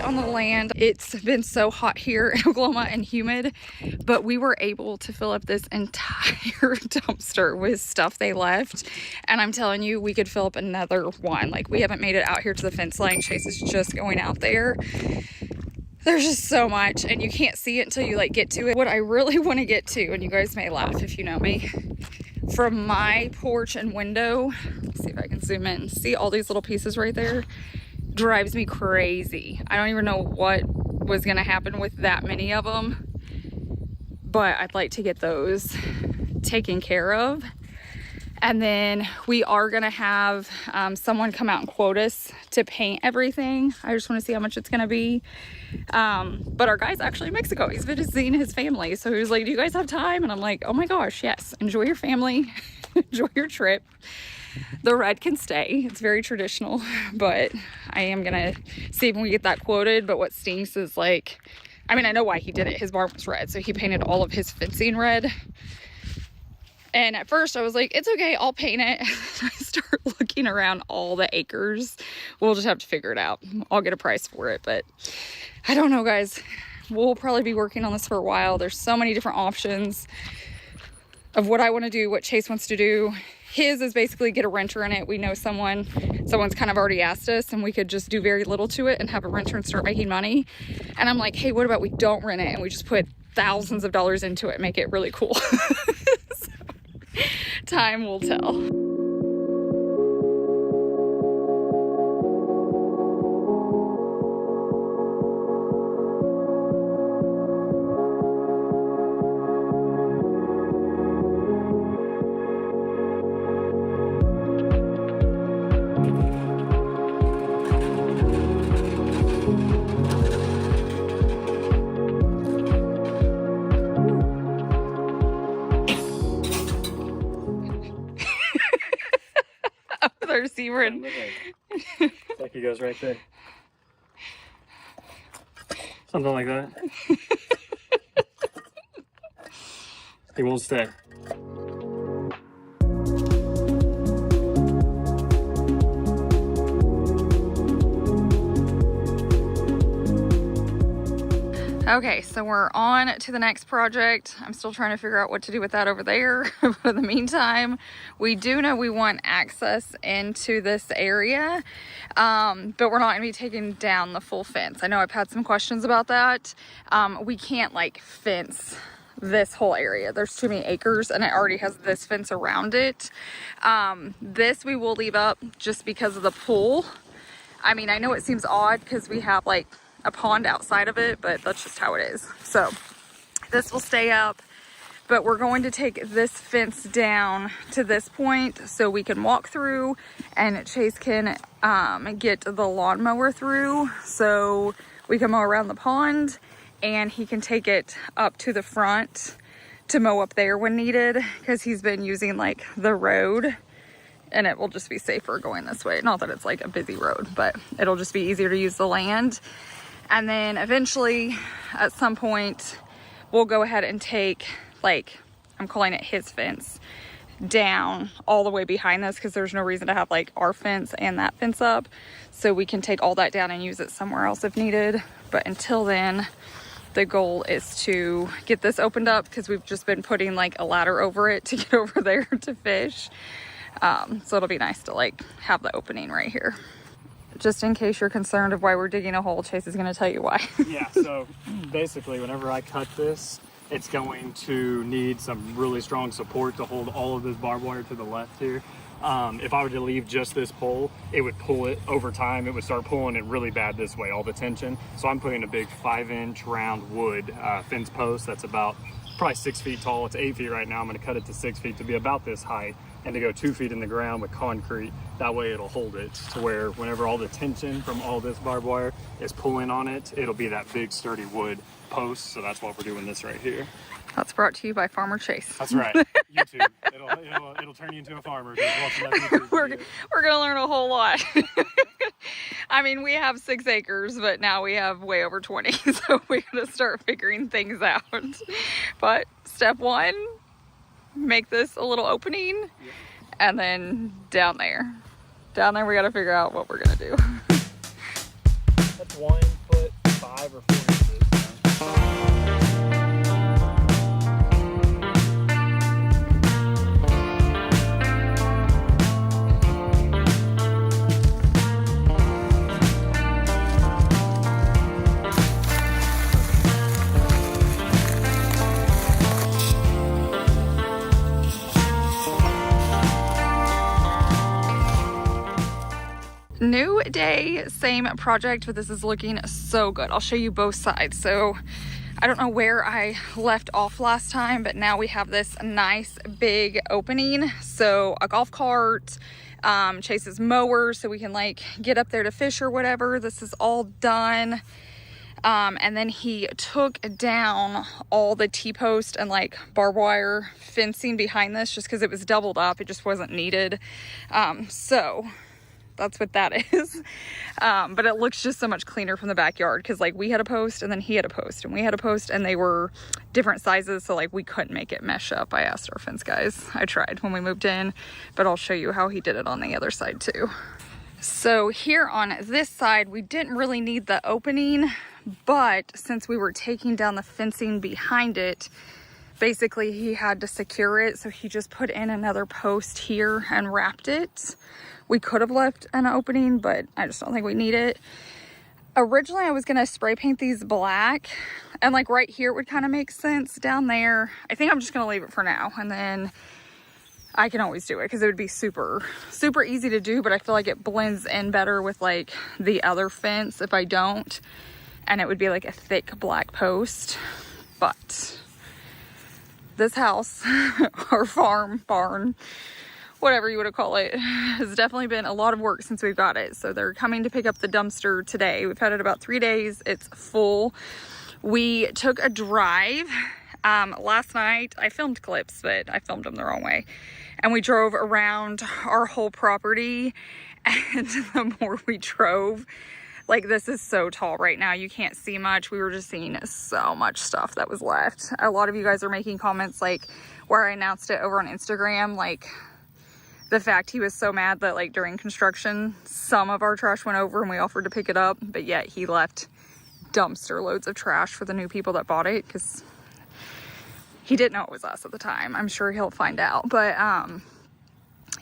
on the land. It's been so hot here in Oklahoma and humid, but we were able to fill up this entire dumpster with stuff they left. And I'm telling you, we could fill up another one. Like, we haven't made it out here to the fence line. Chase is just going out there. There's just so much, and you can't see it until you like get to it. What I really want to get to, and you guys may laugh if you know me, from my porch and window, let's see if I can zoom in, see all these little pieces right there, drives me crazy. I don't even know what was gonna happen with that many of them, but I'd like to get those taken care of. And then we are gonna have someone come out and quote us to paint everything. I just wanna see how much it's gonna be. But our guy's actually in Mexico. He's visiting his family. So he was like, do you guys have time? And I'm like, oh my gosh, yes. Enjoy your family, enjoy your trip. The red can stay. It's very traditional, but I am gonna see when we get that quoted. But what stinks is like, I mean, I know why he did it. His barn was red. So he painted all of his fencing red. And at first I was like, it's okay, I'll paint it. I start looking around all the acres. We'll just have to figure it out. I'll get a price for it, but I don't know, guys. We'll probably be working on this for a while. There's so many different options of what I want to do, what Chase wants to do. His is basically get a renter in it. We know someone's kind of already asked us, and we could just do very little to it and have a renter and start making money. And I'm like, hey, what about we don't rent it and we just put thousands of dollars into it and make it really cool? Time will tell. Receiver and like he goes right there, something like that. He won't stay. Okay, so we're on to the next project. I'm still trying to figure out what to do with that over there. But in the meantime, we do know we want access into this area, but we're not gonna be taking down the full fence. I know I've had some questions about that. We can't like fence this whole area. There's too many acres, and it already has this fence around it. This we will leave up just because of the pool. I mean, I know it seems odd because we have like a pond outside of it, but that's just how it is. So this will stay up, but we're going to take this fence down to this point so we can walk through and Chase can get the lawnmower through so we can mow around the pond, and he can take it up to the front to mow up there when needed, because he's been using like the road, and it will just be safer going this way. Not that it's like a busy road, but it'll just be easier to use the land. And then eventually, at some point, we'll go ahead and take, like, I'm calling it his fence, down all the way behind this, because there's no reason to have, like, our fence and that fence up. So we can take all that down and use it somewhere else if needed. But until then, the goal is to get this opened up, because we've just been putting, like, a ladder over it to get over there to fish. So it'll be nice to, like, have the opening right here. Just in case you're concerned of why we're digging a hole, Chase is going to tell you why. Yeah, so basically whenever I cut this, it's going to need some really strong support to hold all of this barbed wire to the left here. If I were to leave just this pole, it would pull it over time. It would start pulling it really bad this way, all the tension. So I'm putting a big 5-inch round wood fence post that's about probably 6 feet tall. It's 8 feet right now. I'm going to cut it to 6 feet to be about this height, and to go 2 feet in the ground with concrete. That way it'll hold it to where whenever all the tension from all this barbed wire is pulling on it, it'll be that big sturdy wood post. So that's why we're doing this right here. That's brought to you by Farmer Chase. That's right. YouTube. It'll turn you into a farmer. We're gonna learn a whole lot. I mean, we have 6 acres, but now we have way over 20, so we gotta start figuring things out. But step 1, make this a little opening, and then down there we gotta figure out what we're gonna do. That's 1 foot 5 or 4 inches. So. New day, same project, but this is looking so good. I'll show you both sides. So I don't know where I left off last time, but now we have this nice big opening. So a golf cart, Chase's mower, so we can like get up there to fish or whatever. This is all done. And then he took down all the T-post and like barbed wire fencing behind this just because it was doubled up. It just wasn't needed. So that's what that is. But it looks just so much cleaner from the backyard because like we had a post and then he had a post and we had a post and they were different sizes, so like we couldn't make it mesh up. I asked our fence guys. I tried when we moved in, but I'll show you how he did it on the other side too. So here on this side, we didn't really need the opening, but since we were taking down the fencing behind it, basically he had to secure it, so he just put in another post here and wrapped it. We could have left an opening, but I just don't think we need it. Originally, I was gonna spray paint these black, and like right here would kind of make sense down there. I think I'm just gonna leave it for now, and then I can always do it because it would be super, super easy to do, but I feel like it blends in better with like the other fence if I don't, and it would be like a thick black post. But this house, or farm, barn, whatever you want to call it, has definitely been a lot of work since we've got it. So they're coming to pick up the dumpster today. We've had it about 3 days. It's full. We took a drive last night. I filmed clips, but I filmed them the wrong way. And we drove around our whole property. And the more we drove, like this is so tall right now. You can't see much. We were just seeing so much stuff that was left. A lot of you guys are making comments like where I announced it over on Instagram, like the fact he was so mad that like during construction some of our trash went over and we offered to pick it up, but yet he left dumpster loads of trash for the new people that bought it because he didn't know it was us at the time. I'm sure he'll find out, but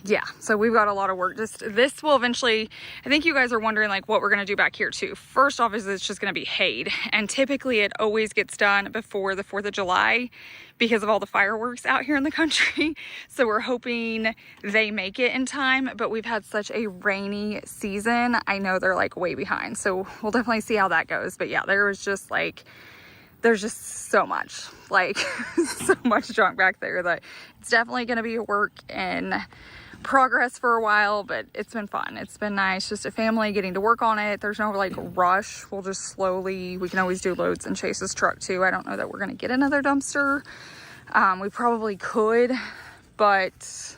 yeah, so we've got a lot of work. Just this will eventually, I think you guys are wondering like what we're going to do back here too. First off is it's just going to be hayed, and typically it always gets done before the 4th of July because of all the fireworks out here in the country. So we're hoping they make it in time, but we've had such a rainy season. I know they're like way behind, so we'll definitely see how that goes. But yeah, there was just like, there's just so much, like so much junk back there that it's definitely going to be a work in progress for a while, but it's been fun. It's been nice, just a family getting to work on it. There's no like rush. We'll just slowly, we can always do loads in Chase's truck too. I don't know that we're gonna get another dumpster. We probably could, but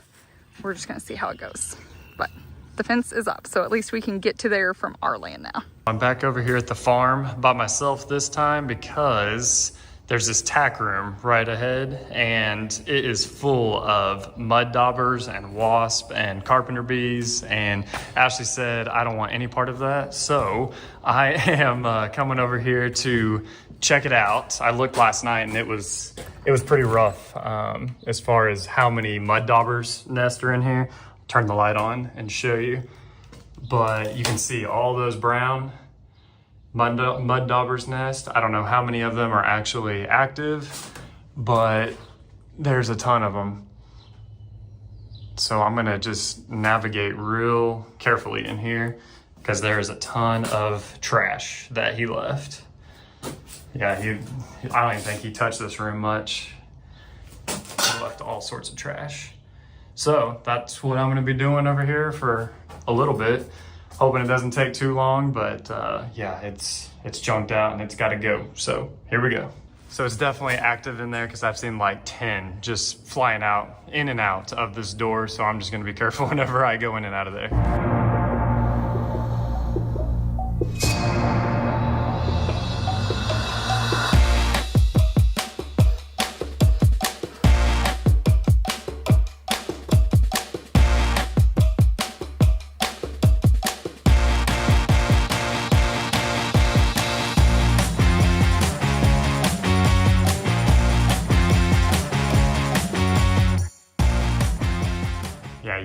we're just gonna see how it goes. But the fence is up, so at least we can get to there from our land now. I'm back over here at the farm by myself this time because there's this tack room right ahead, and it is full of mud daubers and wasp and carpenter bees, and Ashley said I don't want any part of that, so I am coming over here to check it out. I looked last night and it was pretty rough as far as how many mud daubers nest are in here. Turn the light on and show you, but you can see all those brown mud daubers nest. I don't know how many of them are actually active, but there's a ton of them. So I'm gonna just navigate real carefully in here because there is a ton of trash that he left. Yeah, I don't even think he touched this room much. He left all sorts of trash. So that's what I'm gonna be doing over here for a little bit. Hoping it doesn't take too long, but yeah, it's junked out and it's got to go. So here we go. So it's definitely active in there because I've seen like 10 just flying out, in and out of this door. So I'm just going to be careful whenever I go in and out of there.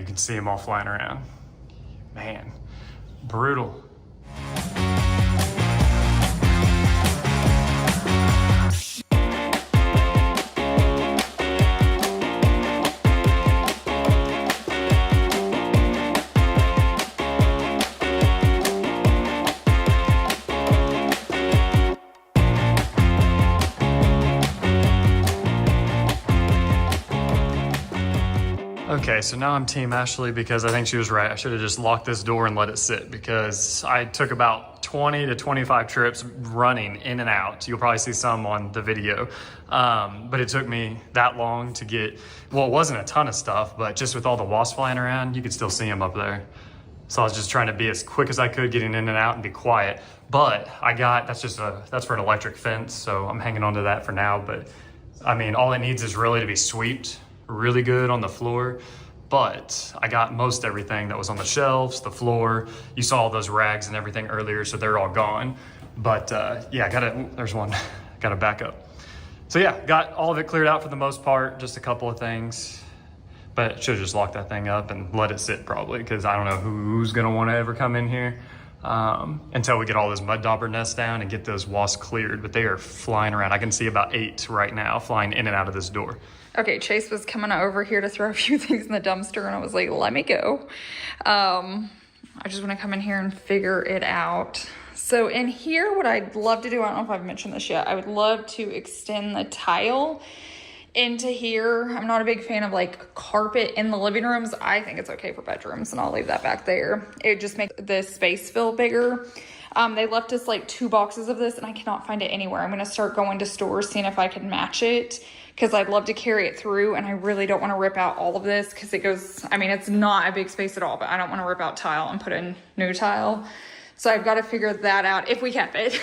can see them all flying around. Man, brutal. Okay, so now I'm Team Ashley because I think she was right. I should have just locked this door and let it sit because I took about 20 to 25 trips running in and out. You'll probably see some on the video. But it took me that long to get, well, it wasn't a ton of stuff, but just with all the wasps flying around, you could still see them up there. So I was just trying to be as quick as I could getting in and out and be quiet. But I got, that's for an electric fence, so I'm hanging on to that for now. But I mean, all it needs is really to be swept really good on the floor. But I got most everything that was on the shelves, the floor. You saw all those rags and everything earlier, so they're all gone. But yeah, there's one, gotta back up. So yeah, got all of it cleared out for the most part, just a couple of things. But should have just locked that thing up and let it sit probably, because I don't know who's gonna wanna ever come in here until we get all those mud dauber nests down and get those wasps cleared. But they are flying around. I can see about 8 right now flying in and out of this door. Okay, Chase was coming over here to throw a few things in the dumpster, and I was like, let me go. I just want to come in here and figure it out. So in here, what I'd love to do, I don't know if I've mentioned this yet, I would love to extend the tile into here. I'm not a big fan of like carpet in the living rooms. I think it's okay for bedrooms, and I'll leave that back there. It just makes the space feel bigger. They left us like 2 boxes of this, and I cannot find it anywhere. I'm going to start going to stores, seeing if I can match it, because I'd love to carry it through, and I really don't want to rip out all of this because it goes, I mean, it's not a big space at all, but I don't want to rip out tile and put in new tile. So I've got to figure that out if we kept it.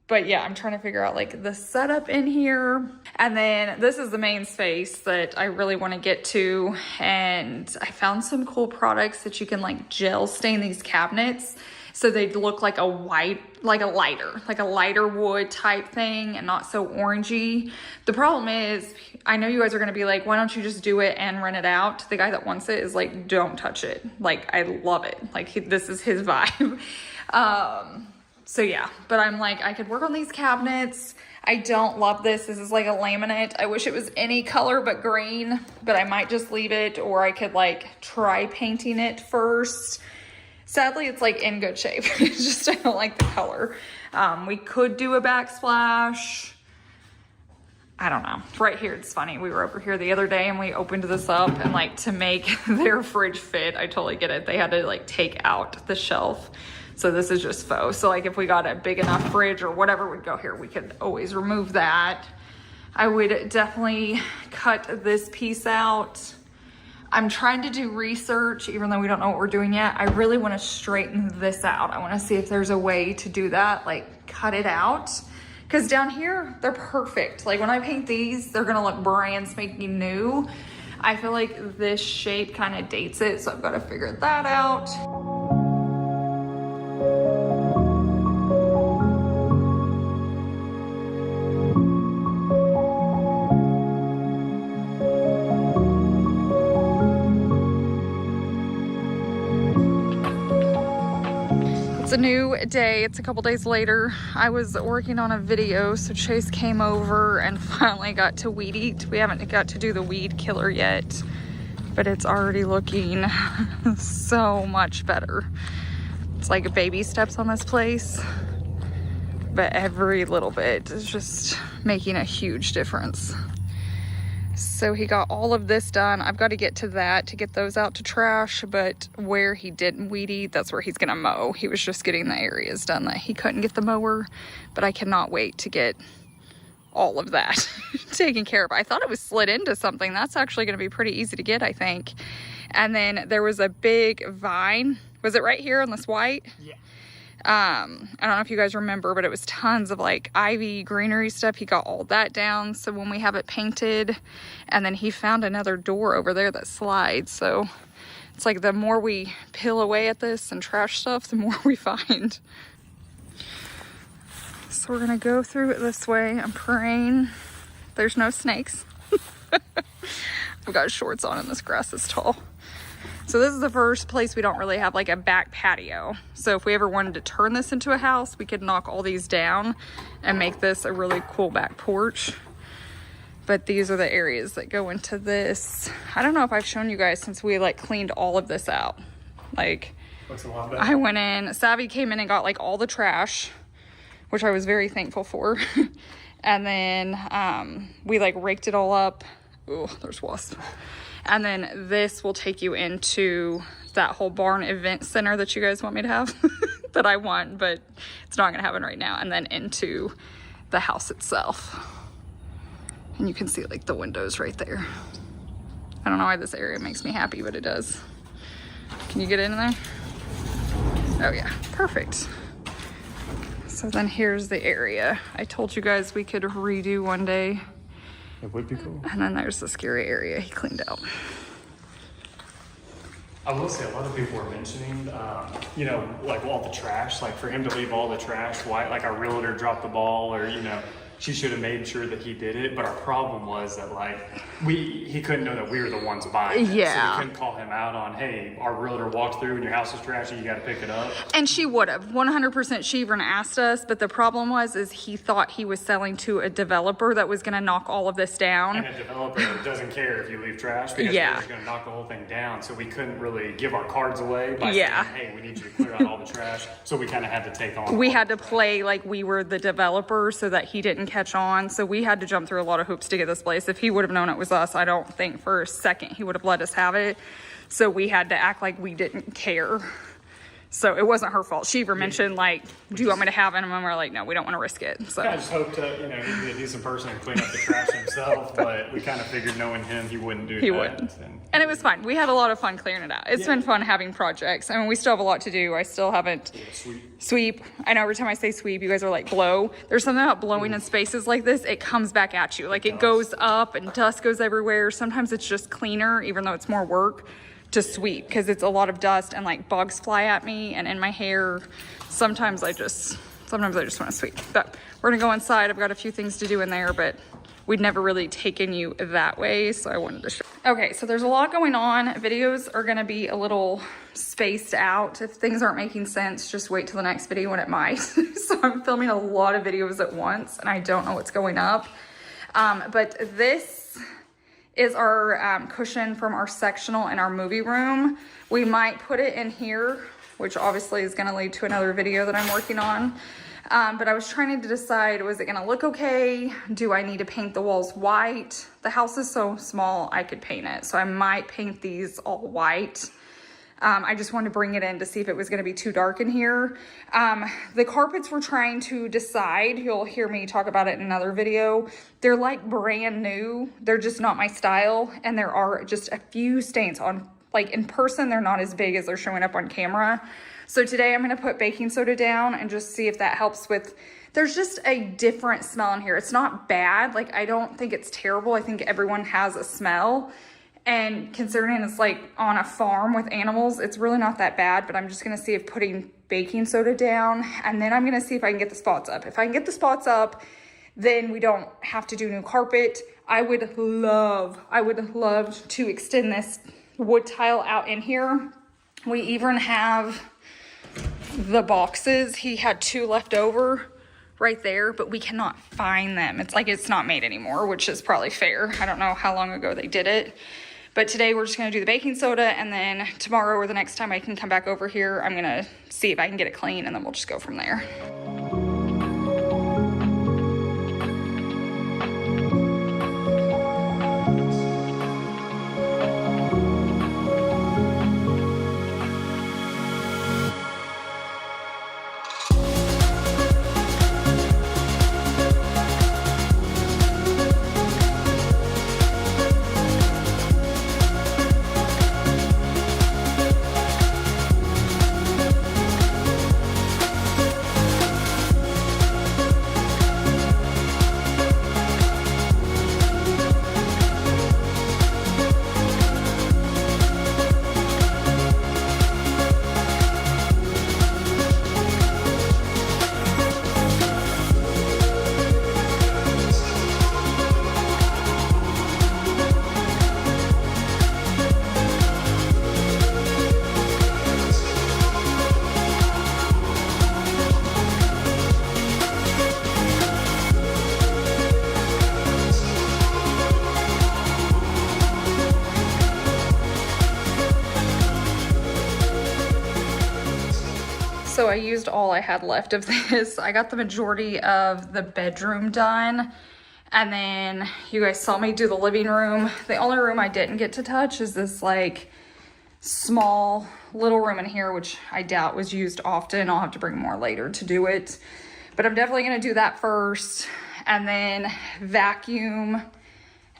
But yeah, I'm trying to figure out like the setup in here. And then this is the main space that I really want to get to. And I found some cool products that you can like gel stain these cabinets, so they look like a lighter wood type thing and not so orangey. The problem is, I know you guys are gonna be like, why don't you just do it and rent it out? The guy that wants it is like, don't touch it. Like, I love it. Like, this is his vibe. So yeah, but I'm like, I could work on these cabinets. I don't love this. This is like a laminate. I wish it was any color but green, but I might just leave it, or I could like try painting it first. Sadly, it's like in good shape. It's just, I don't like the color. We could do a backsplash. I don't know. Right here, it's funny. We were over here the other day and we opened this up, and like to make their fridge fit, I totally get it. They had to like take out the shelf. So this is just faux. So like if we got a big enough fridge or whatever would go here, we could always remove that. I would definitely cut this piece out. I'm trying to do research, even though we don't know what we're doing yet. I really want to straighten this out. I want to see if there's a way to do that, like cut it out. Because down here, they're perfect. Like when I paint these, they're gonna look brand spanking new. I feel like this shape kind of dates it, so I've got to figure that out. It's a new day. It's a couple days later. I was working on a video, so Chase came over and finally got to weed eat. We haven't got to do the weed killer yet, but it's already looking so much better. It's like baby steps on this place, but every little bit is just making a huge difference. So he got all of this done. I've got to get to that to get those out to trash, but where he didn't weed eat, that's where he's gonna mow. He was just getting the areas done that he couldn't get the mower, but I cannot wait to get all of that taken care of. I thought it was slid into something. That's actually gonna be pretty easy to get, I think. And then there was a big vine. Was it right here on this white? Yeah. I don't know if you guys remember, but it was tons of like ivy greenery stuff. He got all that down, so when we have it painted, and then he found another door over there that slides. So it's like the more we peel away at this and trash stuff, the more we find. So we're gonna go through it this way. I'm praying there's no snakes. We got shorts on and this grass is tall. So this is the first place we don't really have like a back patio. So if we ever wanted to turn this into a house, we could knock all these down and make this a really cool back porch. But these are the areas that go into this. I don't know if I've shown you guys since we like cleaned all of this out. Like, looks a lot better. I went in, Savvy came in and got like all the trash, which I was very thankful for. And then we like raked it all up. Oh, there's wasps. And then this will take you into that whole barn event center that you guys want me to have. That I want, but it's not gonna happen right now. And then into the house itself. And you can see like the windows right there. I don't know why this area makes me happy, but it does. Can you get in there? Oh yeah, perfect. So then here's the area. I told you guys we could redo one day. It would be cool. And then there's the scary area he cleaned out. I will say a lot of people were mentioning, you know, like all the trash, like for him to leave all the trash, why, like our realtor dropped the ball, or, you know, she should have made sure that he did it. But our problem was that like he couldn't know that we were the ones buying it. Yeah. So we couldn't call him out on, hey, our realtor walked through and your house is trashy, you got to pick it up. And she would have 100%. She even asked us, but the problem is he thought he was selling to a developer that was going to knock all of this down. And a developer doesn't care if you leave trash because they're just going to knock the whole thing down. So we couldn't really give our cards away by saying, hey, we need you to clear out all the trash. So we kind of had to take on. We had to play like we were the developer so that he didn't catch on. So we had to jump through a lot of hoops to get this place. If he would have known it was us, I don't think for a second he would have let us have it. So we had to act like we didn't care. So it wasn't her fault. She even mentioned like, do you want me to have it? And we were like, no, we don't want to risk it. So I just hoped that, you know, he'd be a decent person and clean up the trash himself, but we kind of figured knowing him, he wouldn't do that. He wouldn't. And it was fun. We had a lot of fun clearing it out. It's been fun having projects. I mean, we still have a lot to do. I still haven't sweep. I know every time I say sweep, you guys are like blow. There's something about blowing in spaces like this. It comes back at you. Like it goes up and dust goes everywhere. Sometimes it's just cleaner, even though it's more work to sweep because it's a lot of dust and like bugs fly at me and in my hair. Sometimes I just want to sweep. But we're gonna go inside. I've got a few things to do in there, but we'd never really taken you that way, so I wanted to show. Okay, so there's a lot going on. Videos are gonna be a little spaced out. If things aren't making sense, just wait till the next video when it might. So I'm filming a lot of videos at once and I don't know what's going up. But this is our cushion from our sectional in our movie room. We might put it in here, which obviously is gonna lead to another video that I'm working on. But I was trying to decide, was it gonna look okay? Do I need to paint the walls white? The house is so small, I could paint it. So I might paint these all white. I just wanted to bring it in to see if it was gonna be too dark in here. The carpets we're trying to decide, you'll hear me talk about it in another video. They're like brand new. They're just not my style. And there are just a few stains on, like in person, they're not as big as they're showing up on camera. So today I'm gonna put baking soda down and just see if that helps with, there's just a different smell in here. It's not bad. Like, I don't think it's terrible. I think everyone has a smell. And considering it's like on a farm with animals, it's really not that bad, but I'm just gonna see if putting baking soda down, and then I'm gonna see if I can get the spots up. If I can get the spots up, then we don't have to do new carpet. I would love to extend this wood tile out in here. We even have the boxes. He had 2 left over right there, but we cannot find them. It's like it's not made anymore, which is probably fair. I don't know how long ago they did it. But today we're just gonna do the baking soda, and then tomorrow or the next time I can come back over here, I'm gonna see if I can get it clean, and then we'll just go from there. So I used all I had left of this. I got the majority of the bedroom done. And then you guys saw me do the living room. The only room I didn't get to touch is this like small little room in here, which I doubt was used often. I'll have to bring more later to do it. But I'm definitely gonna do that first, and then vacuum,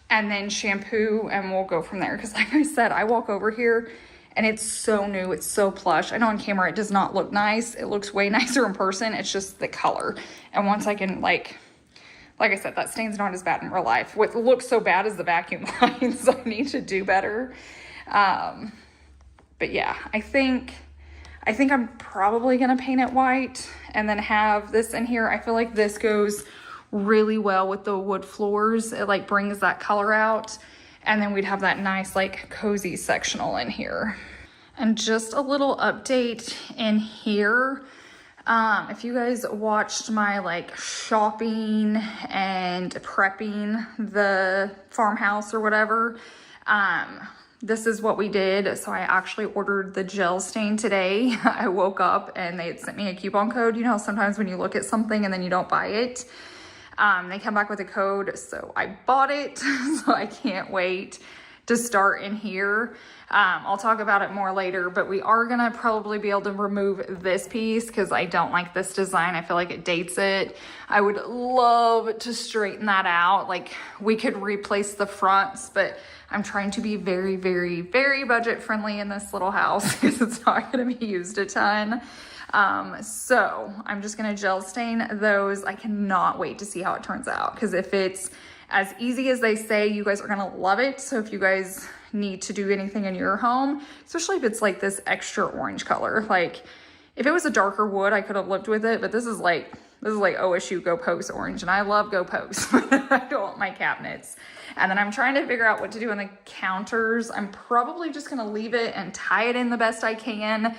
and then shampoo, and we'll go from there. Because like I said, I walk over here and it's so new, it's so plush. I know on camera it does not look nice. It looks way nicer in person. It's just the color. And once I can like I said, that stain's not as bad in real life. What looks so bad is the vacuum line, so I need to do better. But yeah, I think I'm probably gonna paint it white and then have this in here. I feel like this goes really well with the wood floors. It like brings that color out, and then we'd have that nice like cozy sectional in here. And just a little update in here. If you guys watched my like shopping and prepping the farmhouse or whatever, this is what we did. So I actually ordered the gel stain today. I woke up and they had sent me a coupon code. You know, sometimes when you look at something and then you don't buy it, they come back with a code. So I bought it. So I can't wait to start in here. I'll talk about it more later, but we are gonna probably be able to remove this piece because I don't like this design. I feel like it dates it. I would love to straighten that out. Like we could replace the fronts, but I'm trying to be very, very, very budget friendly in this little house because it's not gonna be used a ton. So I'm just gonna gel stain those. I cannot wait to see how it turns out, because if it's as easy as they say, you guys are gonna love it. So if you guys need to do anything in your home, especially if it's like this extra orange color, like if it was a darker wood, I could have lived with it, but this is like OSU Go Post orange, and I love Go Post. I don't want my cabinets. And then I'm trying to figure out what to do on the counters. I'm probably just gonna leave it and tie it in the best I can.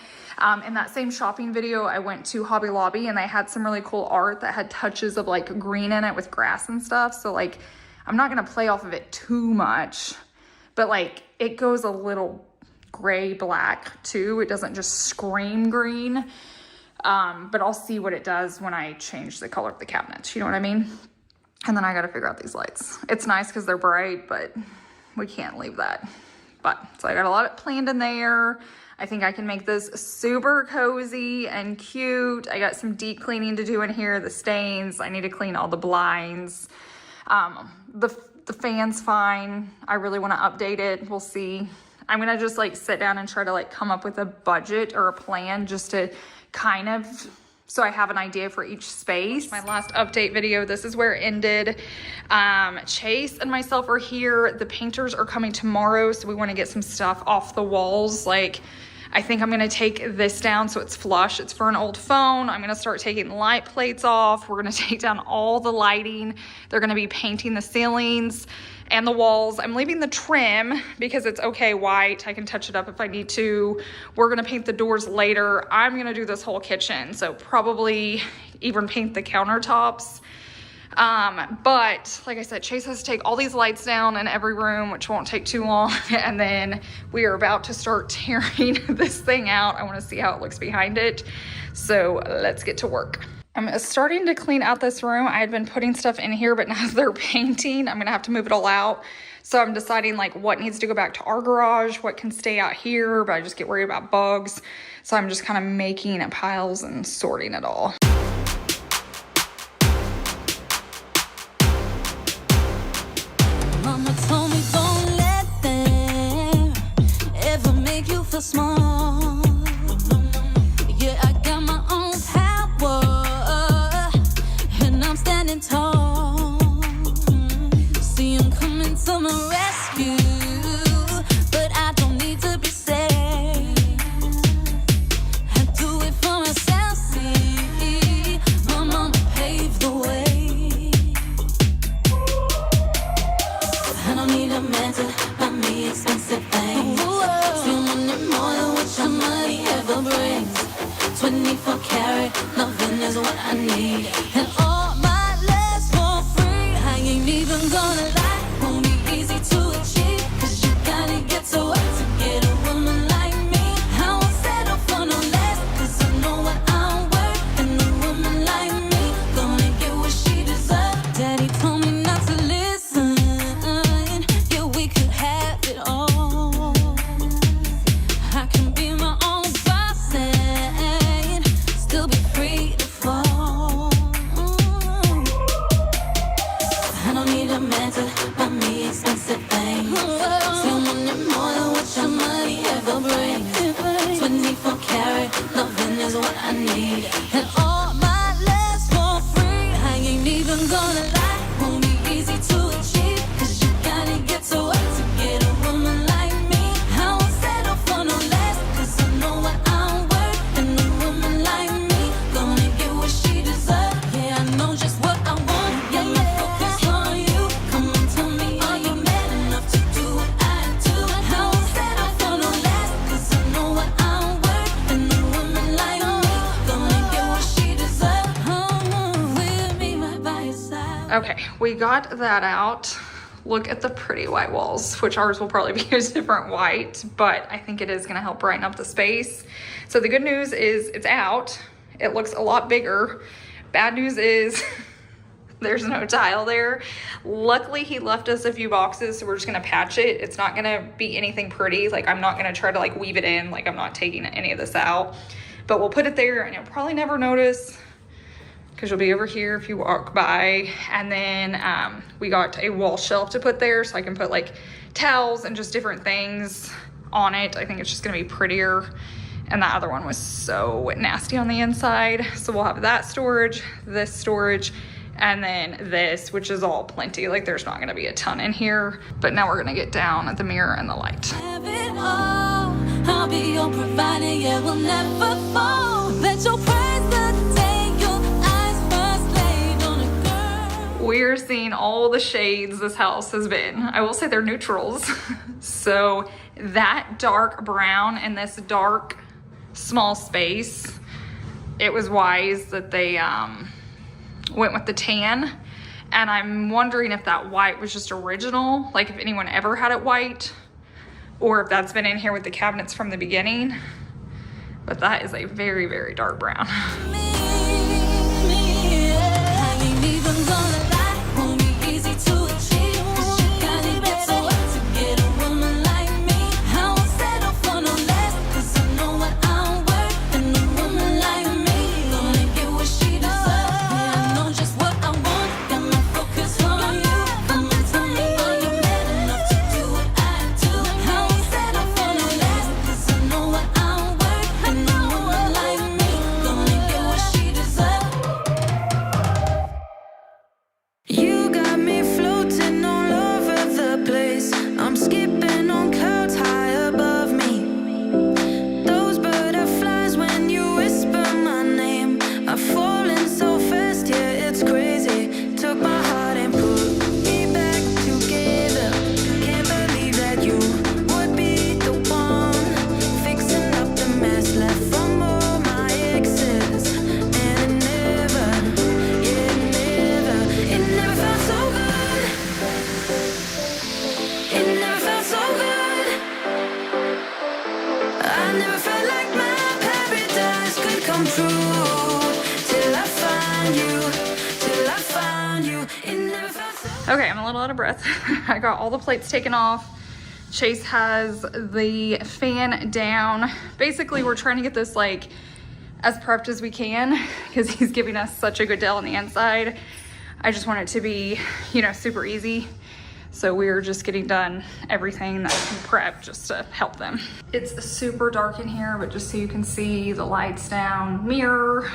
In that same shopping video, I went to Hobby Lobby and they had some really cool art that had touches of like green in it with grass and stuff. So like, I'm not gonna play off of it too much, but like it goes a little gray black too. It doesn't just scream green. But I'll see what it does when I change the color of the cabinets. You know what I mean? And then I got to figure out these lights. It's nice because they're bright, but we can't leave that. But so I got a lot planned in there. I think I can make this super cozy and cute. I got some deep cleaning to do in here. The stains, I need to clean all the blinds. The fan's fine. I really want to update it. We'll see. I'm going to just like sit down and try to like come up with a budget or a plan just to kind of, so I have an idea for each space. My last update video, this is where it ended. Chase and myself are here. The painters are coming tomorrow, so we want to get some stuff off the walls. Like, I think I'm gonna take this down so it's flush. It's for an old phone. I'm gonna start taking light plates off. We're gonna take down all the lighting. They're gonna be painting the ceilings and the walls. I'm leaving the trim because it's okay white. I can touch it up if I need to. We're gonna paint the doors later. I'm gonna do this whole kitchen, so probably even paint the countertops. But like I said, Chase has to take all these lights down in every room, which won't take too long. And then we are about to start tearing this thing out. I want to see how it looks behind it. So let's get to work. I'm starting to clean out this room. I had been putting stuff in here, but now they're painting, I'm gonna have to move it all out. So I'm deciding like what needs to go back to our garage, what can stay out here, but I just get worried about bugs. So I'm just kind of making piles and sorting it all. Mama told me don't let them ever make you feel small. Yeah, I got my own power and I'm standing tall. See him coming to my rescue, but I don't need to be saved. I do it for myself, see. My mama paved the way. I don't need a man to buy me expensive things. Feel money more than what your money ever brings. 24 karat loving is what I need. And all my love's for free. I ain't even gonna lie, won't be easy to achieve. Cause you gotta get to work to get a woman like me. I won't settle for no less, cause I know what I we got that out. Look at the pretty white walls, which ours will probably be a different white, but I think it is gonna help brighten up the space. So the good news is it's out. It looks a lot bigger. Bad news is there's no tile there. Luckily, he left us a few boxes, so we're just gonna patch it. It's not gonna be anything pretty. Like, I'm not gonna try to like weave it in. Like, I'm not taking any of this out, but we'll put it there and you'll probably never notice because you'll be over here if you walk by. And then we got a wall shelf to put there so I can put like towels and just different things on it. I think it's just gonna be prettier. And that other one was so nasty on the inside. So we'll have that storage, this storage, and then this, which is all plenty. Like, there's not gonna be a ton in here. But now we're gonna get down at the mirror and the light. Have it all. I'll be your provider, yeah, we'll never fall. Bet you'll praise the day your eyes first laid on a girl. We're seeing all the shades this house has been. I will say they're neutrals. So that dark brown and this dark small space, it was wise that they went with the tan. And I'm wondering if that white was just original, like if anyone ever had it white, or if that's been in here with the cabinets from the beginning. But that is a very, very dark brown. Okay, I'm a little out of breath. I got all the plates taken off. Chase has the fan down. Basically, we're trying to get this like as prepped as we can because he's giving us such a good deal on the inside. I just want it to be, you know, super easy. So we're just getting done everything that we prep just to help them. It's super dark in here, but just so you can see the lights down, mirror,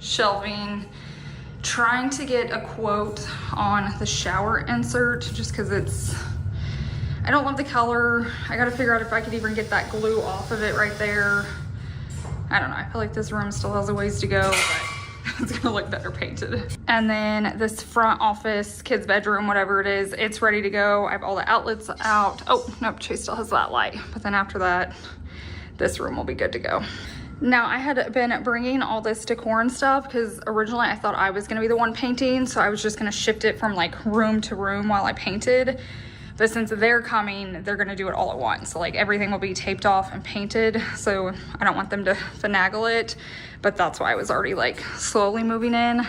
shelving. Trying to get a quote on the shower insert just because it's, I don't love the color. I gotta figure out if I could even get that glue off of it right there. I don't know, I feel like this room still has a ways to go, but it's gonna look better painted. And then this front office, kids' bedroom, whatever it is, it's ready to go. I have all the outlets out. Oh, nope, Chase still has that light. But then after that, this room will be good to go. Now, I had been bringing all this decor and stuff because originally I thought I was gonna be the one painting, so I was just gonna shift it from like room to room while I painted. But since they're coming, they're gonna do it all at once. So like everything will be taped off and painted. So I don't want them to finagle it, but that's why I was already like slowly moving in.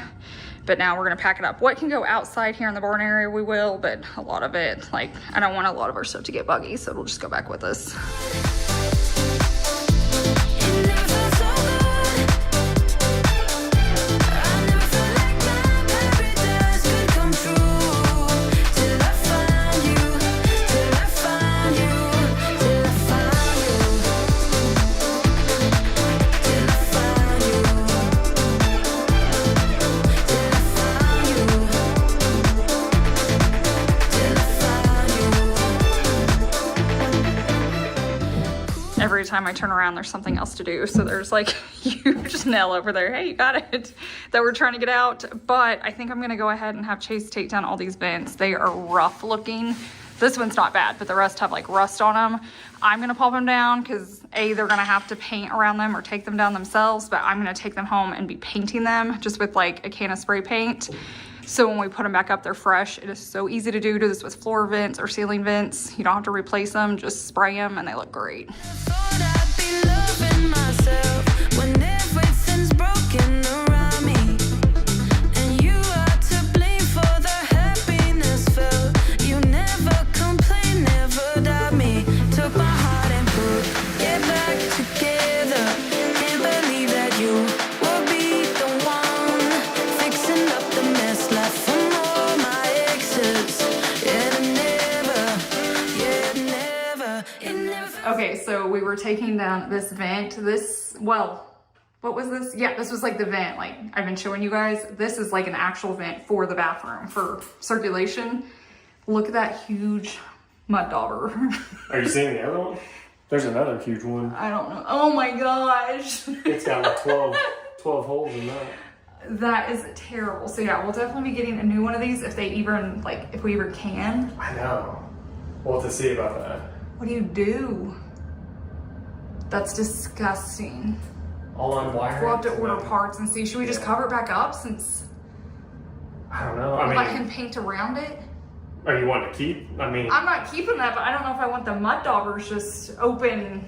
But now we're gonna pack it up. What can go outside here in the barn area, we will, but a lot of it, like I don't want a lot of our stuff to get buggy, so it'll just go back with us. Every time I turn around, there's something else to do. So there's like huge nail over there. Hey, you got it. That we're trying to get out. But I think I'm gonna go ahead and have Chase take down all these vents. They are rough looking. This one's not bad, but the rest have like rust on them. I'm gonna pop them down because A, they're gonna have to paint around them or take them down themselves, but I'm gonna take them home and be painting them just with like a can of spray paint. So when we put them back up, they're fresh. It is so easy to do. Do this with floor vents or ceiling vents. You don't have to replace them, just spray them and they look great. Okay, so we were taking down this vent. Well, what was this? Yeah, this was like the vent. Like I've been showing you guys. This is like an actual vent for the bathroom for circulation. Look at that huge mud dauber. Are you seeing the other one? There's another huge one. I don't know. Oh my gosh. It's got like 12 holes in that. That is terrible. So yeah, we'll definitely be getting a new one of these if we even can. I know. We'll have to see about that. What do you do? That's disgusting. All on wire. We'll have to order parts and see. Should we just cover it back up since? I don't know. Let him paint around it. Are you wanting to keep? I'm not keeping that, but I don't know if I want the mud daubers just open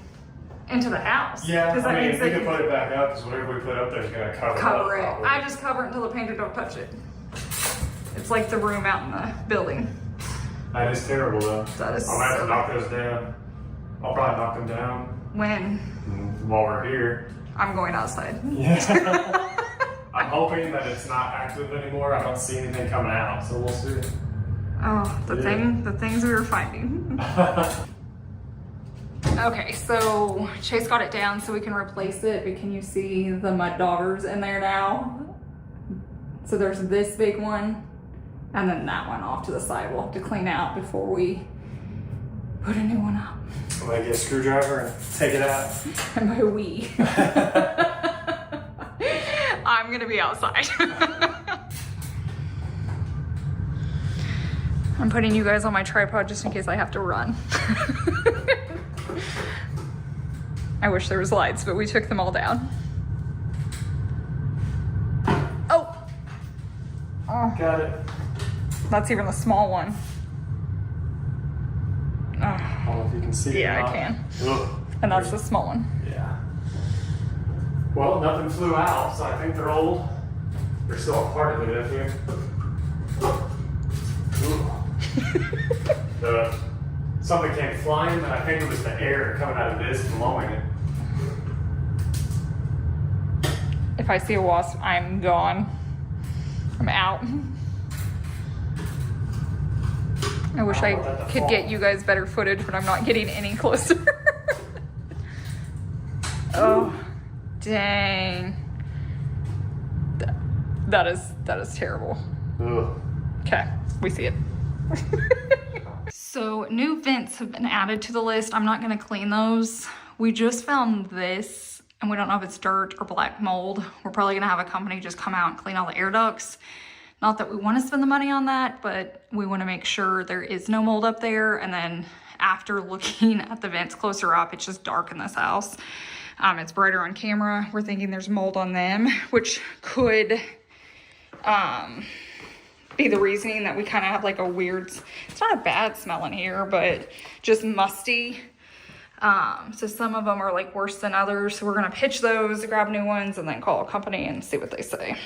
into the house. Yeah, I mean, if we can put it back up, because whatever we put up there is going to cover it. Probably. I just cover it until the painter don't touch it. It's like the room out in the building. That is terrible, though. That is. I'm going to have to knock those down. I'll probably knock them down. When? While we're here. I'm going outside. Yeah. I'm hoping that it's not active anymore. I don't see anything coming out, so we'll see. Oh, the things we were finding. Okay, so Chase got it down so we can replace it, but can you see the mud daubers in there now? So there's this big one, and then that one off to the side we'll have to clean out before we put a new one up. I'm gonna get a screwdriver and take it out. And by we, I'm gonna be outside. I'm putting you guys on my tripod just in case I have to run. I wish there was lights, but we took them all down. Oh! Got it. That's even the small one. I don't know if you can see it. Yeah, I can. Ugh. And that's the small one. Yeah. Well, nothing flew out, so I think they're old. There's still a part of it up here. Something came flying, and I think it was the air coming out of this blowing it. If I see a wasp, I'm gone. I'm out. I wish I could get you guys better footage, but I'm not getting any closer. Oh, dang. That is terrible. Ugh. Okay, we see it. So new vents have been added to the list. I'm not gonna clean those. We just found this and we don't know if it's dirt or black mold. We're probably gonna have a company just come out and clean all the air ducts. Not that we wanna spend the money on that, but we wanna make sure there is no mold up there. And then after looking at the vents closer up, it's just dark in this house. It's brighter on camera. We're thinking there's mold on them, which could, be the reasoning that we kind of have like a weird, it's not a bad smell in here, but just musty. So some of them are like worse than others. So we're gonna pitch those, grab new ones, and then call a company and see what they say.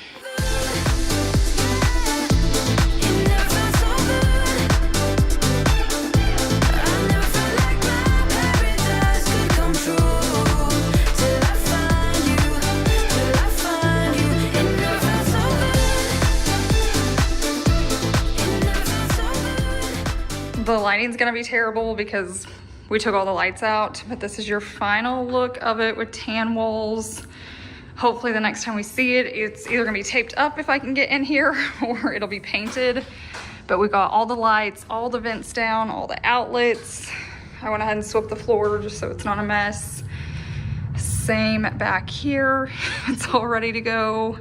The lighting's gonna be terrible because we took all the lights out, but this is your final look of it with tan walls. Hopefully the next time we see it, it's either gonna be taped up if I can get in here or it'll be painted. But we got all the lights, all the vents down, all the outlets. I went ahead and swept the floor just so it's not a mess. Same back here, it's all ready to go.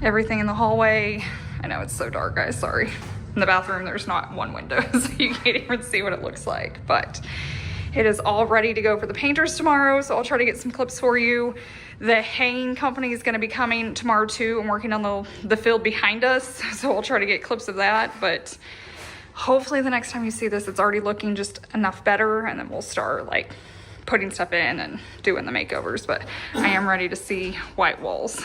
Everything in the hallway. I know it's so dark, guys, sorry. In the bathroom, there's not one window, so you can't even see what it looks like. But It is all ready to go for the painters tomorrow, so I'll try to get some clips for you. The haying company is going to be coming tomorrow too and working on the field behind us, so I'll try to get clips of that. But hopefully the next time you see this, it's already looking just enough better, and then we'll start like putting stuff in and doing the makeovers. But I am ready to see white walls.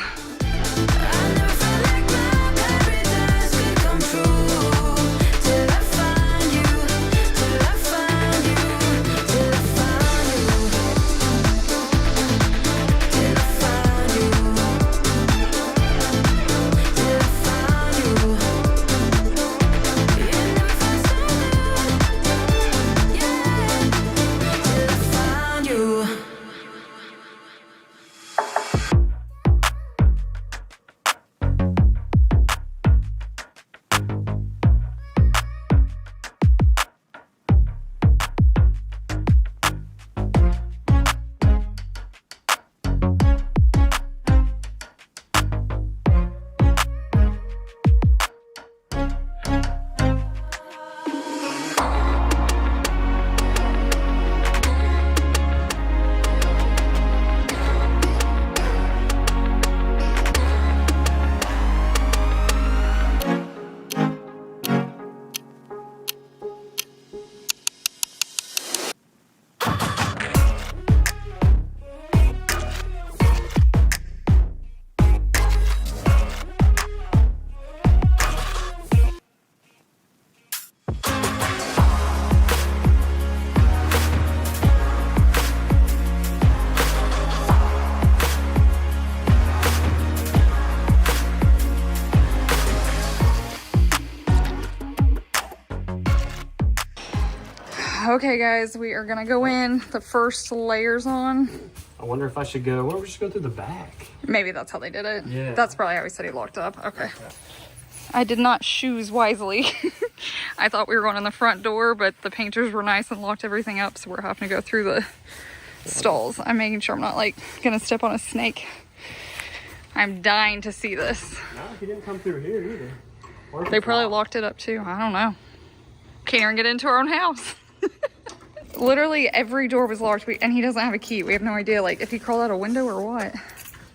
Okay guys, we are gonna go in, the first layers on. I wonder if I should go, well, we should go through the back. Maybe that's how they did it. Yeah. That's probably how he said he locked up. Okay. I did not choose wisely. I thought we were going in the front door, but the painters were nice and locked everything up, so we're having to go through the stalls. I'm making sure I'm not like gonna step on a snake. I'm dying to see this. No, he didn't come through here either. They probably locked it up too. I don't know. Can't even get into our own house. Literally every door was locked, and he doesn't have a key. We have no idea, like, if he crawled out a window or what.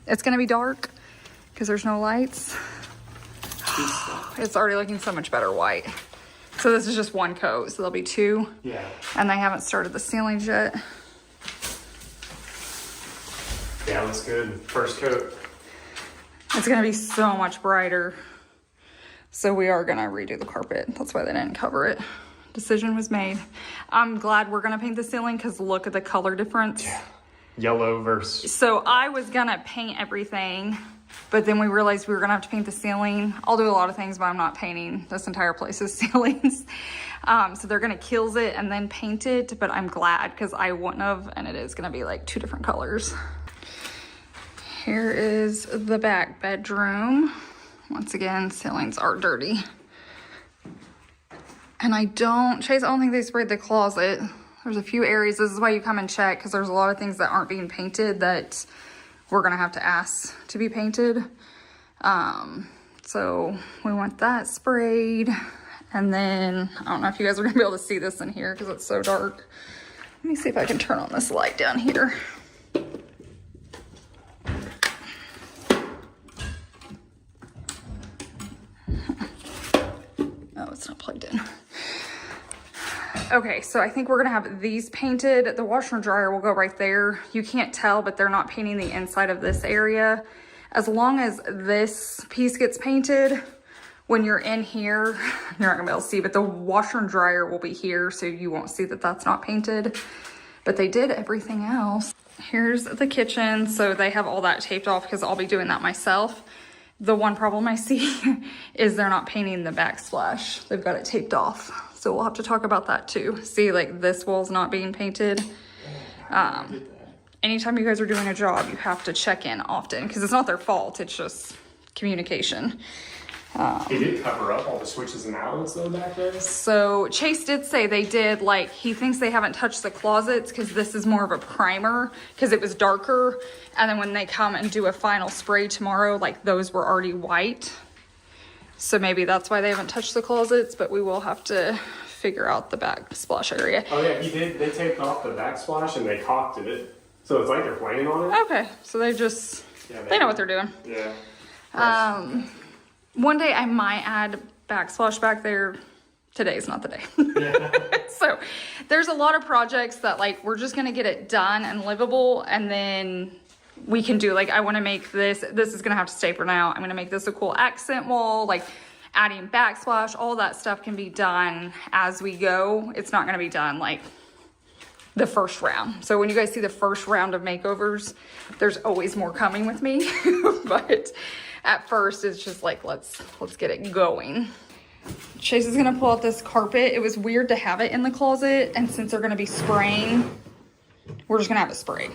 It's gonna be dark because there's no lights. It's already looking so much better white. So this is just one coat, so there'll be two. Yeah. And they haven't started the ceilings yet. Yeah, looks good. First coat. It's gonna be so much brighter. So we are gonna redo the carpet. That's why they didn't cover it. Decision was made. I'm glad we're gonna paint the ceiling because look at the color difference. Yeah. Yellow versus. So I was gonna paint everything, but then we realized we were gonna have to paint the ceiling. I'll do a lot of things, but I'm not painting this entire place's ceilings. So they're gonna kills it and then paint it, but I'm glad because I wouldn't have, and it is gonna be like two different colors. Here is the back bedroom. Once again, ceilings are dirty. And I don't think they sprayed the closet. There's a few areas, this is why you come and check, because there's a lot of things that aren't being painted that we're gonna have to ask to be painted. So we want that sprayed. And then, I don't know if you guys are gonna be able to see this in here because it's so dark. Let me see if I can turn on this light down here. Oh, it's not plugged in. Okay, so I think we're gonna have these painted. The washer and dryer will go right there. You can't tell, but they're not painting the inside of this area. As long as this piece gets painted, when you're in here, you're not gonna be able to see, but the washer and dryer will be here, so you won't see that that's not painted. But they did everything else. Here's the kitchen. So they have all that taped off because I'll be doing that myself. The one problem I see is they're not painting the backsplash. They've got it taped off. So we'll have to talk about that too. See, like this wall's not being painted. Anytime you guys are doing a job, you have to check in often because it's not their fault. It's just communication. He did cover up all the switches and outlets though back there. So Chase did say they did, like, he thinks they haven't touched the closets because this is more of a primer because it was darker. And then when they come and do a final spray tomorrow, like those were already white. So maybe that's why they haven't touched the closets, but we will have to figure out the backsplash area. Oh yeah, they taped off the backsplash and they caulked it. So it's like they're planning on it. Okay, so they just, they know what they're doing. Yeah. One day I might add backsplash back there. Today's not the day. Yeah. So there's a lot of projects that like, we're just gonna get it done and livable, and then we can do, like, I wanna make this is gonna have to stay for now. I'm gonna make this a cool accent wall, like adding backsplash, all that stuff can be done as we go. It's not gonna be done like the first round. So when you guys see the first round of makeovers, there's always more coming with me. But at first it's just like, let's get it going. Chase is gonna pull out this carpet. It was weird to have it in the closet, and since they're gonna be spraying, we're just gonna have it sprayed.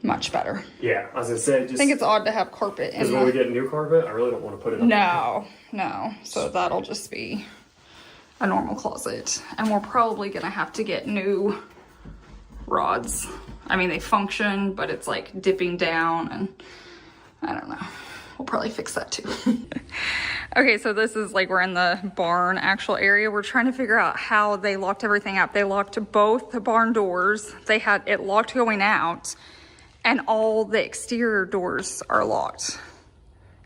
Much better. Yeah, as I said, just I think it's odd to have carpet in because when we get new carpet, I really don't want to put it up. No. So that'll just be a normal closet. And we're probably gonna have to get new rods. I mean, they function, but it's like dipping down, and I don't know. We'll probably fix that too. Okay, so this is like, we're in the barn actual area. We're trying to figure out how they locked everything up. They locked both the barn doors. They had it locked going out, and all the exterior doors are locked.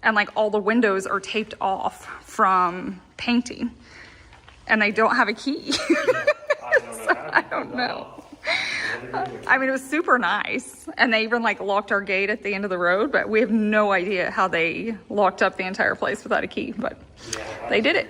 And like all the windows are taped off from painting, and they don't have a key. I don't know. I mean, it was super nice, and they even like locked our gate at the end of the road, but we have no idea how they locked up the entire place without a key, but they did it.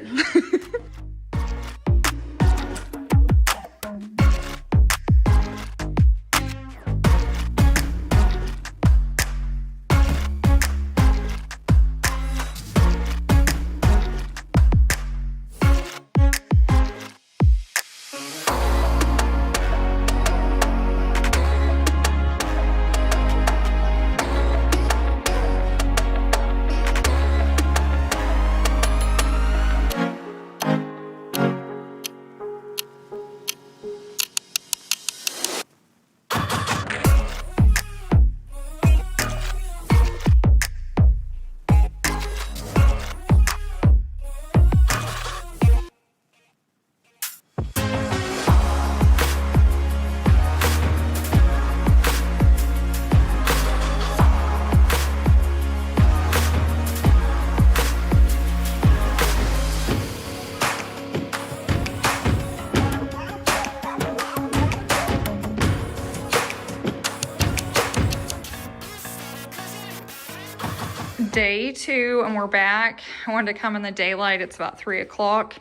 Day 2 and we're back. I wanted to come in the daylight. It's about 3 o'clock.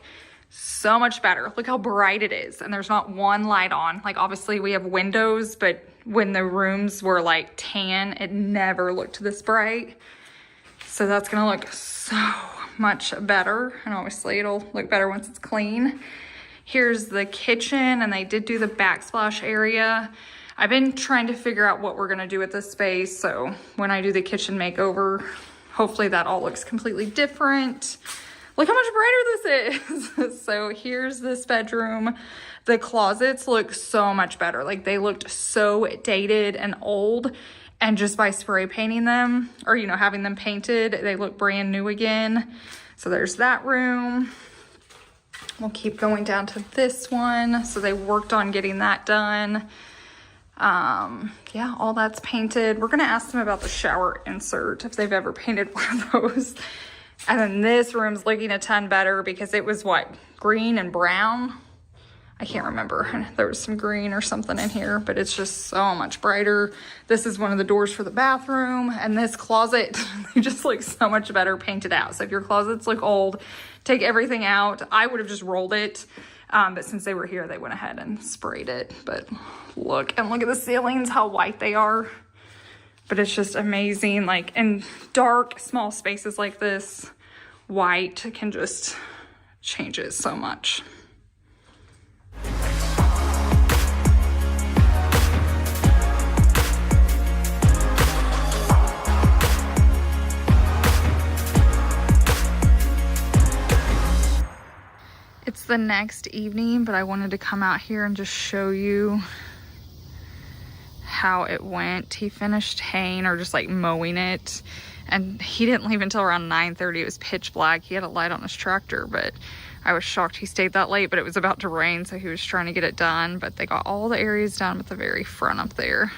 So much better. Look how bright it is, and there's not one light on. Like, obviously we have windows, but when the rooms were like tan, it never looked this bright. So that's gonna look so much better, and obviously it'll look better once it's clean. Here's the kitchen, and they did do the backsplash area. I've been trying to figure out what we're gonna do with this space, so when I do the kitchen makeover, hopefully that all looks completely different. Look how much brighter this is. So here's this bedroom. The closets look so much better. Like, they looked so dated and old, and just by spray painting them, or, you know, having them painted, they look brand new again. So there's that room. We'll keep going down to this one. So they worked on getting that done. Yeah, all that's painted. We're gonna ask them about the shower insert, if they've ever painted one of those. And then this room's looking a ton better because it was what, green and brown? I can't remember. There was some green or something in here, but it's just so much brighter. This is one of the doors for the bathroom, and this closet, they just look so much better painted out. So if your closets look old, take everything out. I would have just rolled it. But since they were here, they went ahead and sprayed it. But look, and look at the ceilings, how white they are. But it's just amazing. Like, in dark, small spaces like this, white can just change it so much. It's the next evening, but I wanted to come out here and just show you how it went. He finished haying, or just like mowing it, and he didn't leave until around 9:30. It was pitch black. He had a light on his tractor, but I was shocked he stayed that late, but it was about to rain, so he was trying to get it done. But they got all the areas done with the very front up there.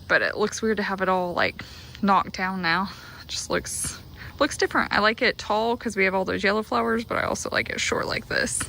But it looks weird to have it all like knocked down now. It just looks different. I like it tall because we have all those yellow flowers, but I also like it short like this.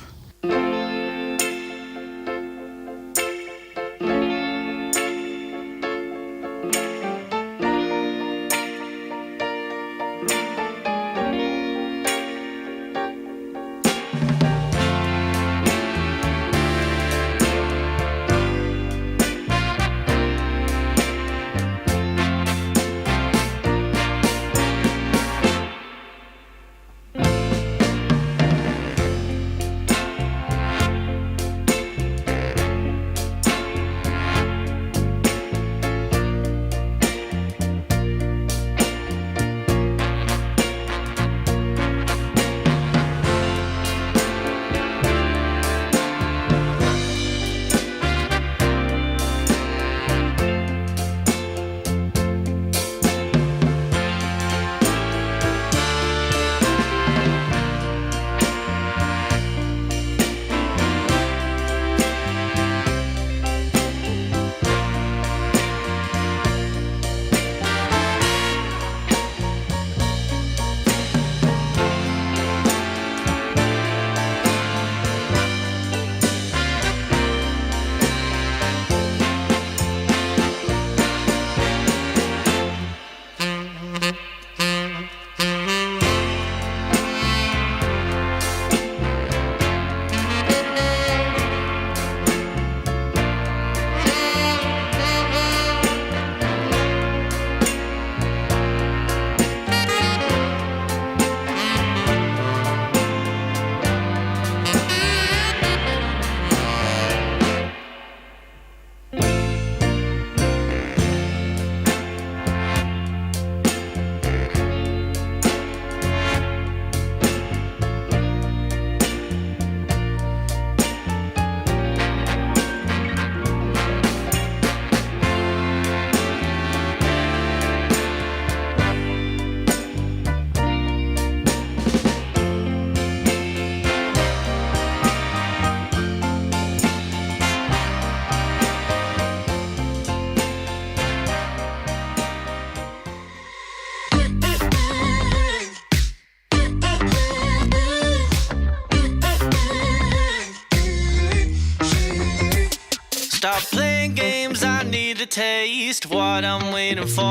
Stop playing games, I need to taste what I'm waiting for.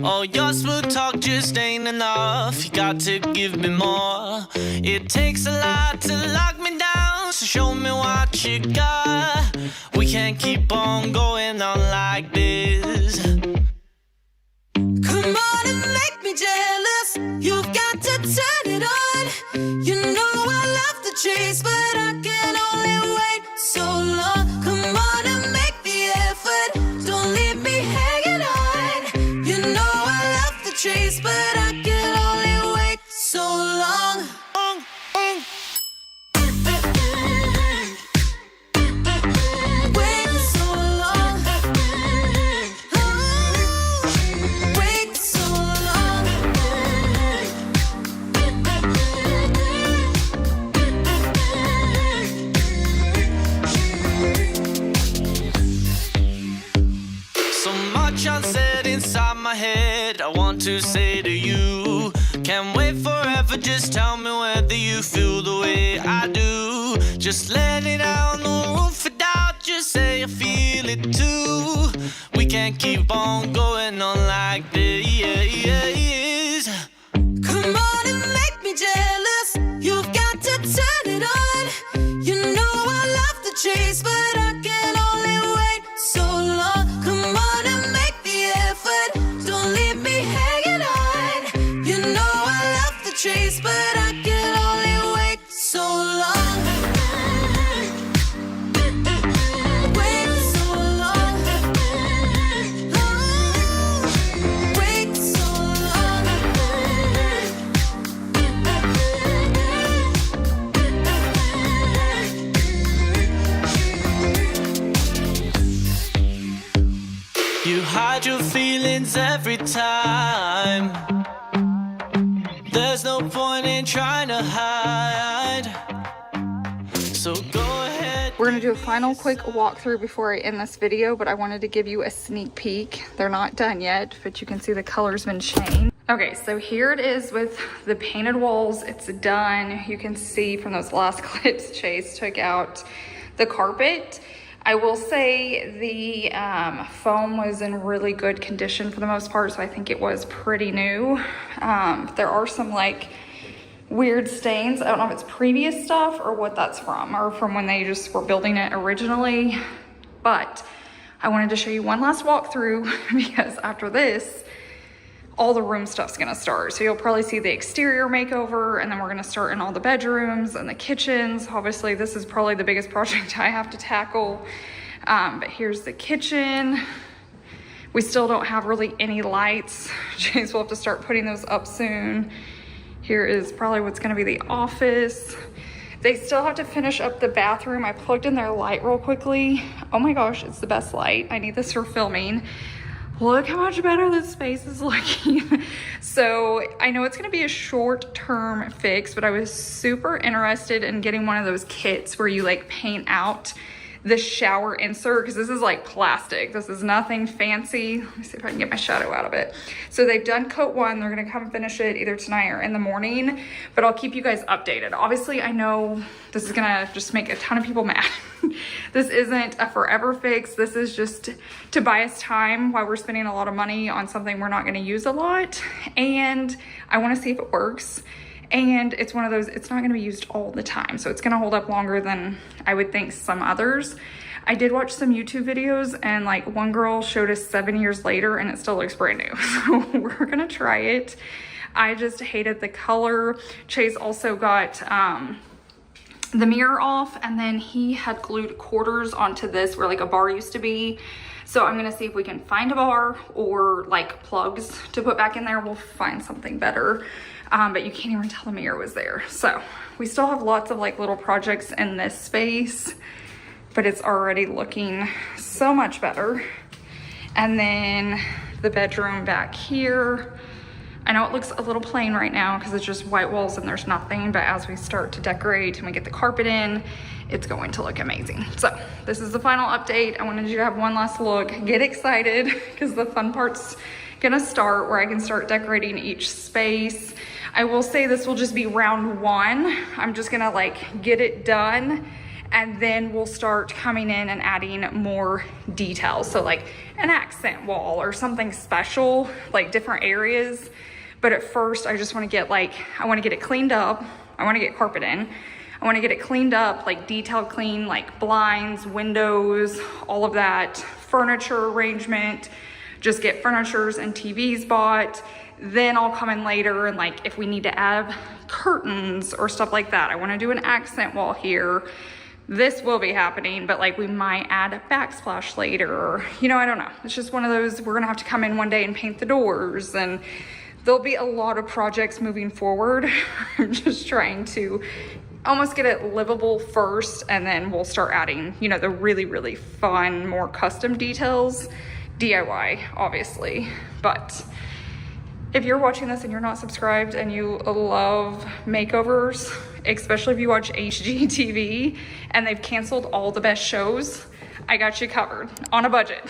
All your smooth talk just ain't enough, you got to give me more. It takes a lot to lock me down, so show me what you got. We can't keep on going on like this. Come on and make me jealous, you've got to turn it on. You know I love the chase, but I can only wait so long. Come on and make the effort, don't leave me hanging on. You know I love the chase, but I can only wait so long. Wait so long. Wait so long. So much unsaid inside my head, I want to say to you. Can't wait forever, just tell me whether you feel the way I do. Just let it out, no room for doubt, just say I feel it too. We can't keep on going on like this. Come on and make me jealous, you've got to turn it on. You know I love the chase, but I can only wait so long. Come on and make the effort, don't leave me hanging on. You know I love the chase, but I can only wait so long. Wait so long. Wait so long. You hide your feelings every time. There's no point in trying to hide. We're gonna do a final quick walkthrough before I end this video, but I wanted to give you a sneak peek. They're not done yet, but you can see the color's been changed. Okay, so here it is with the painted walls. It's done. You can see from those last clips, Chase took out the carpet. I will say the foam was in really good condition for the most part, so I think it was pretty new. There are some like weird stains. I don't know if it's previous stuff or what that's from, or from when they just were building it originally. But I wanted to show you one last walkthrough because after this, all the room stuff's gonna start. So you'll probably see the exterior makeover, and then we're gonna start in all the bedrooms and the kitchens. Obviously, this is probably the biggest project I have to tackle. But here's the kitchen. We still don't have really any lights. James will have to start putting those up soon. Here is probably what's gonna be the office. They still have to finish up the bathroom. I plugged in their light real quickly. Oh my gosh, it's the best light. I need this for filming. Look how much better this space is looking. So I know it's gonna be a short-term fix, but I was super interested in getting one of those kits where you like paint out the shower insert, because this is like plastic. This is nothing fancy. Let me see if I can get my shadow out of it. So they've done coat one. They're gonna come and finish it either tonight or in the morning, but I'll keep you guys updated. Obviously, I know this is gonna just make a ton of people mad. This isn't a forever fix. This is just to buy us time while we're spending a lot of money on something we're not gonna use a lot. And I wanna see if it works. And it's one of those, it's not gonna be used all the time. So it's gonna hold up longer than I would think some others. I did watch some YouTube videos, and like one girl showed us 7 years later and it still looks brand new. So we're gonna try it. I just hated the color. Chase also got the mirror off, and then he had glued quarters onto this where like a bar used to be. So I'm gonna see if we can find a bar or like plugs to put back in there. We'll find something better. But you can't even tell the mirror was there. So we still have lots of like little projects in this space, but it's already looking so much better. And then the bedroom back here. I know it looks a little plain right now because it's just white walls and there's nothing, but as we start to decorate and we get the carpet in, it's going to look amazing. So this is the final update. I wanted you to have one last look. Get excited because the fun part's gonna start, where I can start decorating each space. I will say this will just be round one. I'm just gonna like get it done, and then we'll start coming in and adding more details. So like an accent wall or something special, like different areas. But at first I just wanna get like, I wanna get it cleaned up. I wanna get carpet in. I wanna get it cleaned up, like detailed clean, like blinds, windows, all of that, furniture arrangement, just get furnitures and TVs bought. Then I'll come in later and like if we need to add curtains or stuff like that. I wanna do an accent wall here. This will be happening, but like we might add a backsplash later, or, you know, I don't know. It's just one of those, we're gonna have to come in one day and paint the doors, and there'll be a lot of projects moving forward. I'm just trying to almost get it livable first, and then we'll start adding, you know, the really, really fun, more custom details. DIY, obviously. But if you're watching this and you're not subscribed and you love makeovers, especially if you watch HGTV and they've canceled all the best shows, I got you covered on a budget.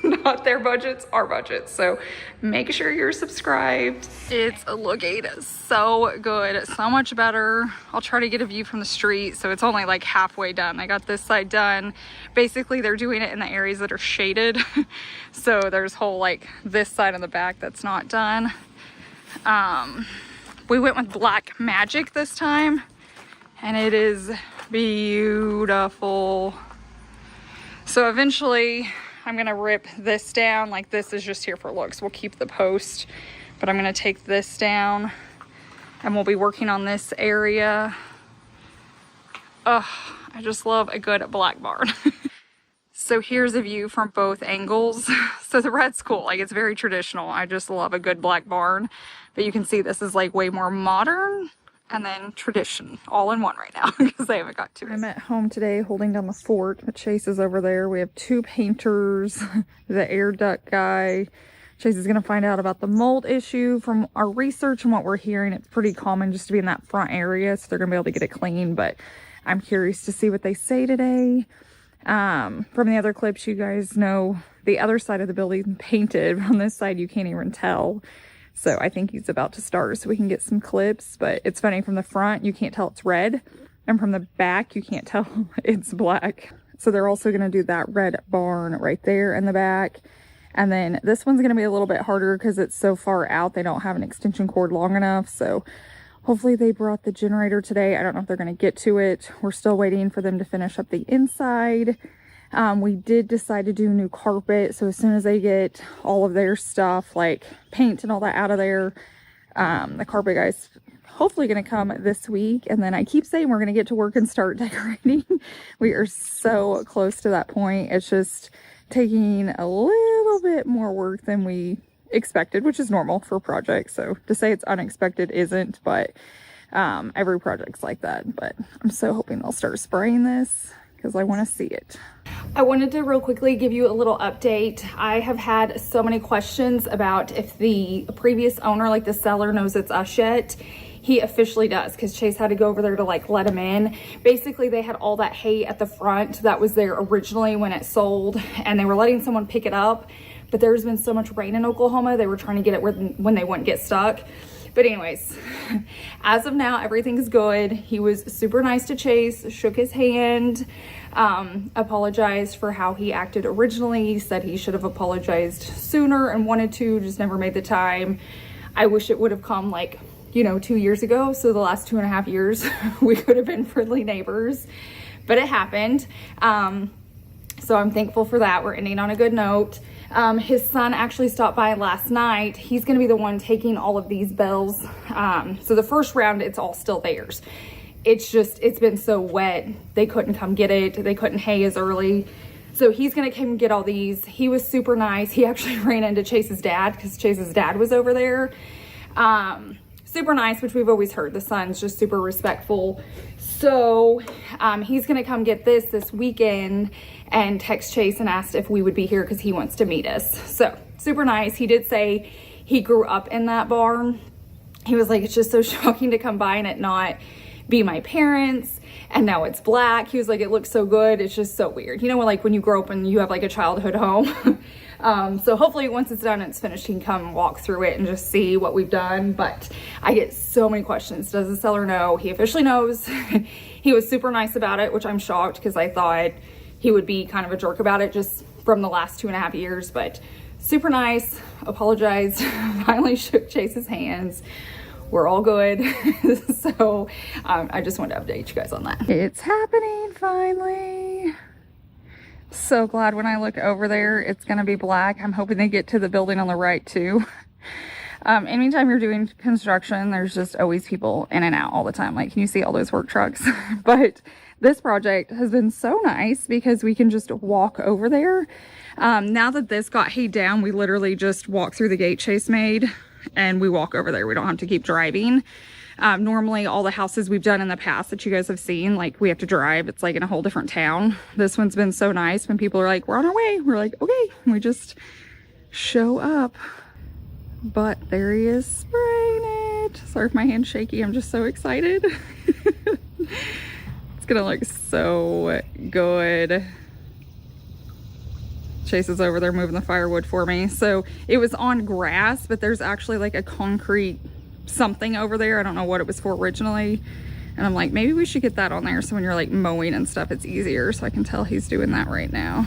Not their budgets, our budgets. So make sure you're subscribed. It's looking so good, so much better. I'll try to get a view from the street, so it's only like halfway done. I got this side done. Basically, they're doing it in the areas that are shaded. So there's whole like this side and the back that's not done. We went with Black Magic this time, and it is beautiful. So eventually I'm gonna rip this down. Like, this is just here for looks. We'll keep the post, but I'm gonna take this down and we'll be working on this area. Ugh, I just love a good black barn. So here's a view from both angles. So the red's cool, like it's very traditional. I just love a good black barn, but you can see this is like way more modern, and then tradition all in one right now because I haven't got to it. I'm at home today holding down the fort, but Chase is over there. We have two painters, the air duct guy. Chase is gonna find out about the mold issue. From our research and what we're hearing, it's pretty common just to be in that front area, so they're gonna be able to get it clean. But I'm curious to see what they say today. From the other clips, you guys know the other side of the building painted. On this side, you can't even tell. So I think he's about to start so we can get some clips. But it's funny, from the front, you can't tell it's red. And from the back, you can't tell it's black. So they're also going to do that red barn right there in the back. And then this one's going to be a little bit harder because it's so far out. They don't have an extension cord long enough. So hopefully they brought the generator today. I don't know if they're going to get to it. We're still waiting for them to finish up the inside. We did decide to do new carpet. So as soon as they get all of their stuff, like paint and all that out of there, the carpet guy's hopefully going to come this week. And then I keep saying we're going to get to work and start decorating. We are so close to that point. It's just taking a little bit more work than we expected, which is normal for projects. So to say it's unexpected isn't, but every project's like that. But I'm so hoping they'll start spraying this because I want to see it. I wanted to real quickly give you a little update. I have had so many questions about if the previous owner, like the seller, knows it's us yet. He officially does, because Chase had to go over there to like let him in. Basically, they had all that hay at the front that was there originally when it sold, and they were letting someone pick it up. But there's been so much rain in Oklahoma, they were trying to get it when they wouldn't get stuck. But anyways, as of now, everything is good. He was super nice to Chase, shook his hand, apologized for how he acted originally, said he should have apologized sooner and wanted to, just never made the time. I wish it would have come like, 2 years ago. So the last 2.5 years, we could have been friendly neighbors, but it happened. So I'm thankful for that. We're ending on a good note. His son actually stopped by last night. He's going to be the one taking all of these bells. So the first round, it's all still theirs. It's been so wet. They couldn't come get it. They couldn't hay as early. So he's going to come get all these. He was super nice. He actually ran into Chase's dad because Chase's dad was over there. Super nice, which we've always heard. The son's just super respectful. So he's going to come get this weekend and text Chase and asked if we would be here because he wants to meet us. So super nice. He did say he grew up in that barn. He was like, it's just so shocking to come by and it not be my parents, and now it's black. He was like, it looks so good. It's just so weird. When you grow up and you have like a childhood home. So hopefully once it's done and it's finished, he can come walk through it and just see what we've done. But I get so many questions. Does the seller know? He officially knows. He was super nice about it, which I'm shocked because I thought he would be kind of a jerk about it just from the last 2.5 years, but super nice, apologized, finally shook Chase's hands. We're all good. So I just wanted to update you guys on that. It's happening finally. So glad when I look over there, it's going to be black. I'm hoping they get to the building on the right too. Anytime you're doing construction, there's just always people in and out all the time. Like, can you see all those work trucks? But this project has been so nice because we can just walk over there. Now that this got hay down, we literally just walk through the gate Chase made and we walk over there. We don't have to keep driving. Normally all the houses we've done in the past that you guys have seen, like, we have to drive. It's like in a whole different town. This one's been so nice. When people are like, we're on our way, we're like, okay, and we just show up. But there he is spraying it. Sorry if my hand's shaky. I'm just so excited. It's gonna look so good. Chase is over there moving the firewood for me. So it was on grass, but there's actually like a concrete something over there. I don't know what it was for originally. And I'm like, maybe we should get that on there so when you're like mowing and stuff, it's easier. So I can tell he's doing that right now.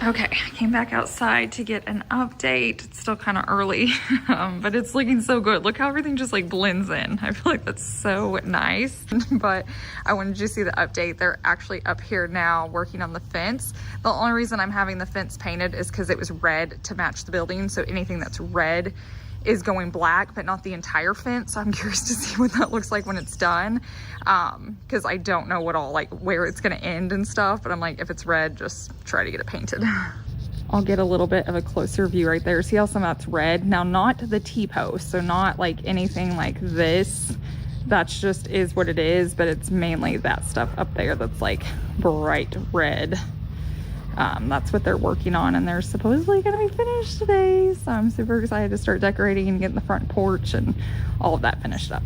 Okay, I came back outside to get an update. It's still kind of early, but it's looking so good. Look how everything just like blends in. I feel like that's so nice. But I wanted you to see the update. They're actually up here now working on the fence. The only reason I'm having the fence painted is because it was red to match the building. So anything that's red is going black, but not the entire fence. So I'm curious to see what that looks like when it's done. Cause I don't know what all, like where it's gonna end and stuff, but I'm like, if it's red, just try to get it painted. I'll get a little bit of a closer view right there. See how some of that's red? Now, not the T-post, so not like anything like this. That's just is what it is, but it's mainly that stuff up there that's like bright red. That's what they're working on, and they're supposedly gonna be finished today. So I'm super excited to start decorating and getting the front porch and all of that finished up.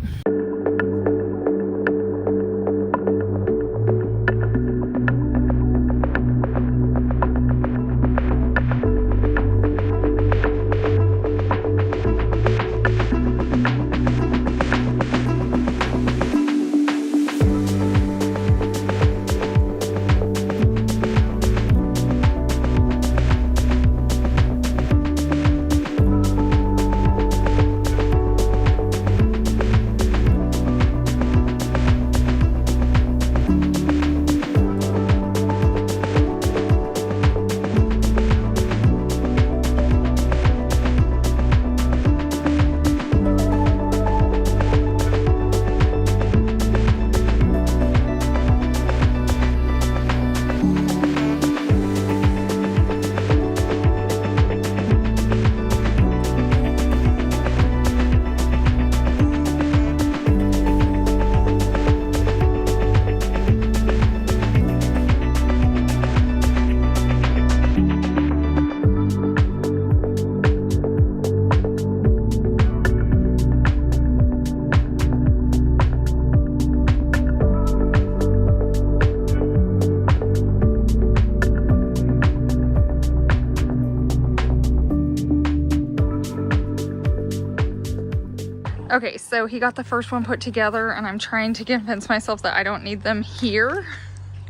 Okay, so he got the first one put together, and I'm trying to convince myself that I don't need them here.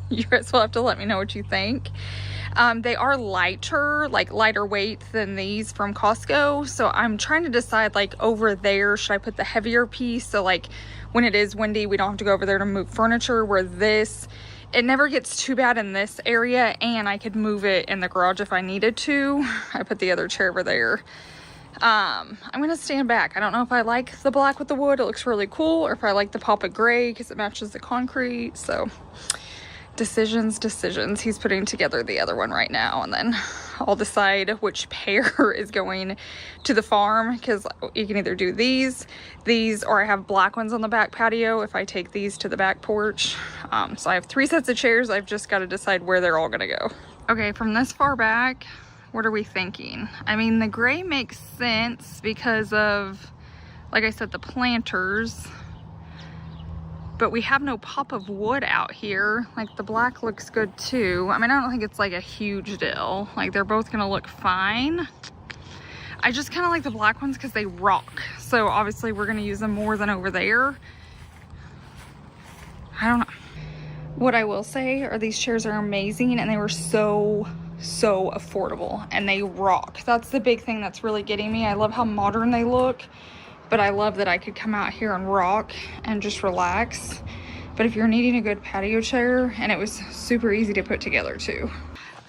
You guys will have to let me know what you think. They are lighter, like lighter weight than these from Costco. So I'm trying to decide, like over there, should I put the heavier piece? So like when it is windy, we don't have to go over there to move furniture, where this, it never gets too bad in this area, and I could move it in the garage if I needed to. I put the other chair over there. I'm gonna stand back. I don't know if I like the black with the wood, it looks really cool, or if I like the pop of gray because it matches the concrete. So decisions. He's putting together the other one right now, and then I'll decide which pair is going to the farm, because you can either do these, or I have black ones on the back patio if I take these to the back porch. So I have 3 sets of chairs. I've just got to decide where they're all gonna go. Okay, from this far back, what are we thinking? I mean, the gray makes sense because of, like I said, the planters, but we have no pop of wood out here. Like the black looks good too. I mean, I don't think it's like a huge deal. Like they're both gonna look fine. I just kind of like the black ones because they rock. So obviously we're gonna use them more than over there. I don't know. What I will say are these chairs are amazing, and they were so affordable, and they rock. That's the big thing that's really getting me. I love how modern they look, but I love that I could come out here and rock and just relax. But if you're needing a good patio chair, and it was super easy to put together too.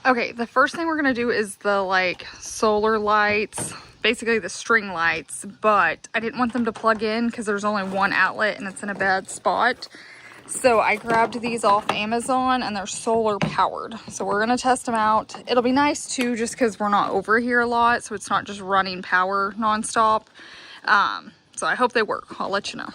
Okay, the first thing we're gonna do is the like solar lights, basically the string lights, but I didn't want them to plug in because there's only one outlet and it's in a bad spot. So I grabbed these off Amazon, and they're solar powered. So we're gonna test them out. It'll be nice too, just because we're not over here a lot, so it's not just running power nonstop. So I hope they work. I'll let you know.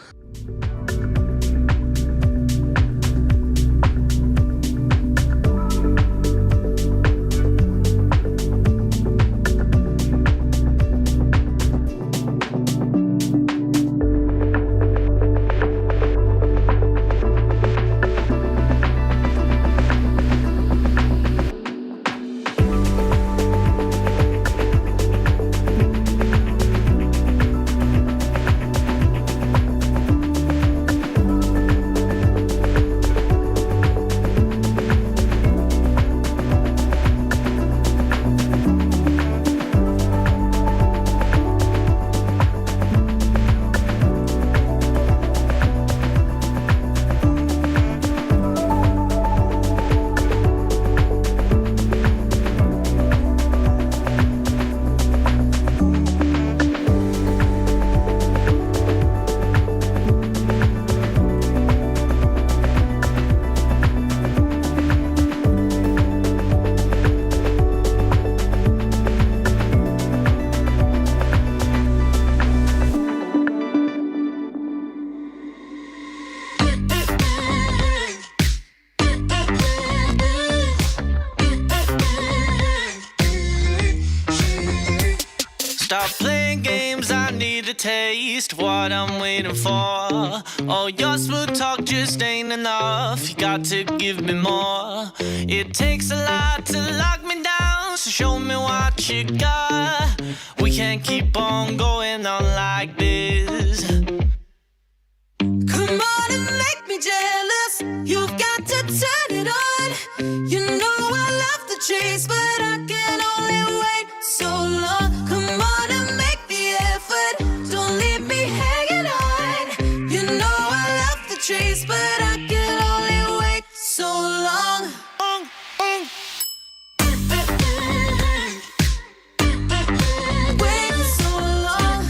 Stop playing games, I need a taste. What I'm waiting for. Oh, your smooth talk just ain't enough. You got to give me more. It takes a lot to lock me down, so show me what you got. We can't keep on going on like this. Come on and make me jealous. You've got to turn it on. You know I love the chase, but I can only wait so long. Come on and make the effort. Don't leave me hanging on. You know I love the chase, but I can only wait so long. Wait so long.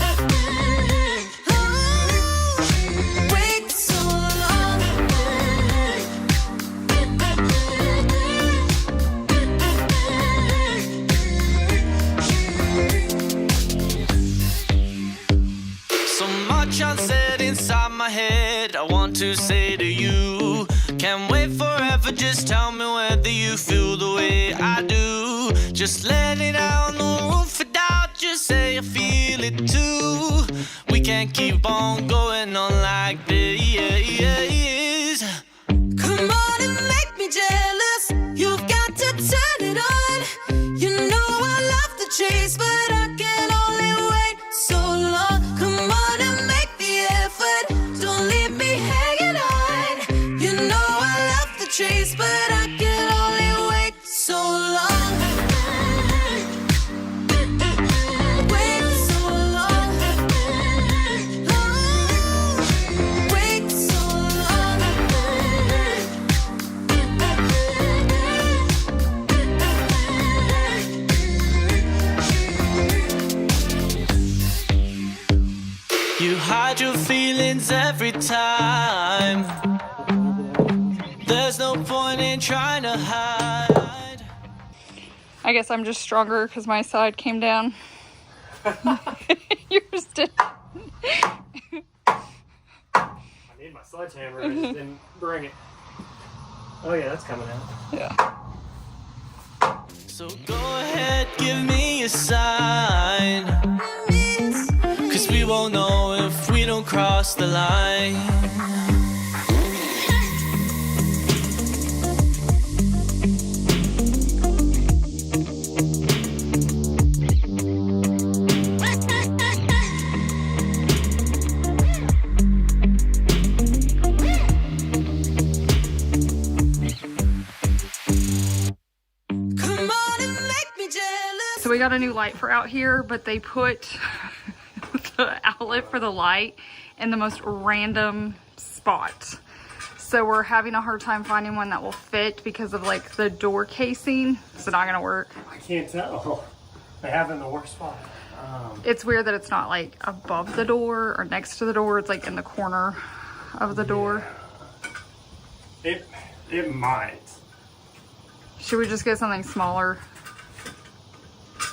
Wait so long. So much unsaid inside my head, I want to say to you. Can't wait forever, just tell me whether you feel the way I do. Just let it out, no room for doubt, just say I feel it too. We can't keep on going on like this. Come on and make me jealous. You've got to turn it on. You know I love the chase, but I can only wait so long. Come on and make the effort. Don't leave me hanging on. You know I love the chase, but I can only wait so long. Wait so long. Wait so long. You hide your feelings every time. There's no point in trying to hide. I guess I'm just stronger because my side came down. Yours did. I need my sledgehammer. I just didn't bring it. Oh yeah, that's coming out. Yeah. So go ahead, give me a sign. 'Cause we won't know if we don't cross the line. Come on and make me jealous. So we got a new light for out here, but they put the outlet for the light in the most random spot. So we're having a hard time finding one that will fit because of like the door casing. It's not gonna work. I can't tell. They have it in the worst spot. It's weird that it's not like above the door or next to the door. It's like in the corner of the door. It might. Should we just get something smaller?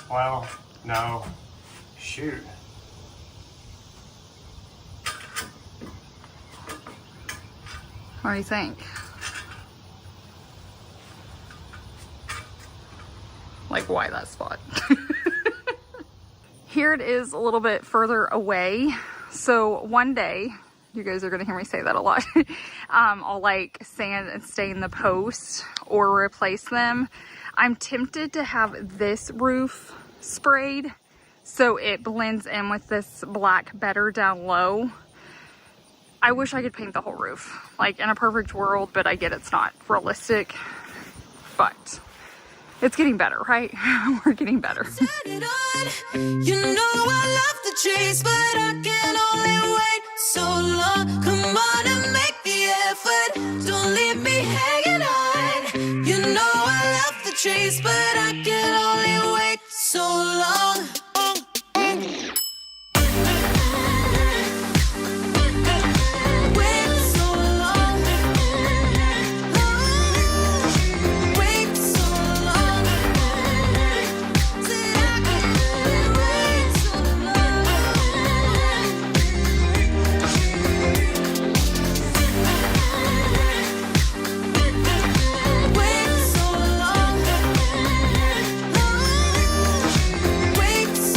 Well, no. Shoot. What do you think? Like, why that spot? Here it is a little bit further away. So one day, you guys are gonna hear me say that a lot. I'll like sand and stain the posts or replace them. I'm tempted to have this roof sprayed so it blends in with this black better down low. I wish I could paint the whole roof, like in a perfect world, but I get it's not realistic, but it's getting better, right? We're getting better. Turn it on. You know I love the chase, but I can only wait so long. Come on and make the effort. Don't leave me hanging on. You know I love the chase, but I can only wait so long. Wait so long. Wait so long. Said I can wait so long. Wait so long. Wait so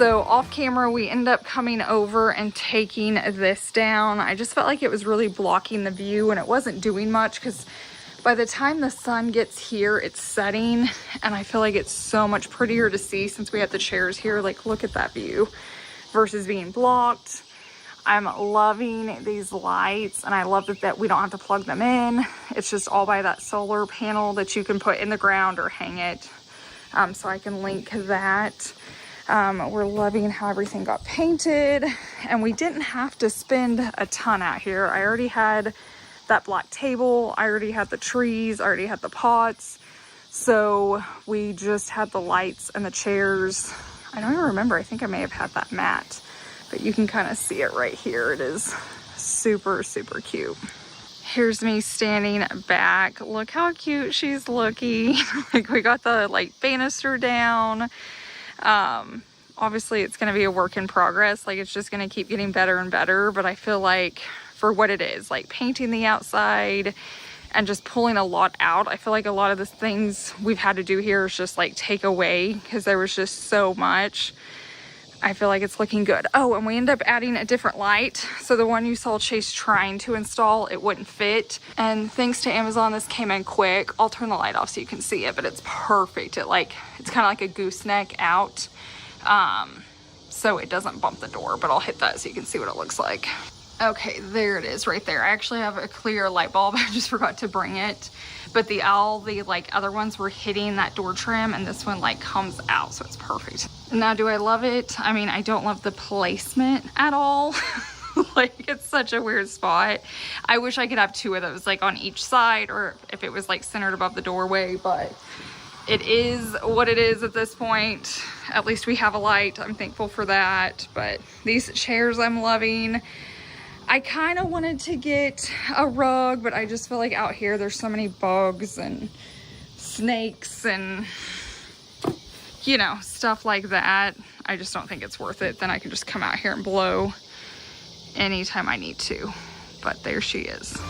So off camera, we ended up coming over and taking this down. I just felt like it was really blocking the view and it wasn't doing much because by the time the sun gets here, it's setting, and I feel like it's so much prettier to see since we have the chairs here. Like, look at that view versus being blocked. I'm loving these lights, and I love that we don't have to plug them in. It's just all by that solar panel that you can put in the ground or hang it. So I can link that. We're loving how everything got painted, and we didn't have to spend a ton out here. I already had that black table, I already had the trees, I already had the pots. So we just had the lights and the chairs. I don't even remember, I think I may have had that mat, but you can kind of see it right here. It is super, super cute. Here's me standing back. Look how cute she's looking. Like, we got the like banister down. Obviously it's going to be a work in progress. Like, it's just going to keep getting better and better, but I feel like for what it is, like painting the outside and just pulling a lot out, I feel like a lot of the things we've had to do here is just like take away because there was just so much. I feel like it's looking good. Oh, and we ended up adding a different light. So the one you saw Chase trying to install, it wouldn't fit. And thanks to Amazon, this came in quick. I'll turn the light off so you can see it, but it's perfect. It's kind of like a gooseneck out. So it doesn't bump the door, but I'll hit that so you can see what it looks like. Okay, there it is right there. I actually have a clear light bulb. I just forgot to bring it. But all the like other ones were hitting that door trim, and this one like comes out, so it's perfect. Now, do I love it? I mean, I don't love the placement at all. Like, it's such a weird spot. I wish I could have two of those like on each side, or if it was like centered above the doorway, but it is what it is at this point. At least we have a light. I'm thankful for that. But these chairs I'm loving. I kind of wanted to get a rug, but I just feel like out here there's so many bugs and snakes and, you know, stuff like that. I just don't think it's worth it. Then I can just come out here and blow anytime I need to. But there she is.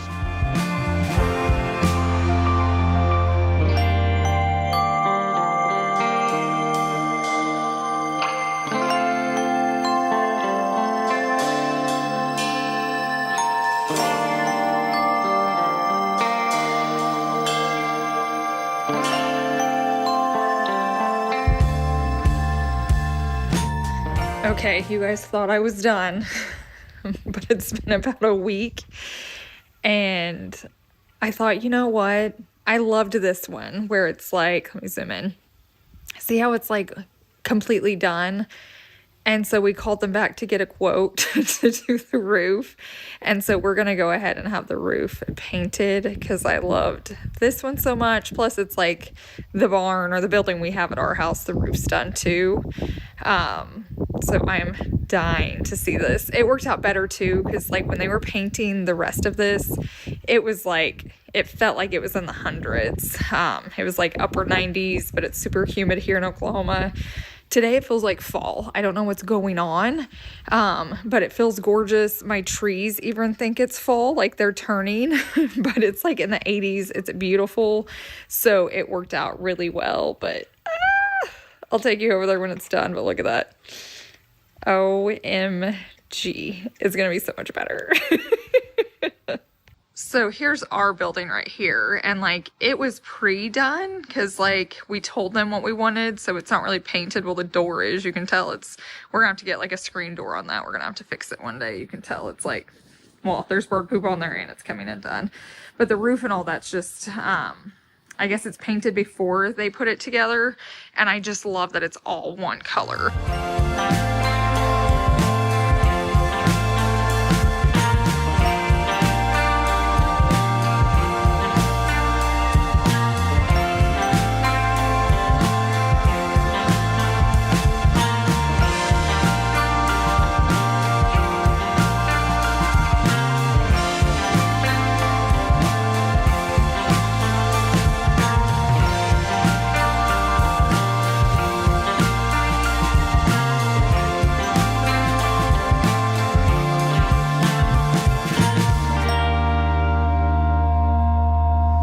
Okay, you guys thought I was done, but it's been about a week, and I thought, you know what? I loved this one where it's like, let me zoom in. See how it's like completely done? And so we called them back to get a quote to do the roof. And so we're going to go ahead and have the roof painted because I loved this one so much. Plus it's like the barn or the building we have at our house, the roof's done too. So I am dying to see this. It worked out better too because like when they were painting the rest of this, it was like, it felt like it was in the hundreds. It was like upper 90s, but it's super humid here in Oklahoma. Today it feels like fall. I don't know what's going on, but it feels gorgeous. My trees even think it's fall, like they're turning, but it's like in the 80s. It's beautiful. So it worked out really well, but I'll take you over there when it's done. But look at that. OMG. It's going to be so much better. So here's our building right here, and like it was pre-done because like we told them what we wanted, so it's not really painted. Well, the door is, you can tell we're gonna have to get like a screen door on that. We're gonna have to fix it one day. You can tell it's like, well, there's bird poop on there and it's coming in done. But the roof and all that's just, I guess it's painted before they put it together, and I just love that it's all one color.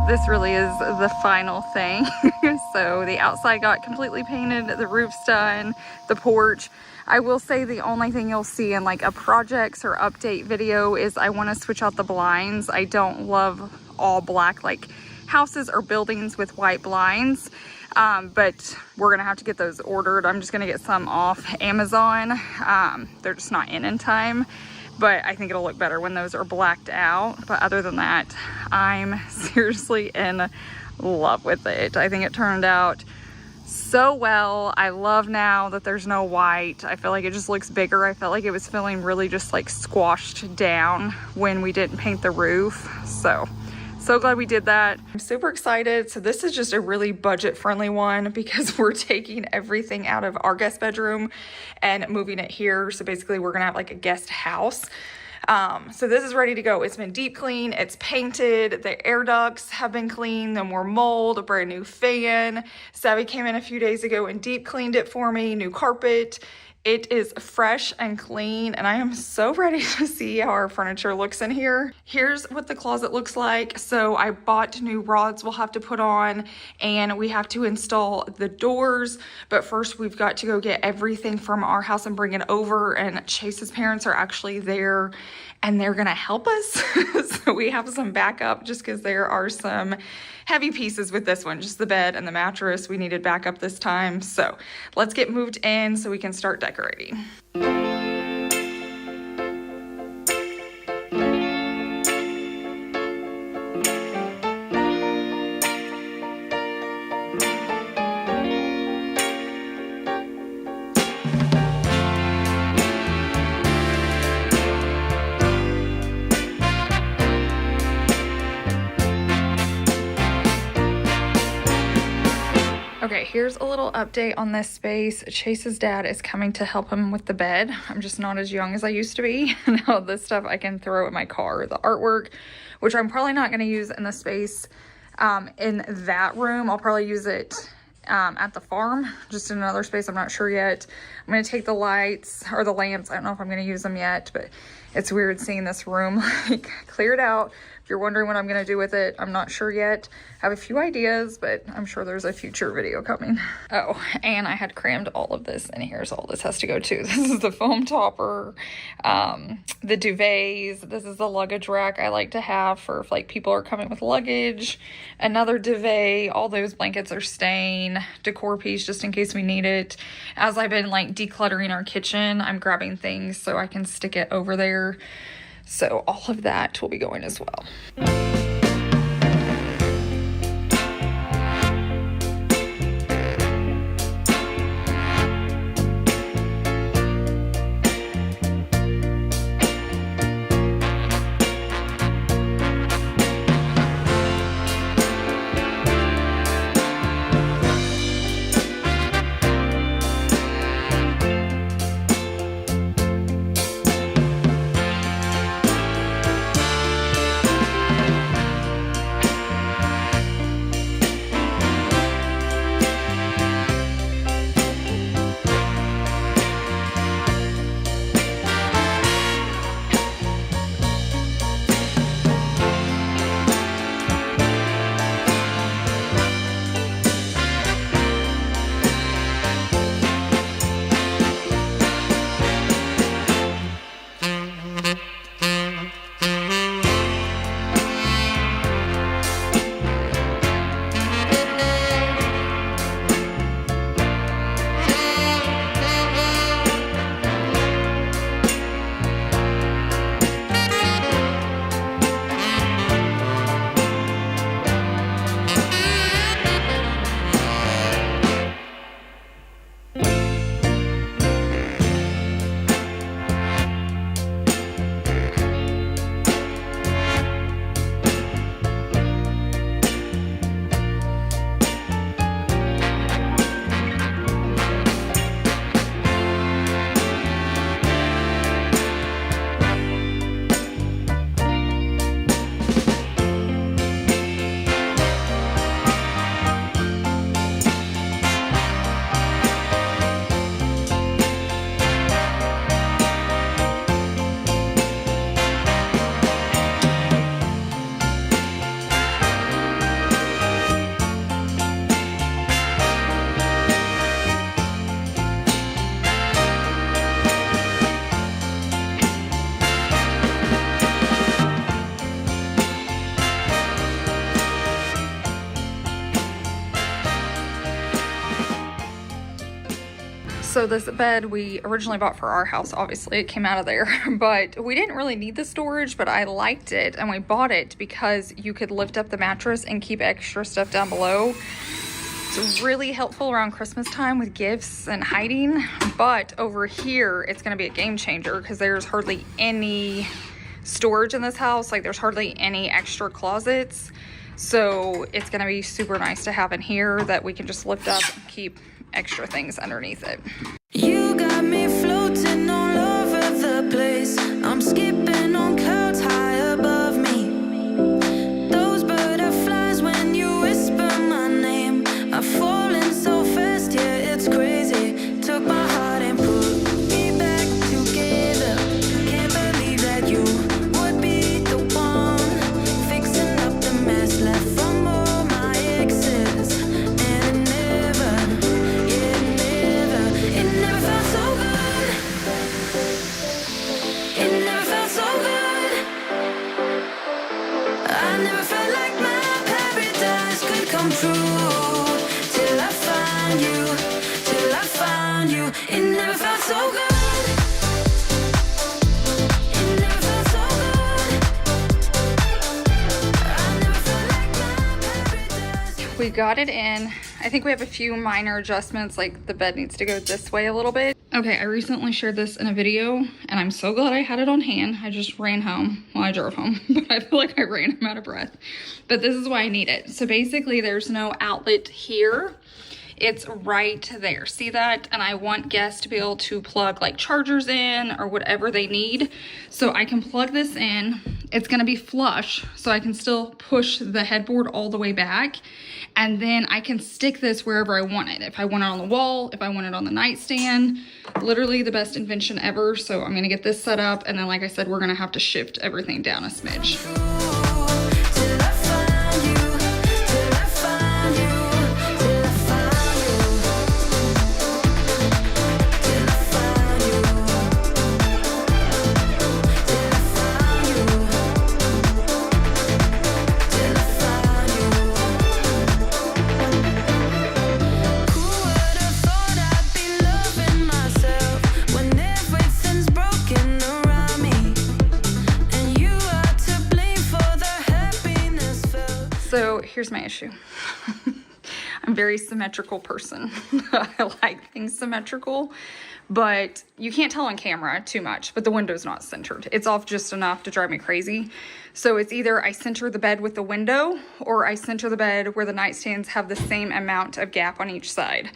This really is the final thing. So the outside got completely painted, the roof's done, the porch. I will say the only thing you'll see in like a projects or update video is I want to switch out the blinds. I don't love all black like houses or buildings with white blinds, but we're gonna have to get those ordered. I'm just gonna get some off Amazon. They're just not in time, but I think it'll look better when those are blacked out. But other than that, I'm seriously in love with it. I think it turned out so well. I love now that there's no white. I feel like it just looks bigger. I felt like it was feeling really just like squashed down when we didn't paint the roof. So glad we did that. I'm super excited. So this is just a really budget friendly one because we're taking everything out of our guest bedroom and moving it here. So basically we're gonna have like a guest house. So this is ready to go. It's been deep cleaned, it's painted, the air ducts have been cleaned, no more mold, a brand new fan. Savvy came in a few days ago and deep cleaned it for me, new carpet. It is fresh and clean, and I am so ready to see how our furniture looks in here. Here's what the closet looks like. So I bought new rods we'll have to put on, and we have to install the doors. But first we've got to go get everything from our house and bring it over, and Chase's parents are actually there and they're gonna help us. So we have some backup just because there are some heavy pieces with this one, just the bed and the mattress. We needed backup this time. So let's get moved in so we can start decorating. Okay, here's a little update on this space. Chase's dad is coming to help him with the bed. I'm just not as young as I used to be. Now this stuff I can throw in my car. The artwork, which I'm probably not going to use in the space in that room. I'll probably use it at the farm, just in another space. I'm not sure yet. I'm going to take the lights or the lamps. I don't know if I'm going to use them yet, but it's weird seeing this room like cleared out. If you're wondering what I'm going to do with it, I'm not sure yet. I have a few ideas, but I'm sure there's a future video coming. Oh, and I had crammed all of this in here, so all this has to go too. This is the foam topper, the duvets. This is the luggage rack I like to have for if like people are coming with luggage. Another duvet. All those blankets are staying. Decor piece just in case we need it. As I've been like decluttering our kitchen, I'm grabbing things so I can stick it over there. So all of that will be going as well. So this bed we originally bought for our house, obviously it came out of there, but we didn't really need the storage, but I liked it and we bought it because you could lift up the mattress and keep extra stuff down below. It's really helpful around Christmas time with gifts and hiding, but over here it's going to be a game changer because there's hardly any storage in this house. Like there's hardly any extra closets, so it's going to be super nice to have in here that we can just lift up and keep extra things underneath it. You got me floating all over the place. I'm skipping on clouds high above me. Those butterflies when you whisper my name are falling so fast, yeah, it's crazy. Took my heart and put me back together. Can't believe that you would be the one fixing up the mess left from all my exes. And it never felt so good. It never felt so good. I never felt like my paradise could come true till I found you, till I found you. It never felt so good. It never felt so good. I never felt like my paradise. We got it in. I think we have a few minor adjustments, like the bed needs to go this way a little bit. Okay, I recently shared this in a video and I'm so glad I had it on hand. I just ran home. Well, I drove home, but I feel like I ran. I'm out of breath. But this is why I need it. So basically there's no outlet here. It's right there. See that? And I want guests to be able to plug like chargers in or whatever they need. So I can plug this in. It's gonna be flush, so I can still push the headboard all the way back. And then I can stick this wherever I want it. If I want it on the wall, if I want it on the nightstand, literally the best invention ever. So I'm gonna get this set up. And then like I said, we're gonna have to shift everything down a smidge. Till I found you, till I found you, till I found you, till I found you, till I found you, till I found you. Who would have thought I'd be loving myself when everything's broken around me? And you are to blame for the happiness felt. So here's my issue. I'm a very symmetrical person. I like things symmetrical, but you can't tell on camera too much, but the window's not centered. It's off just enough to drive me crazy. So it's either I center the bed with the window or I center the bed where the nightstands have the same amount of gap on each side.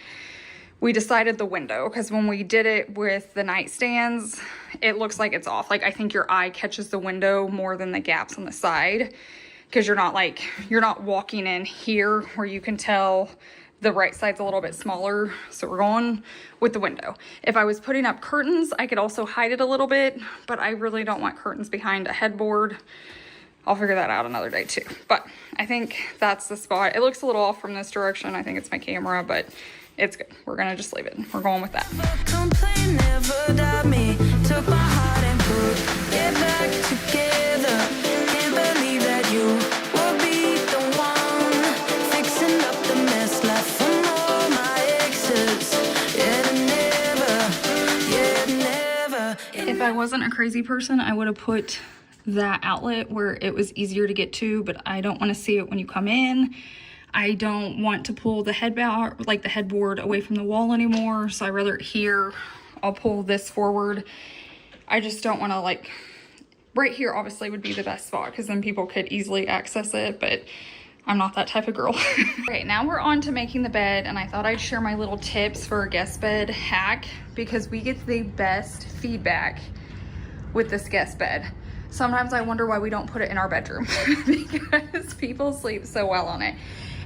We decided the window because when we did it with the nightstands, it looks like it's off. Like I think your eye catches the window more than the gaps on the side, because you're not walking in here where you can tell the right side's a little bit smaller. So we're going with the window. If I was putting up curtains, I could also hide it a little bit, but I really don't want curtains behind a headboard. I'll figure that out another day too. But I think that's the spot. It looks a little off from this direction. I think it's my camera, but it's good. We're gonna just leave it. We're going with that. Complain, never doubt me. Took my heart and put it back together. Can't believe that you will be the one fixing up the mess left from all my exes. If I wasn't a crazy person, I would have put that outlet where it was easier to get to, but I don't want to see it when you come in. I don't want to pull the headboard away from the wall anymore, so I rather here. I'll pull this forward. I just don't want to, like, right here obviously would be the best spot because then people could easily access it, but I'm not that type of girl. Okay, now we're on to making the bed, and I thought I'd share my little tips for a guest bed hack because we get the best feedback with this guest bed. Sometimes I wonder why we don't put it in our bedroom because people sleep so well on it.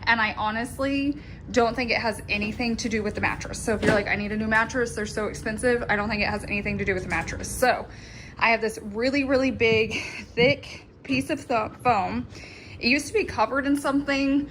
And I honestly don't think it has anything to do with the mattress. So if you're like, I need a new mattress, they're so expensive, I don't think it has anything to do with the mattress. So I have this really, really big, thick piece of foam. It used to be covered in something.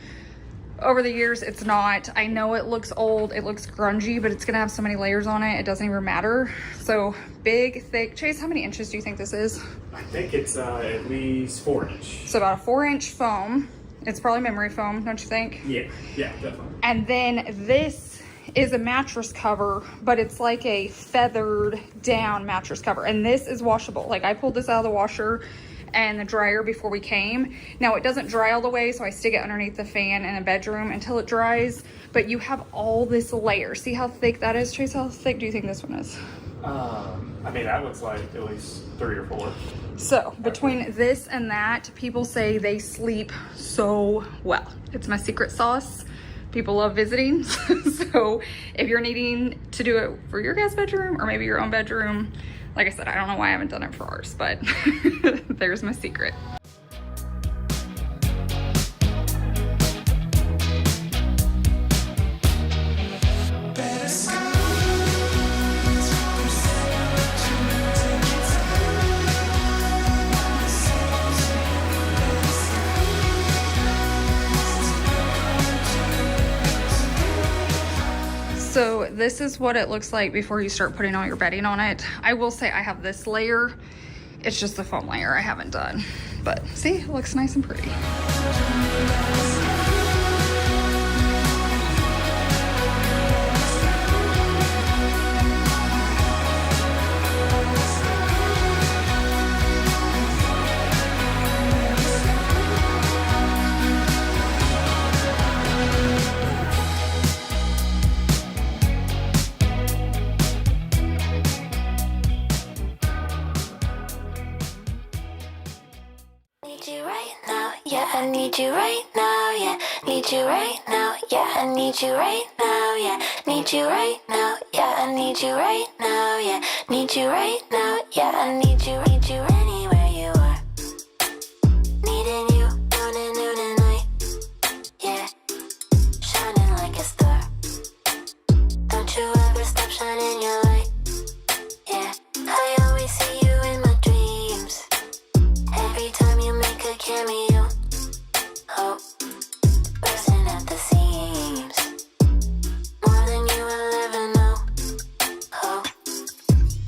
Over the years, it's not. I know it looks old, it looks grungy, but it's gonna have so many layers on it, it doesn't even matter. So big, thick. Chase, how many inches do you think this is? I think it's at least 4 inch. So about a 4-inch foam. It's probably memory foam, don't you think? Yeah, definitely. And then this is a mattress cover, but it's like a feathered down mattress cover. And this is washable. Like, I pulled this out of the washer and the dryer before we came. Now, it doesn't dry all the way, so I stick it underneath the fan in the bedroom until it dries. But you have all this layer. See how thick that is, Chase? How thick do you think this one is? I mean, that looks like at least 3 or 4. So between this and that, people say they sleep so well. It's my secret sauce. People love visiting. So if you're needing to do it for your guest bedroom or maybe your own bedroom, like I said, I don't know why I haven't done it for ours, but there's my secret. So this is what it looks like before you start putting all your bedding on it. I will say I have this layer. It's just the foam layer I haven't done. But see, it looks nice and pretty. I need you right now, yeah. Need you right now, yeah. I need you right now, yeah. Need you right now, yeah. I need you right now, yeah. Need you right now, yeah. I need you anywhere you are. Needing you morning, noon, and night, yeah. Shining like a star. Don't you ever stop shining your light, yeah. I always see you in my dreams. Every time you make a cameo. Oh, bursting at the seams, more than you will ever know. Oh,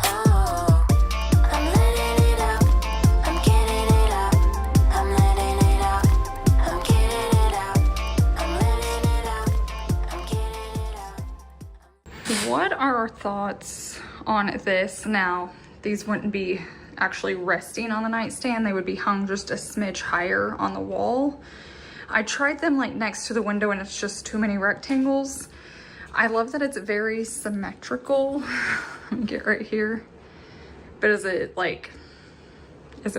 oh, I'm letting it out, I'm getting it out, I'm letting it out, I'm getting it out, I'm letting it out, I'm getting it out. What are our thoughts on this? Now, these wouldn't be actually resting on the nightstand. They would be hung just a smidge higher on the wall. I tried them like next to the window and it's just too many rectangles. I love that it's very symmetrical. Let me get right here. But is it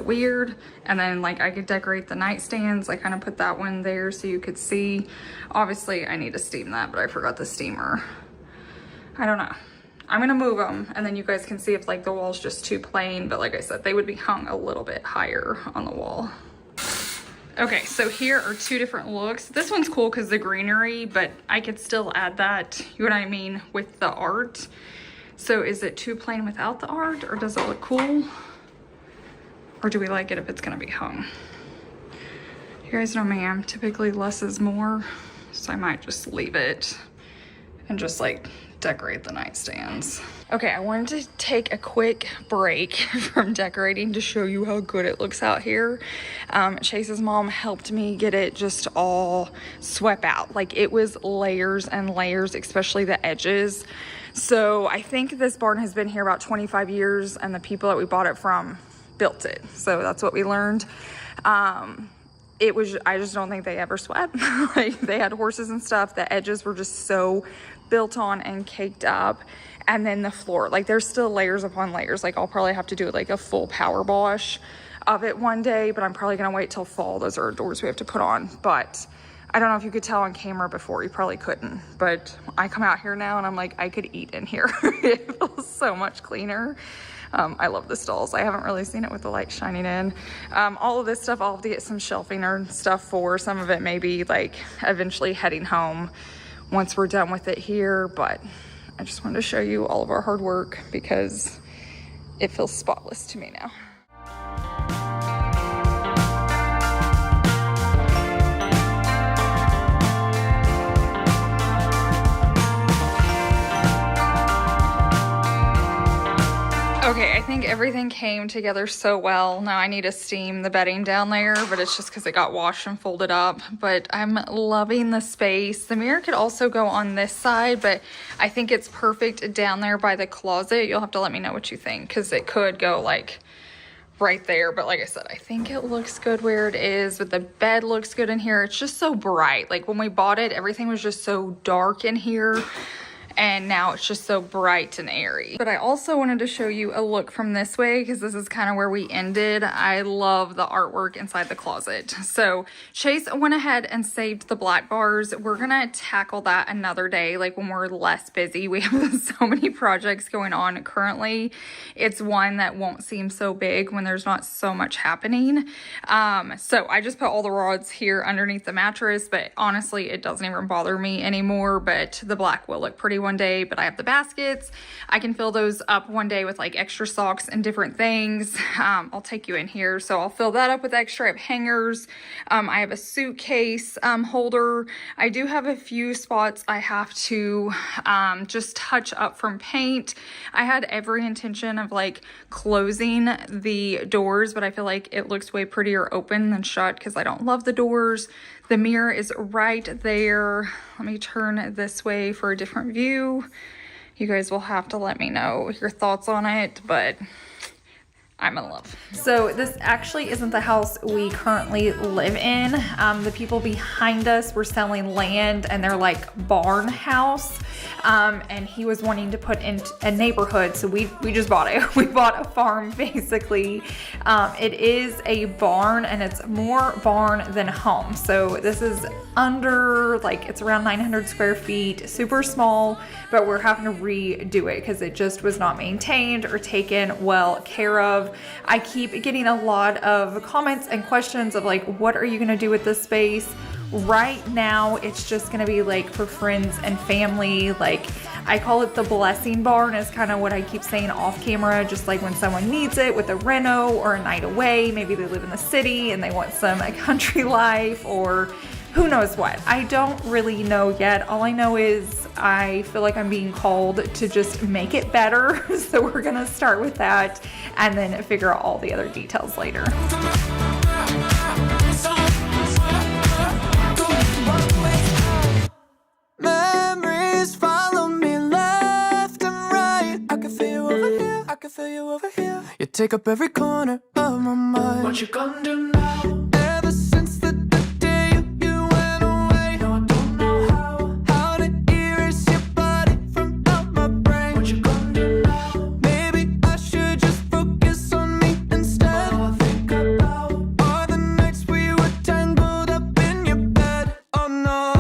weird? And then like I could decorate the nightstands. I kind of put that one there so you could see. Obviously I need to steam that, but I forgot the steamer. I don't know. I'm gonna move them and then you guys can see if like the wall's just too plain. But like I said, they would be hung a little bit higher on the wall. Okay, so here are two different looks. This one's cool because the greenery, but I could still add that, you know what I mean, with the art. So is it too plain without the art, or does it look cool? Or do we like it if it's gonna be hung? You guys know me, I'm typically less is more, so I might just leave it and just like decorate the nightstands. Okay, I wanted to take a quick break from decorating to show you how good it looks out here. Chase's mom helped me get it just all swept out. Like it was layers and layers, especially the edges. So I think this barn has been here about 25 years and the people that we bought it from built it. So that's what we learned. I just don't think they ever swept. Like they had horses and stuff. The edges were just so built on and caked up. And then the floor, like there's still layers upon layers. Like I'll probably have to do like a full power wash of it one day, but I'm probably gonna wait till fall. Those are doors we have to put on. But I don't know if you could tell on camera before, you probably couldn't. But I come out here now and I'm like, I could eat in here. It feels so much cleaner. I love the stalls. I haven't really seen it with the light shining in. All of this stuff I'll have to get some shelving or stuff for. Some of it may be like eventually heading home once we're done with it here, but I just wanted to show you all of our hard work because it feels spotless to me now. Okay, I think everything came together so well. Now I need to steam the bedding down there, but it's just because it got washed and folded up. But I'm loving the space. The mirror could also go on this side, but I think it's perfect down there by the closet. You'll have to let me know what you think, because it could go like right there. But like I said, I think it looks good where it is, but the bed looks good in here. It's just so bright. Like when we bought it, everything was just so dark in here, and now it's just so bright and airy. But I also wanted to show you a look from this way, because this is kind of where we ended. I love the artwork inside the closet. So Chase went ahead and saved the black bars. We're gonna tackle that another day, like when we're less busy. We have so many projects going on currently. It's one that won't seem so big when there's not so much happening. So I just put all the rods here underneath the mattress, but honestly, it doesn't even bother me anymore. But the black will look pretty one day. But I have the baskets. I can fill those up one day with like extra socks and different things. I'll take you in here. So I'll fill that up with extra. I have hangers. I have a suitcase holder. I do have a few spots I have to just touch up from paint. I had every intention of like closing the doors, but I feel like it looks way prettier open than shut because I don't love the doors. The mirror is right there. Let me turn this way for a different view. You guys will have to let me know your thoughts on it, but I'm in love. So this actually isn't the house we currently live in. The people behind us were selling land, and they're like Barnhouse. And he was wanting to put in a neighborhood, so we just bought it. We bought a farm basically. It is a barn, and it's more barn than home. So this is under, like, it's around 900 square feet, super small, but we're having to redo it because it just was not maintained or taken well care of. I keep getting a lot of comments and questions of like, what are you gonna do with this space? Right now, it's just gonna be like for friends and family. Like, I call it the blessing barn, is kind of what I keep saying off camera, just like when someone needs it with a reno or a night away. Maybe they live in the city and they want some country life, or who knows what. I don't really know yet. All I know is I feel like I'm being called to just make it better. So we're gonna start with that and then figure out all the other details later. Memories follow me left and right. I can feel you over here, I can feel you over here. You take up every corner of my mind. What you gonna do now? Ever since the day you went away, no, I don't know how to erase your body from out my brain. What you gonna do now? Maybe I should just focus on me instead. All I think about are the nights we were tangled up in your bed. Oh no.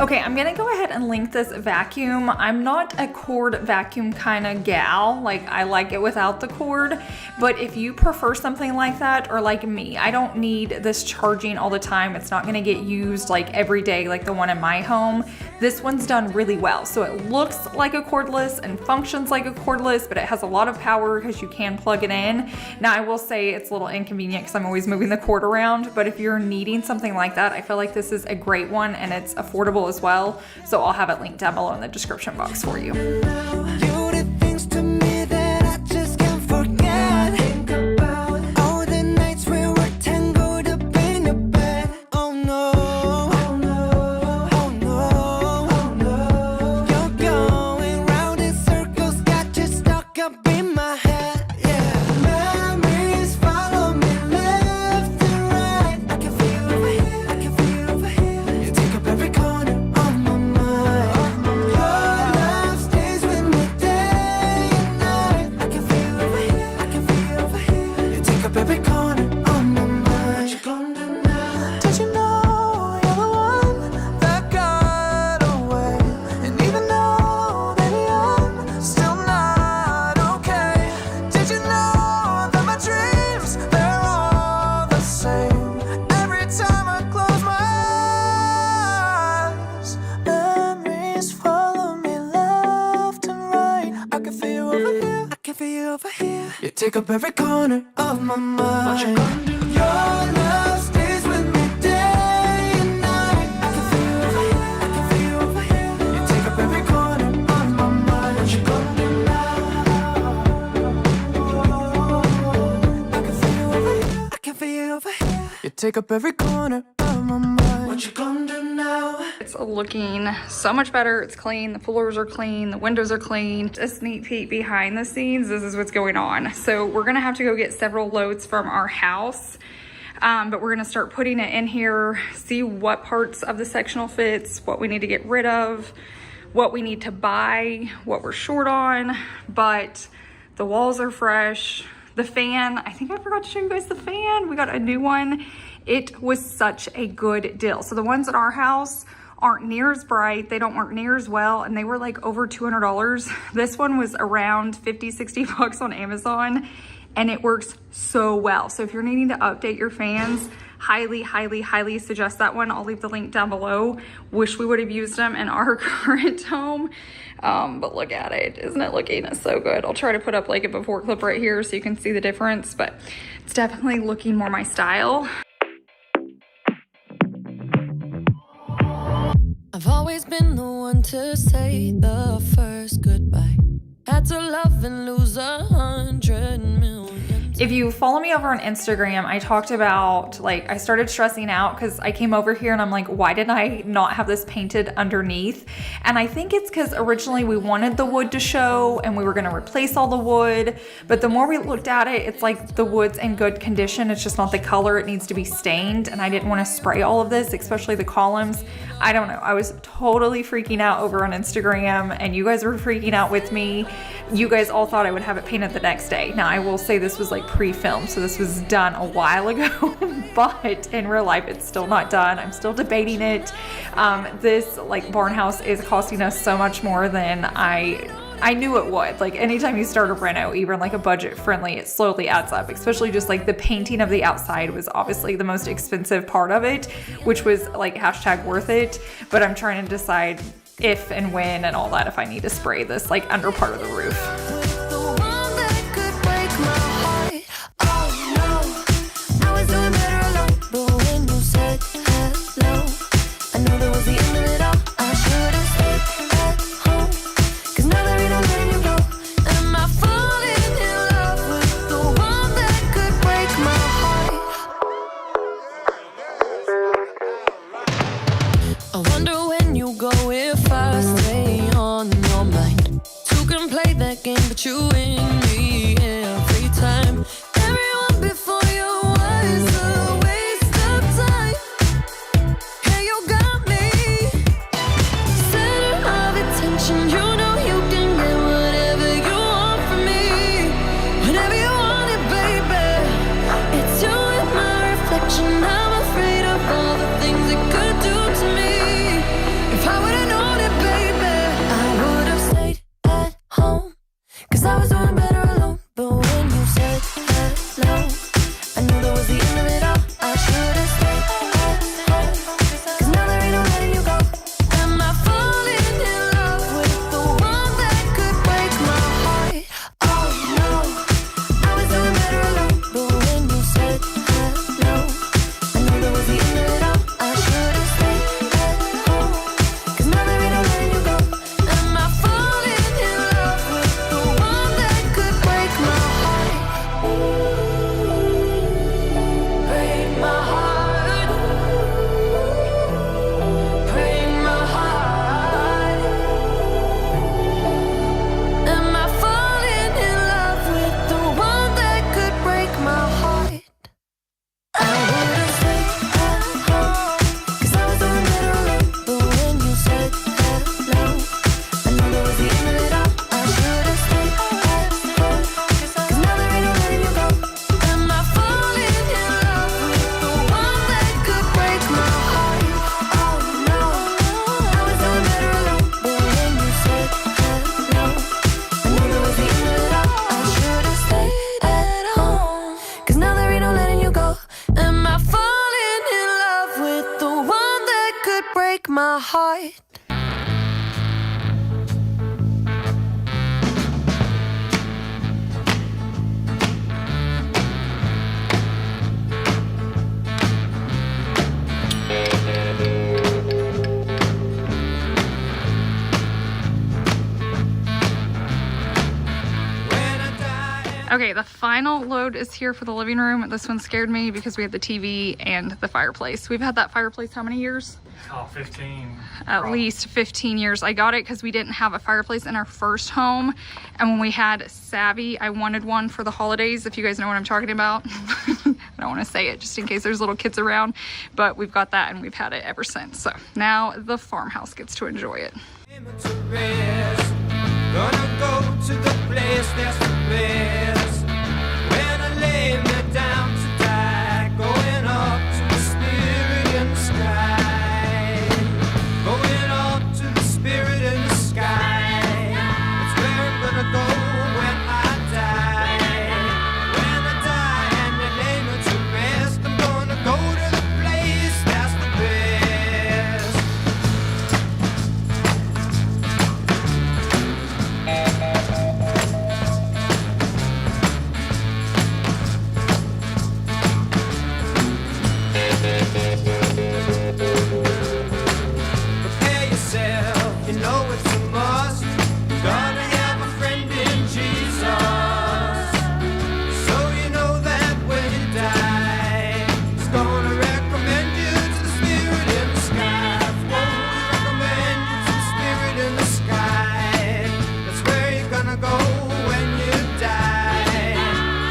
Okay, I'm gonna go ahead and link this vacuum. I'm not a cord vacuum kind of gal. Like, I like it without the cord, but if you prefer something like that, or like me, I don't need this charging all the time. It's not gonna get used like every day like the one in my home. This one's done really well. So it looks like a cordless and functions like a cordless, but it has a lot of power because you can plug it in. Now, I will say it's a little inconvenient because I'm always moving the cord around, but if you're needing something like that, I feel like this is a great one, and it's affordable as well. So I'll have it linked down below in the description box for you. You did things to me that I just can't forget. Think about all the nights we were tangled up in your bed. Oh no, oh no, oh no, oh no. You're going round in circles, got you stuck up in my head. Yeah, memories follow me left and right. I can feel you over here, I can feel you over here. You take up every corner of my mind. Your love stays with me day and night. I can feel you over here, I can feel you over here. You take up every corner of my mind. What you gonna do now? Did you know you're the one that got away? And even though, baby, I'm still not okay. Did you know that my dreams, they're all the same? Every time I close my eyes, memories follow me left and right. I can feel you over here, I can feel you over here. You take up every corner of my mind. What you gonna do? Your love stays with me day and night. I can feel you over here, I can feel you over here. You take up every corner of my mind. You take up every corner of my mind. What you gonna do now? It's looking so much better. It's clean. The floors are clean. The windows are clean. A sneak peek behind the scenes. This is what's going on. So we're gonna have to go get several loads from our house. But we're gonna start putting it in here, see what parts of the sectional fits, what we need to get rid of, what we need to buy, what we're short on. But the walls are fresh. The fan, I think I forgot to show you guys the fan. We got a new one. It was such a good deal. So the ones at our house aren't near as bright. They don't work near as well. And they were like over $200. This one was around 50, 60 bucks on Amazon. And it works so well. So if you're needing to update your fans, highly, highly, highly suggest that one. I'll leave the link down below. Wish we would have used them in our current home. But look at it. Isn't it looking so good? I'll try to put up like a before clip right here so you can see the difference, but it's definitely looking more my style. I've always been the one to say the first goodbye. Had to love and lose 100 million. If you follow me over on Instagram, I talked about, like, I started stressing out because I came over here and I'm like, why did I not have this painted underneath? And I think it's because originally we wanted the wood to show and we were gonna replace all the wood. But the more we looked at it, it's like the wood's in good condition. It's just not the color. It needs to be stained. And I didn't want to spray all of this, especially the columns. I don't know. I was totally freaking out over on Instagram and you guys were freaking out with me. You guys all thought I would have it painted the next day. Now I will say this was like pre-filmed, so this was done a while ago, but in real life it's still not done. I'm still debating it. This like Barnhouse is costing us so much more than I knew it would. Like anytime you start a reno, even like a budget friendly, it slowly adds up, especially just like the painting of the outside was obviously the most expensive part of it, which was like hashtag worth it. But I'm trying to decide if and when and all that, if I need to spray this like under part of the roof. But you in me every time. Everyone before you was a waste of time. Hey, you got me center of attention. You know you can get whatever you want from me, whenever you want it, baby. It's you and my reflection. I'm afraid of all the things it could do to me. If I would've known it, baby, I would've stayed at home. 'Cause I was doing better alone. But when you said hello, I knew that was the end of it all. I should've stayed at home. 'Cause now there ain't no letting you go. Am I falling in love with the one that could break my heart? Oh no, I was doing better alone. But when you said hello, I knew that was the end of it all. I should've stayed at home. 'Cause now there ain't no letting you go. Am I falling in love with the one that could break my heart? Break my heart. Break my heart. Am I falling in love with the one that could break my heart? I would've stayed at home. 'Cause I was doing better alone. But when you said hello, I knew that was the end of it all. I should've stayed at home. 'Cause now there ain't no letting you go. Am I falling in love with the one that could break my heart? Oh no, I was doing better alone. But when you said hello, I knew that was the end of it all. I should've stayed at home. 'Cause now there ain't no letting you go. Am I falling in love with the one that could break my heart? Okay, the final load is here for the living room. This one scared me because we have the TV and the fireplace. We've had that fireplace how many years? Oh, 15. At least 15 years. I got it because we didn't have a fireplace in our first home. And when we had Savvy, I wanted one for the holidays, if you guys know what I'm talking about. I don't want to say it just in case there's little kids around. But we've got that and we've had it ever since. So now the farmhouse gets to enjoy it. Gonna go to the place that's the best. When I lay me down to die, going up to the spirit in the sky. Going up to the spirit in the sky. That's where I'm gonna go when I die. When I die and they lay me to rest, I'm gonna go to the place that's the best. Prepare yourself, you know it's a must. You're gonna have a friend in Jesus. So you know that when you die, He's gonna recommend you to the spirit in the sky. Won't recommend you to the spirit in the sky. That's where you're gonna go when you die.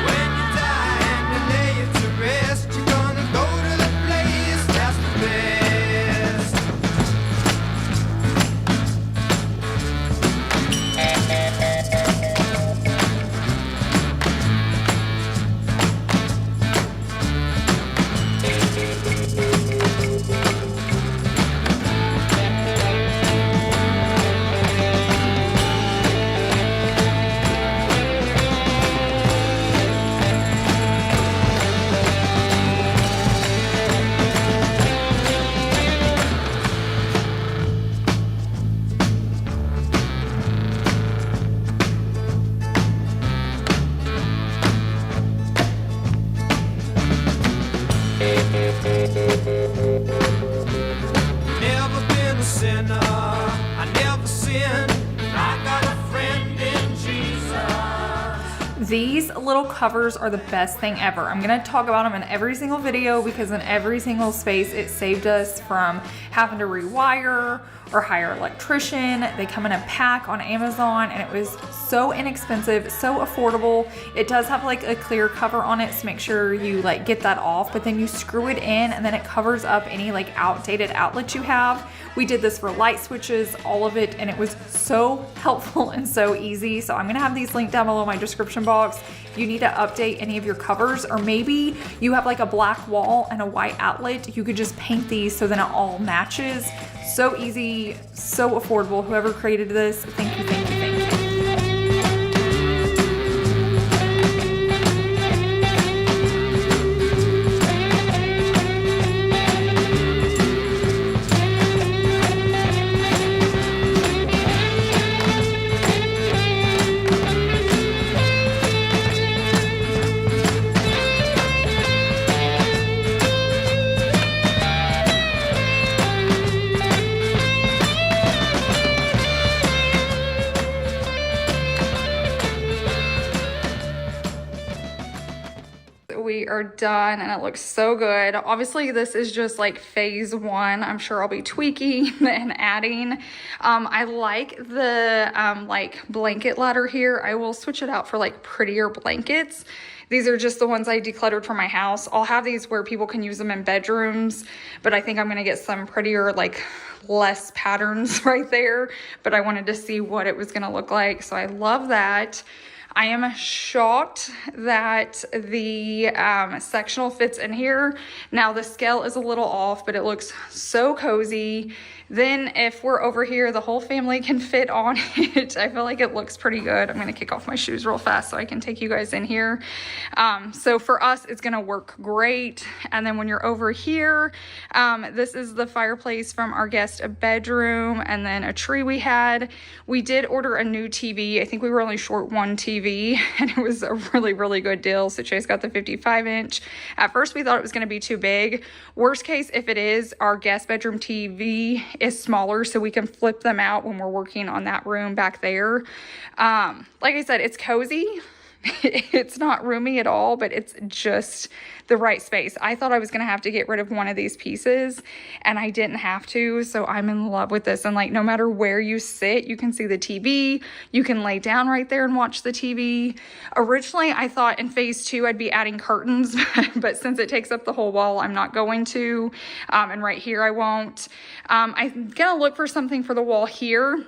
When you die and they lay you to rest, you're gonna go to the place that's the best. Never been a sinner, I never sinned. I got a friend in Jesus. These little covers are the best thing ever. I'm gonna talk about them in every single video because in every single space it saved us from having to rewire or hire an electrician. They come in a pack on Amazon and it was so inexpensive, so affordable. It does have like a clear cover on it, so make sure you like get that off, but then you screw it in and then it covers up any like outdated outlet you have. We did this for light switches, all of it, and it was so helpful and so easy. So I'm gonna have these linked down below in my description box. If you need to update any of your covers, or maybe you have like a black wall and a white outlet, you could just paint these so then it all matches. So easy, so affordable. Whoever created this, thank you, thank you, thank you. We are done and it looks so good. Obviously this is just like phase one. I'm sure I'll be tweaking and adding. I like the like blanket ladder here. I will switch it out for like prettier blankets. These are just the ones I decluttered from my house. I'll have these where people can use them in bedrooms, but I think I'm gonna get some prettier, like less patterns right there. But I wanted to see what it was gonna look like. So I love that. I am shocked that the sectional fits in here. Now the scale is a little off, but it looks so cozy. Then if we're over here, the whole family can fit on it. I feel like it looks pretty good. I'm gonna kick off my shoes real fast so I can take you guys in here. So for us, it's gonna work great. And then when you're over here, this is the fireplace from our guest bedroom, and then a tree we had. We did order a new TV. I think we were only short one TV, and it was a really, really good deal. So Chase got the 55-inch. At first, we thought it was gonna be too big. Worst case, if it is, our guest bedroom TV is smaller, so we can flip them out when we're working on that room back there. Like I said, it's cozy. It's not roomy at all, but it's just the right space. I thought I was going to have to get rid of one of these pieces, and I didn't have to. So I'm in love with this. And like, no matter where you sit, you can see the TV. You can lay down right there and watch the TV. Originally, I thought in phase 2, I'd be adding curtains, but since it takes up the whole wall, I'm not going to. And right here, I won't. I'm going to look for something for the wall here.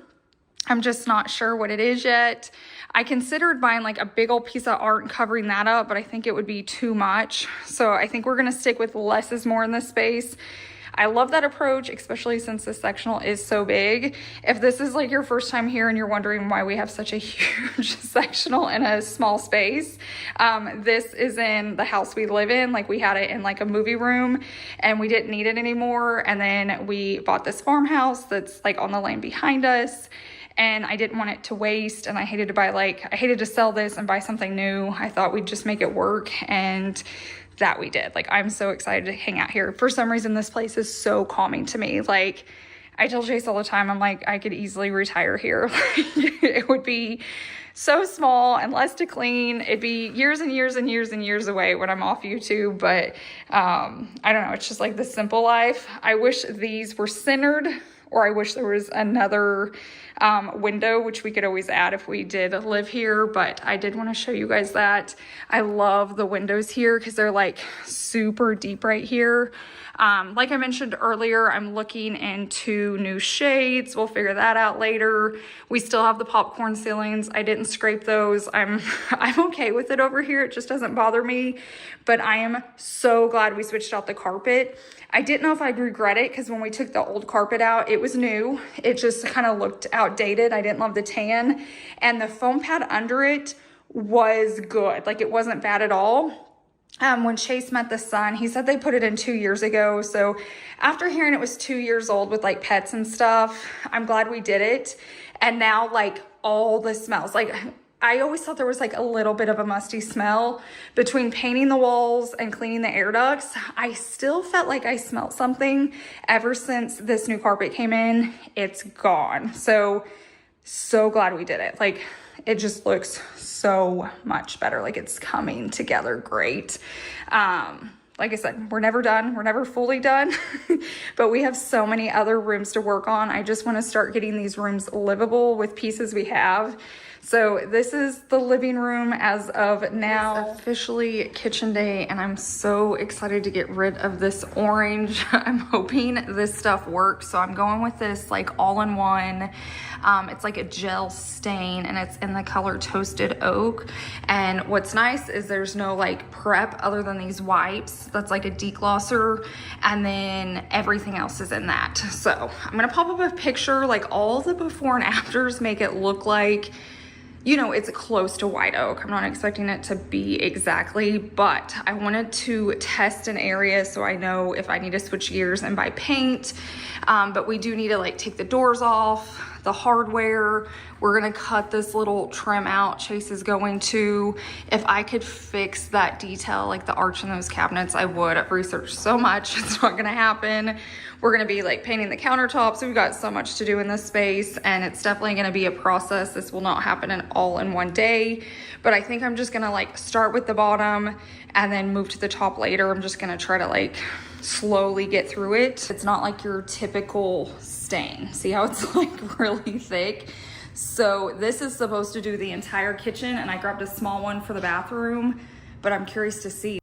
I'm just not sure what it is yet. I considered buying like a big old piece of art and covering that up, but I think it would be too much. So I think we're gonna stick with less is more in this space. I love that approach, especially since this sectional is so big. If this is like your first time here and you're wondering why we have such a huge sectional in a small space, this is in the house we live in. Like, we had it in like a movie room and we didn't need it anymore. And then we bought this farmhouse that's like on the land behind us. And I didn't want it to waste, and I hated to sell this and buy something new. I thought we'd just make it work, and that we did. Like, I'm so excited to hang out here. For some reason, this place is so calming to me. Like, I tell Chase all the time, I'm like, I could easily retire here. It would be so small and less to clean. It'd be years and years and years and years away when I'm off YouTube, but I don't know. It's just like the simple life. I wish these were centered, or I wish there was another window, which we could always add if we did live here, but I did want to show you guys that. I love the windows here because they're like super deep right here. Like I mentioned earlier, I'm looking into new shades. We'll figure that out later. We still have the popcorn ceilings. I didn't scrape those. I'm okay with it over here. It just doesn't bother me, but I am so glad we switched out the carpet. I didn't know if I'd regret it because when we took the old carpet out, it was new. It just kind of looked outdated. I didn't love the tan, and the foam pad under it was good. Like, it wasn't bad at all. When Chase met the son, he said they put it in 2 years ago. So after hearing it was 2 years old with like pets and stuff, I'm glad we did it. And now like all the smells, like I always thought there was like a little bit of a musty smell between painting the walls and cleaning the air ducts. I still felt like I smelled something. Ever since this new carpet came in, it's gone. So glad we did it. Like, it just looks so much better. Like, it's coming together great. Like I said, we're never done. We're never fully done, but we have so many other rooms to work on. I just want to start getting these rooms livable with pieces we have. So this is the living room as of now. It's officially kitchen day, and I'm so excited to get rid of this orange. I'm hoping this stuff works. So I'm going with this like all-in-one. It's like a gel stain, and it's in the color Toasted Oak. And what's nice is there's no like prep other than these wipes. That's like a deglosser, and then everything else is in that. So I'm gonna pop up a picture. Like, all the before and afters make it look like, you know, it's close to white oak. I'm not expecting it to be exactly, but I wanted to test an area so I know if I need to switch gears and buy paint. But we do need to like take the doors off, the hardware. We're gonna cut this little trim out. Chase is going to. If I could fix that detail, like the arch in those cabinets, I would. I've researched so much, it's not gonna happen. We're gonna be like painting the countertops. We've got so much to do in this space, and it's definitely gonna be a process. This will not happen all in one day, but I think I'm just gonna like start with the bottom and then move to the top later. I'm just gonna try to like slowly get through it. It's not like your typical stain. See how it's like really thick? So this is supposed to do the entire kitchen, and I grabbed a small one for the bathroom, but I'm curious to see.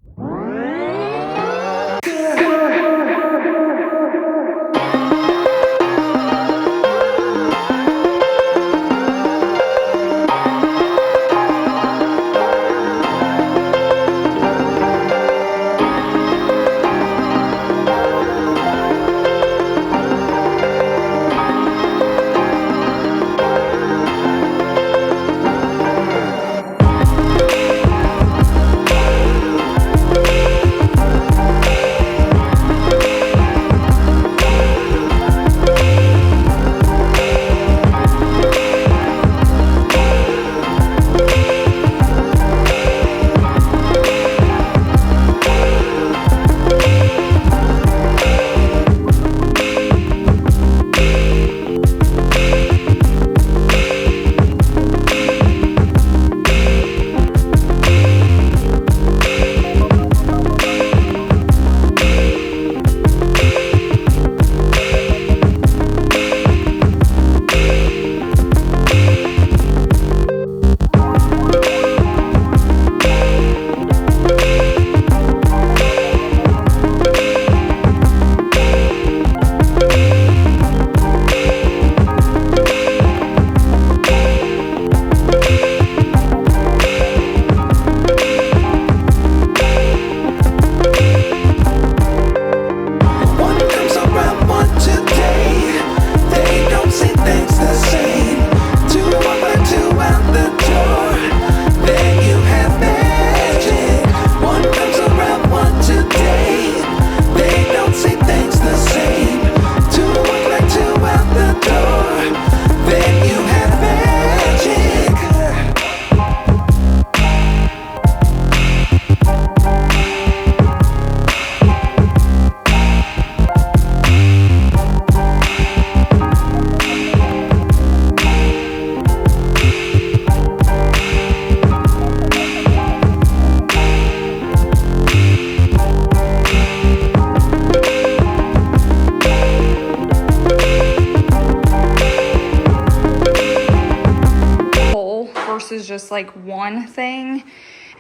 just like one thing.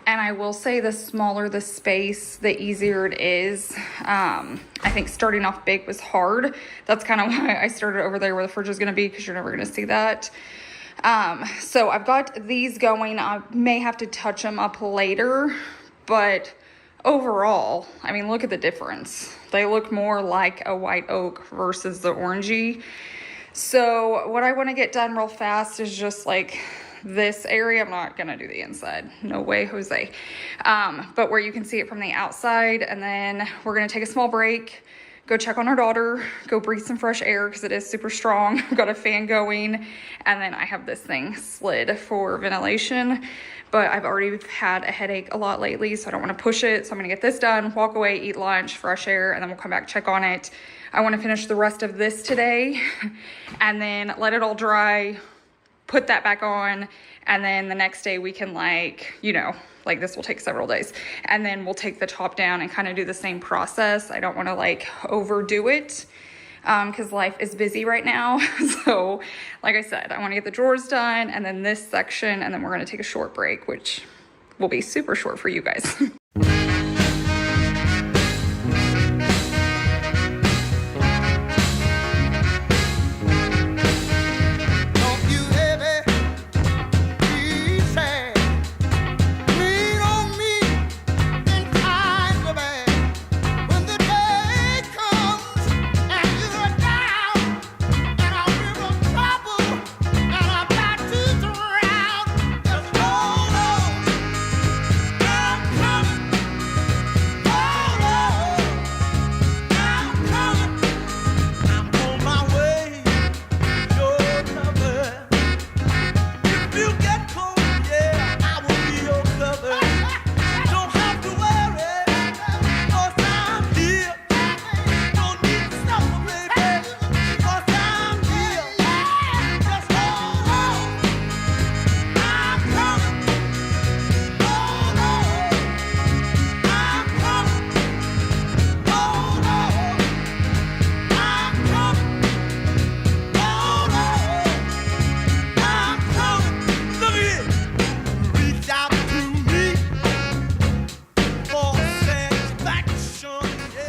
And I will say the smaller the space, the easier it is. I think starting off big was hard. That's kind of why I started over there where the fridge is going to be, because you're never going to see that. So I've got these going. I may have to touch them up later, but overall, I mean, look at the difference. They look more like a white oak versus the orangey. So what I want to get done real fast is just like this area. I'm not gonna do the inside, no way, Jose. But where you can see it from the outside, and then we're gonna take a small break, go check on our daughter, go breathe some fresh air because it is super strong. I've got a fan going, and then I have this thing slid for ventilation, but I've already had a headache a lot lately, so I don't want to push it. So I'm gonna get this done, walk away, eat lunch, fresh air, and then we'll come back, check on it. I want to finish the rest of this today and then let it all dry, put that back on, and then the next day we can, like, you know, like this will take several days, and then we'll take the top down and kind of do the same process. I don't want to like overdo it because life is busy right now. So like I said, I want to get the drawers done and then this section, and then we're going to take a short break, which will be super short for you guys.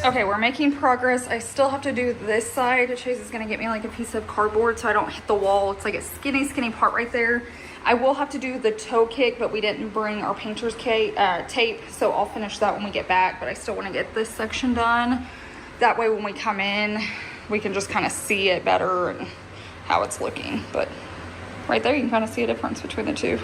Okay, we're making progress. I still have to do this side. Chase is gonna get me like a piece of cardboard so I don't hit the wall. It's like a skinny part right there. I will have to do the toe kick, but we didn't bring our painter's tape, so I'll finish that when we get back, but I still wanna get this section done. That way when we come in, we can just kind of see it better and how it's looking. But right there, you can kind of see a difference between the two.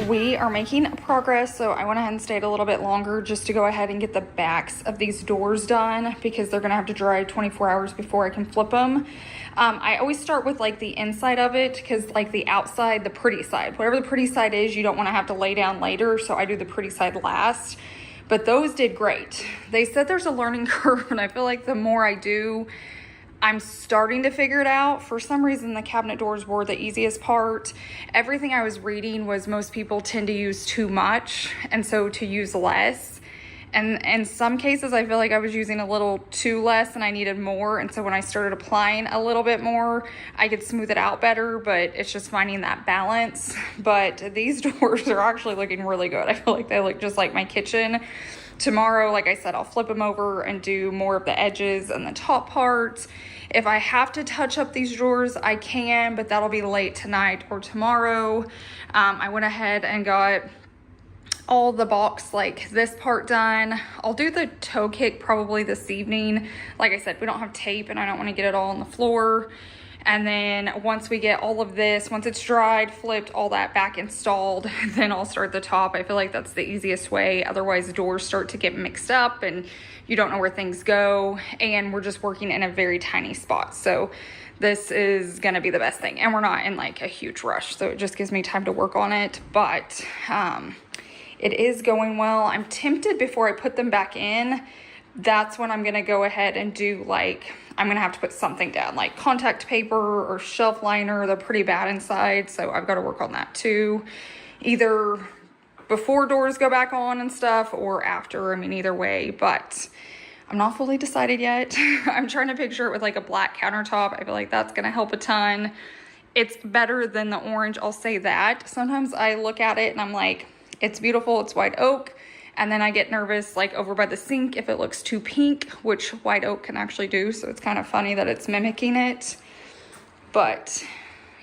We are making progress, so I went ahead and stayed a little bit longer just to go ahead and get the backs of these doors done because they're gonna have to dry 24 hours before I can flip them. I always start with like the inside of it because like the outside, the pretty side, whatever the pretty side is, you don't want to have to lay down later, so I do the pretty side last. But those did great. They said there's a learning curve, and I feel like the more I do, I'm starting to figure it out. For some reason, the cabinet doors were the easiest part. Everything I was reading was most people tend to use too much, and so to use less. And in some cases, I feel like I was using a little too less and I needed more. And so when I started applying a little bit more, I could smooth it out better, but it's just finding that balance. But these doors are actually looking really good. I feel like they look just like my kitchen. Tomorrow, like I said, I'll flip them over and do more of the edges and the top parts. If I have to touch up these drawers, I can, but that'll be late tonight or tomorrow. I went ahead and got all the box, like this part done. I'll do the toe kick probably this evening. Like I said, we don't have tape and I don't want to get it all on the floor. And then once we get all of this, once it's dried, flipped, all that back installed, then I'll start the top. I feel like that's the easiest way. Otherwise, the doors start to get mixed up and you don't know where things go. And we're just working in a very tiny spot. So this is gonna be the best thing. And we're not in like a huge rush. So it just gives me time to work on it. But it is going well. I'm tempted before I put them back in. That's when I'm gonna go ahead and do like, I'm gonna have to put something down, like contact paper or shelf liner. They're pretty bad inside, so I've got to work on that too. Either before doors go back on and stuff or after, I mean, either way, but I'm not fully decided yet. I'm trying to picture it with like a black countertop. I feel like that's gonna help a ton. It's better than the orange, I'll say that. Sometimes I look at it and I'm like, it's beautiful, it's white oak. And then I get nervous like over by the sink if it looks too pink, which white oak can actually do. So it's kind of funny that it's mimicking it. But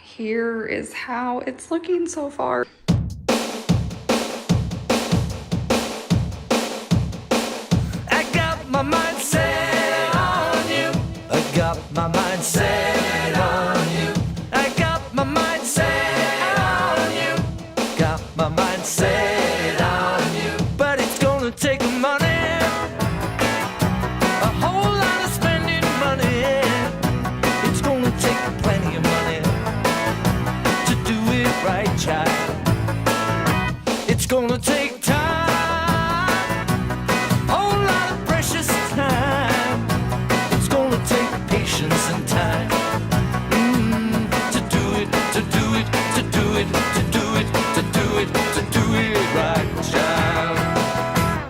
here is how it's looking so far. I got my mind set on you. I got my mind set on you. I got my mind set on you. Got my mind set on you. But it's gonna take money, a whole lot of spending money. It's gonna take plenty of money to do it right, child. It's gonna take time, whole lot of precious time. It's gonna take patience and time to do it, to do it, to do it, to do it, to do it, to do it right, child.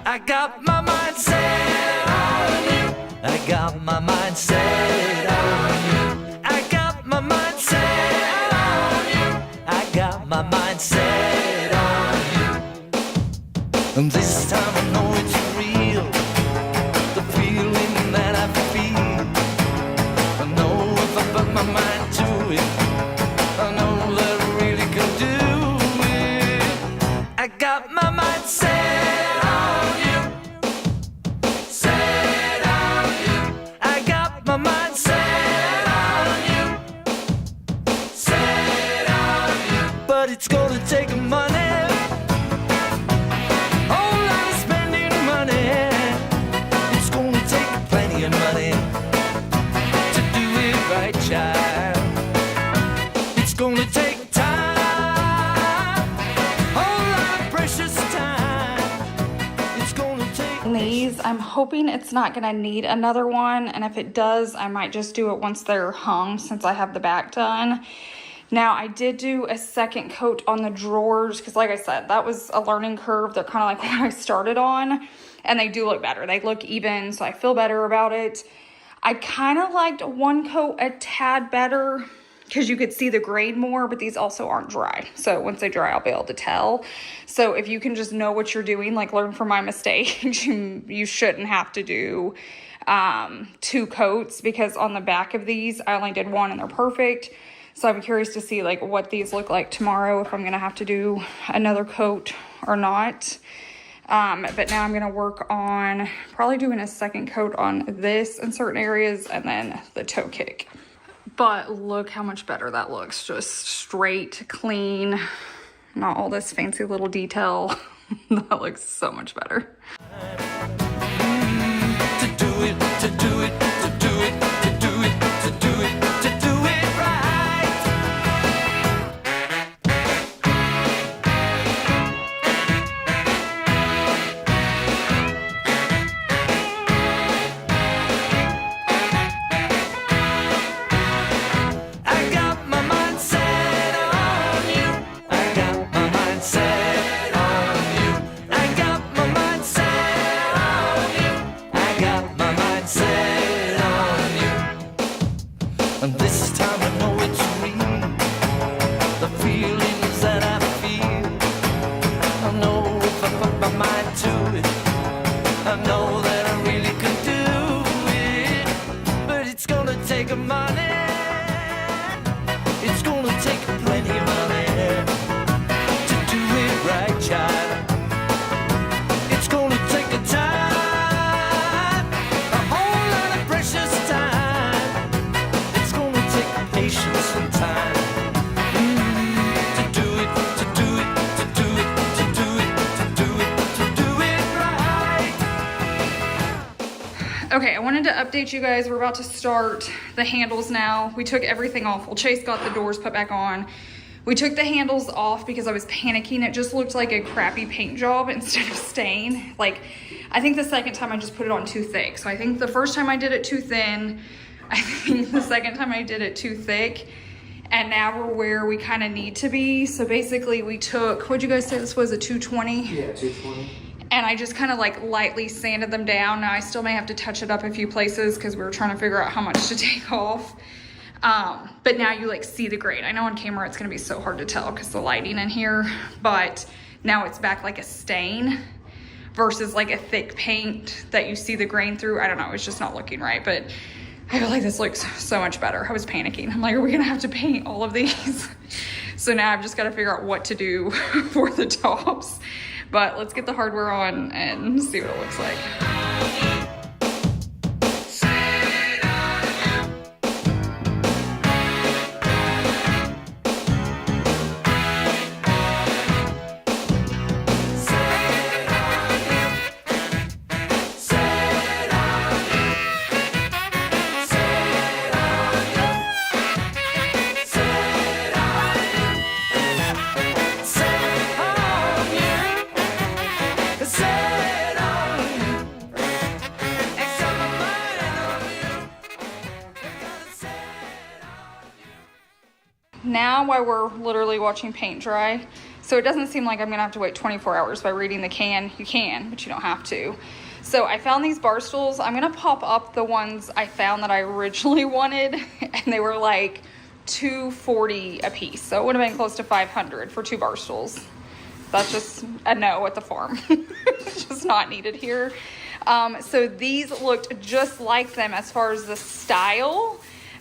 I got my mind set on you. I got my mind set on you. I got my mind set on you. I got my mind set on you. And this time I know it's real, the feeling that I feel. I know if I put my mind to it, I know that I really can do it. I got my mind set on you, set on you. I got my mind set on you, set on you. But it's gonna take money, whole lot of spending money. It's gonna take plenty of money to do it right, child. It's gonna take time, whole lot of precious time. It's gonna take These, I'm hoping it's not gonna need another one. And if it does, I might just do it once they're hung since I have the back done. Now, I did do a second coat on the drawers because like I said, that was a learning curve. They're kind of like what I started on and they do look better. They look even, so I feel better about it. I kind of liked one coat a tad better because you could see the grade more, but these also aren't dry. So once they dry, I'll be able to tell. So if you can just know what you're doing, like learn from my mistakes, you shouldn't have to do 2 coats because on the back of these, I only did 1 and they're perfect. So I'm curious to see like what these look like tomorrow, if I'm going to have to do another coat or not. But now I'm going to work on probably doing a second coat on this in certain areas and then the toe kick. But look how much better that looks. Just straight, clean, not all this fancy little detail. That looks so much better. to do it, to do it, to do it, to do it, to do it, to do it right. I got my mind set on you. I got my mind set on you. I got my mind set on you. I got my mind set Okay, I wanted to update you guys. We're about to start the handles now. We took everything off. Well, Chase got the doors put back on. We took the handles off because I was panicking. It just looked like a crappy paint job instead of stain. Like, I think the second time I just put it on too thick. So I think the first time I did it too thin. I think the second time I did it too thick. And now we're where we kind of need to be. So basically we took, what'd you guys say this was, a 220? Yeah, 220. And I just kind of like lightly sanded them down. Now I still may have to touch it up a few places because we were trying to figure out how much to take off. But now you like see the grain. I know on camera it's gonna be so hard to tell because the lighting in here, but now it's back like a stain versus like a thick paint that you see the grain through. I don't know, it's just not looking right, but I feel like this looks so much better. I was panicking. I'm like, are we gonna have to paint all of these? So now I've just gotta figure out what to do for the tops. But let's get the hardware on and see what it looks like. Now while we're literally watching paint dry, so it doesn't seem like I'm gonna have to wait 24 hours by reading the can. You can, but you don't have to. So I found these bar stools. I'm gonna pop up the ones I found that I originally wanted, and they were like $240 a piece. So it would have been close to $500 for 2 bar stools. That's just a no at the farm. Just not needed here. So these looked just like them as far as the style.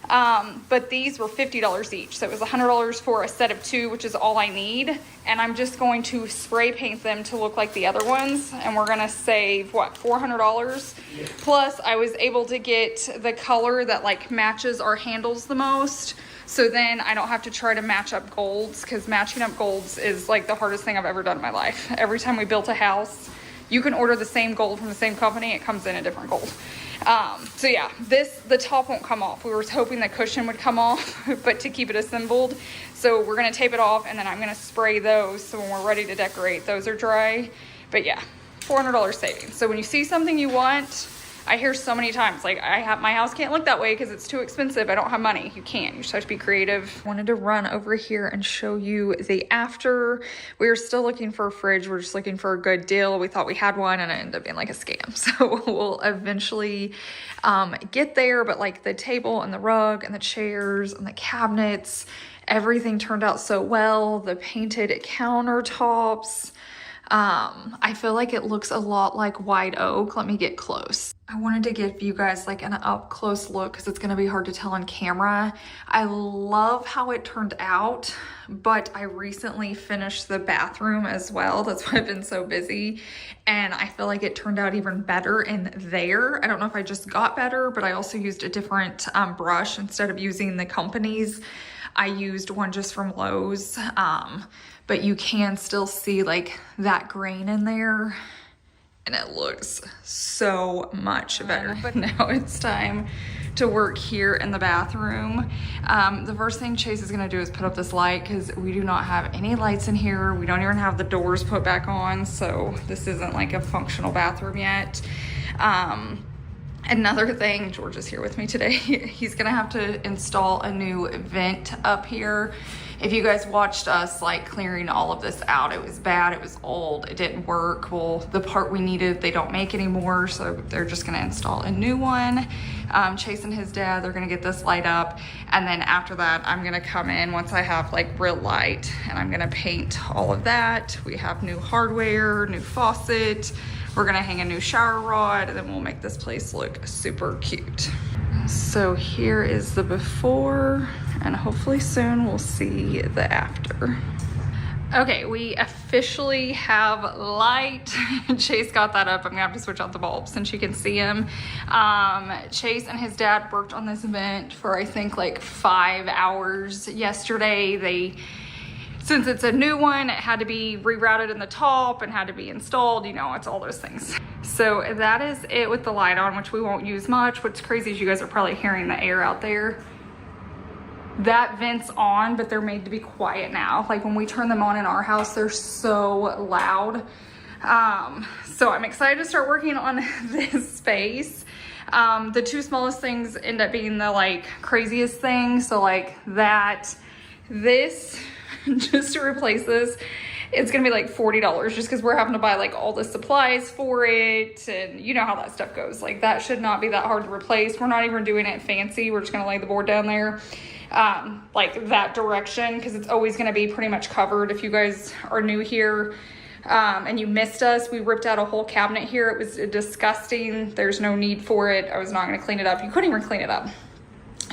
But these were $50 each. So it was $100 for a set of 2, which is all I need. And I'm just going to spray paint them to look like the other ones. And we're going to save, what, $400? Yeah. Plus, I was able to get the color that like matches our handles the most. So then I don't have to try to match up golds, because matching up golds is like the hardest thing I've ever done in my life. Every time we built a house, you can order the same gold from the same company. It comes in a different gold. So yeah, the top won't come off. We were hoping the cushion would come off, but to keep it assembled. So we're going to tape it off, and then I'm going to spray those. So when we're ready to decorate, those are dry. But yeah, $400 savings. So when you see something you want, I hear so many times, like, my house can't look that way because it's too expensive. I don't have money. You can't. You just have to be creative. Wanted to run over here and show you the after. We were still looking for a fridge. We're just looking for a good deal. We thought we had one, and it ended up being like a scam. So we'll eventually get there. But like the table and the rug and the chairs and the cabinets, everything turned out so well. The painted countertops. I feel like it looks a lot like white oak. Let me get close. I wanted to give you guys like an up close look because it's going to be hard to tell on camera. I love how it turned out, but I recently finished the bathroom as well. That's why I've been so busy. And I feel like it turned out even better in there. I don't know if I just got better, but I also used a different brush instead of using the company's. I used one just from Lowe's. But you can still see like that grain in there, and it looks so much better. But now it's time to work here in the bathroom. The first thing Chase is gonna do is put up this light because we do not have any lights in here. We don't even have the doors put back on, so this isn't like a functional bathroom yet. Another thing, George is here with me today. He's gonna have to install a new vent up here. If you guys watched us like clearing all of this out, it was bad, it was old, it didn't work. Well, the part we needed, they don't make anymore, so they're just gonna install a new one. Chase and his dad, they're gonna get this light up, and then after that, I'm gonna come in once I have like real light, and I'm gonna paint all of that. We have new hardware, new faucet, we're gonna hang a new shower rod, and then we'll make this place look super cute. So here is the before, and hopefully soon we'll see the after. Okay, we officially have light. Chase got that up. I'm gonna have to switch out the bulbs since you can see him. Chase and his dad worked on this event for I think like 5 hours yesterday. since it's a new one, it had to be rerouted in the top and had to be installed, you know, it's all those things. So that is it with the light on, which we won't use much. What's crazy is you guys are probably hearing the air out there. That vent's on, but they're made to be quiet now. Like when we turn them on in our house, they're so loud. So I'm excited to start working on this space. The two smallest things end up being the like craziest thing. So like this, just to replace this, it's gonna be like $40 just because we're having to buy like all the supplies for it, and you know how that stuff goes. Like that should not be that hard to replace. We're not even doing it fancy. We're just gonna lay the board down there like that direction, because it's always gonna be pretty much covered. If you guys are new here and you missed us, we ripped out a whole cabinet here. It was disgusting. There's no need for it. I was not gonna clean it up. You couldn't even clean it up.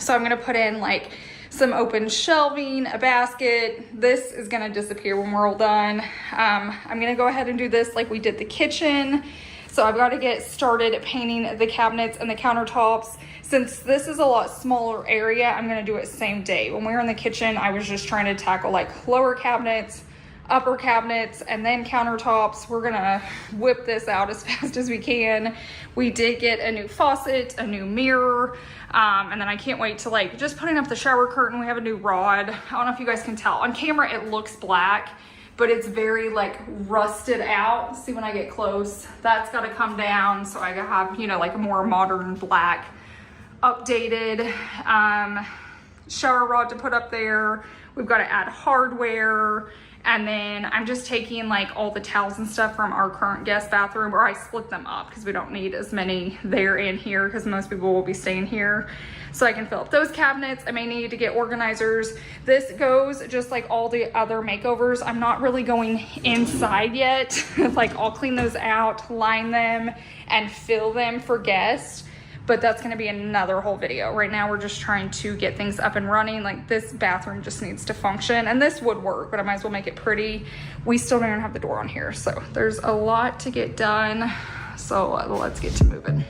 So I'm gonna put in like some open shelving, a basket. This is gonna disappear when we're all done. I'm gonna go ahead and do this like we did the kitchen. So I've got to get started painting the cabinets and the countertops. Since this is a lot smaller area, I'm gonna do it same day. When we were in the kitchen, I was just trying to tackle like lower cabinets, upper cabinets, and then countertops. We're gonna whip this out as fast as we can. We did get a new faucet, a new mirror, and then I can't wait to like just putting up the shower curtain. We have a new rod. I don't know if you guys can tell. On camera it looks black, but it's very like rusted out. See when I get close, that's gotta come down so I have, you know, like a more modern black updated shower rod to put up there. We've got to add hardware. And then I'm just taking like all the towels and stuff from our current guest bathroom, or I split them up because we don't need as many there and here because most people will be staying here. So I can fill up those cabinets. I may need to get organizers. This goes just like all the other makeovers. I'm not really going inside yet. Like I'll clean those out, line them, and fill them for guests. But that's gonna be another whole video. Right now we're just trying to get things up and running. Like this bathroom just needs to function, and this would work, but I might as well make it pretty. We still don't even have the door on here, so there's a lot to get done. So let's get to moving.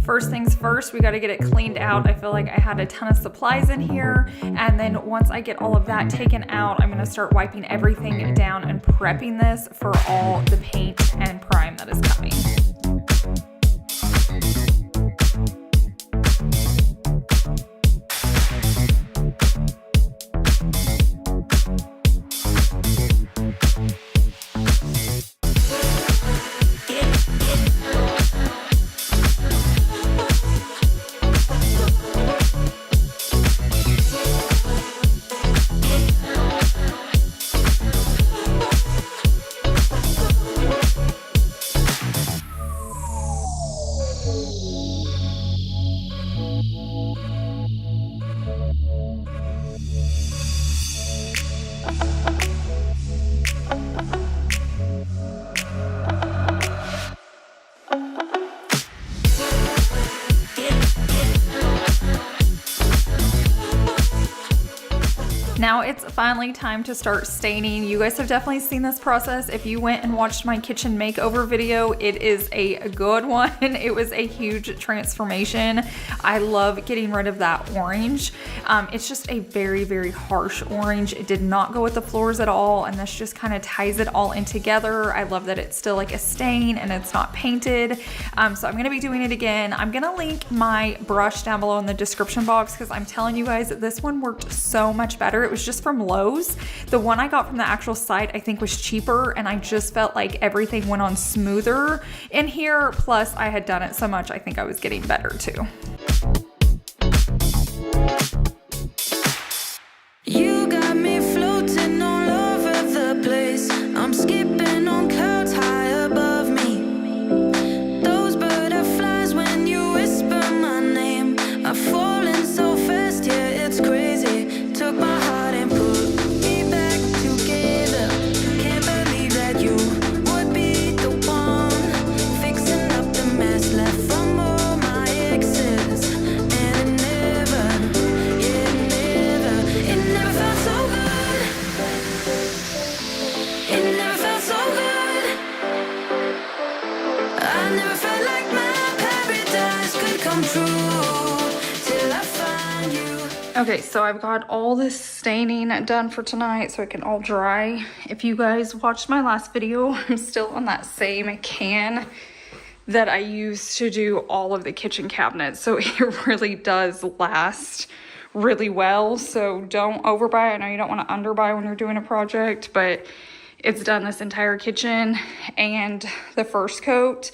First things first, we got to get it cleaned out. I feel like I had a ton of supplies in here, and then once I get all of that taken out, I'm going to start wiping everything down and prepping this for all the paint and prime that is coming. Now it's finally time to start staining. You guys have definitely seen this process. If you went and watched my kitchen makeover video, it is a good one. It was a huge transformation. I love getting rid of that orange. It's just a very, very harsh orange. It did not go with the floors at all, and this just kind of ties it all in together. I love that it's still like a stain and it's not painted. So I'm gonna be doing it again. I'm gonna link my brush down below in the description box because I'm telling you guys that this one worked so much better. It was just from Lowe's. The one I got from the actual site I think was cheaper, and I just felt like everything went on smoother in here. Plus I had done it so much, I think I was getting better too. You got me floating all over the place. I'm skipping on clouds high above me. Those butterflies when you whisper my name are falling so fast, yeah, it's crazy. Took my heart and put me back together. Can't believe that you would be the one fixing up the mess left from all my exes. Okay, so I've got all this staining done for tonight so it can all dry. If you guys watched my last video, I'm still on that same can that I used to do all of the kitchen cabinets. So it really does last really well. So don't overbuy. I know you don't want to underbuy when you're doing a project, but it's done this entire kitchen and the first coat.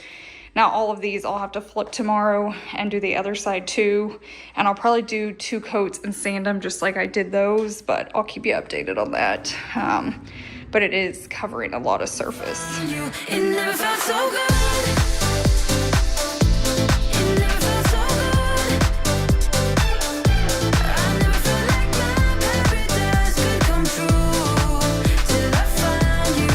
Now all of these I'll have to flip tomorrow and do the other side too. And I'll probably do 2 coats and sand them just like I did those, but I'll keep you updated on that. But it is covering a lot of surface. It never felt so good. It never felt so good. I never felt like my paradise could come true till I find you.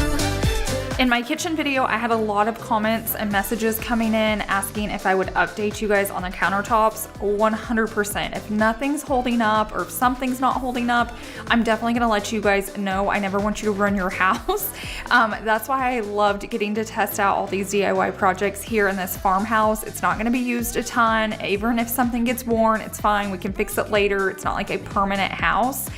In my kitchen video, I had a lot of comments and messages coming in asking if I would update you guys on the countertops. 100%. If nothing's holding up or if something's not holding up, I'm definitely gonna let you guys know. I never want you to ruin your house. That's why I loved getting to test out all these DIY projects here in this farmhouse. It's not gonna be used a ton. Even if something gets worn, it's fine. We can fix it later. It's not like a permanent house.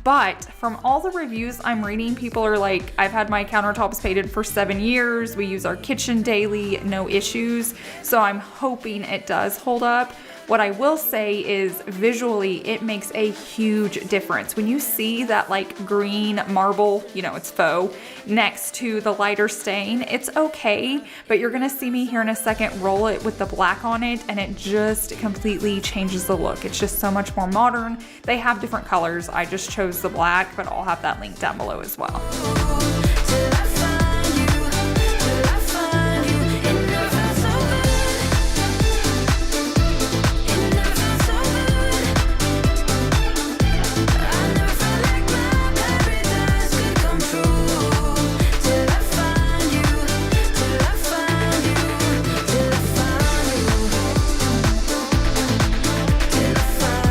But from all the reviews I'm reading, people are like, I've had my countertops painted for 7 years. We use our kitchen daily, no issues. So I'm hoping it does hold up. What I will say is visually, it makes a huge difference. When you see that like green marble, you know, it's faux, next to the lighter stain, it's okay, but you're gonna see me here in a second roll it with the black on it and it just completely changes the look. It's just so much more modern. They have different colors. I just chose the black, but I'll have that link down below as well. Till I find you, till I find you. It never felt so good. It never felt so good. I never felt like my paradise could come true. Till I find you, till I find you, till I find you, till I find you, till I find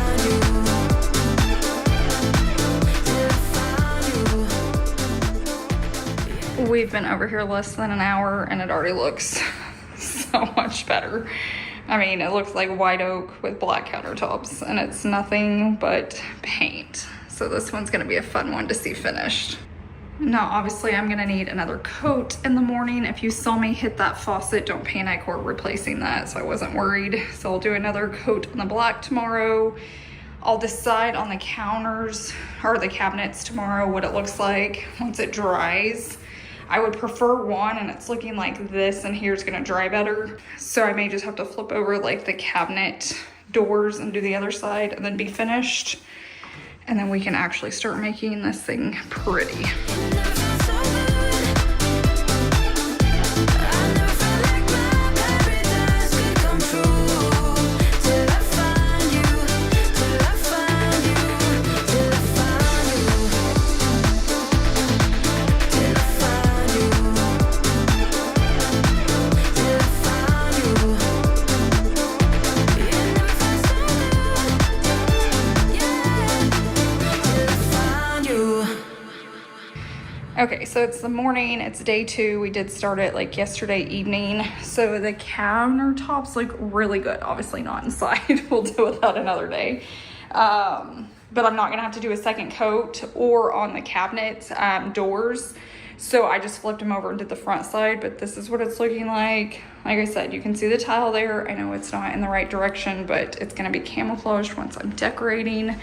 you. We've been over here less than an hour and it already looks so much better. I mean, it looks like white oak with black countertops and it's nothing but paint. So this one's gonna be a fun one to see finished. Now, obviously I'm gonna need another coat in the morning. If you saw me hit that faucet, don't panic, we're replacing that, so I wasn't worried. So I'll do another coat in the black tomorrow. I'll decide on the counters or the cabinets tomorrow what it looks like once it dries. I would prefer one and it's looking like this and here's gonna dry better. So I may just have to flip over like the cabinet doors and do the other side and then be finished. And then we can actually start making this thing pretty. It never felt so good. I never felt like my paradise could come true. Till I find you, till I find you, till I find you, till I find you, till I find you. It never felt so good. Yeah. Till I find you. Okay, so it's the morning, it's day 2. We did start it like yesterday evening. So the countertops look really good. Obviously not inside, we'll do that another day. But I'm not gonna have to do a second coat or on the cabinet doors. So I just flipped them over and did the front side, but this is what it's looking like. Like I said, you can see the tile there. I know it's not in the right direction, but it's gonna be camouflaged once I'm decorating.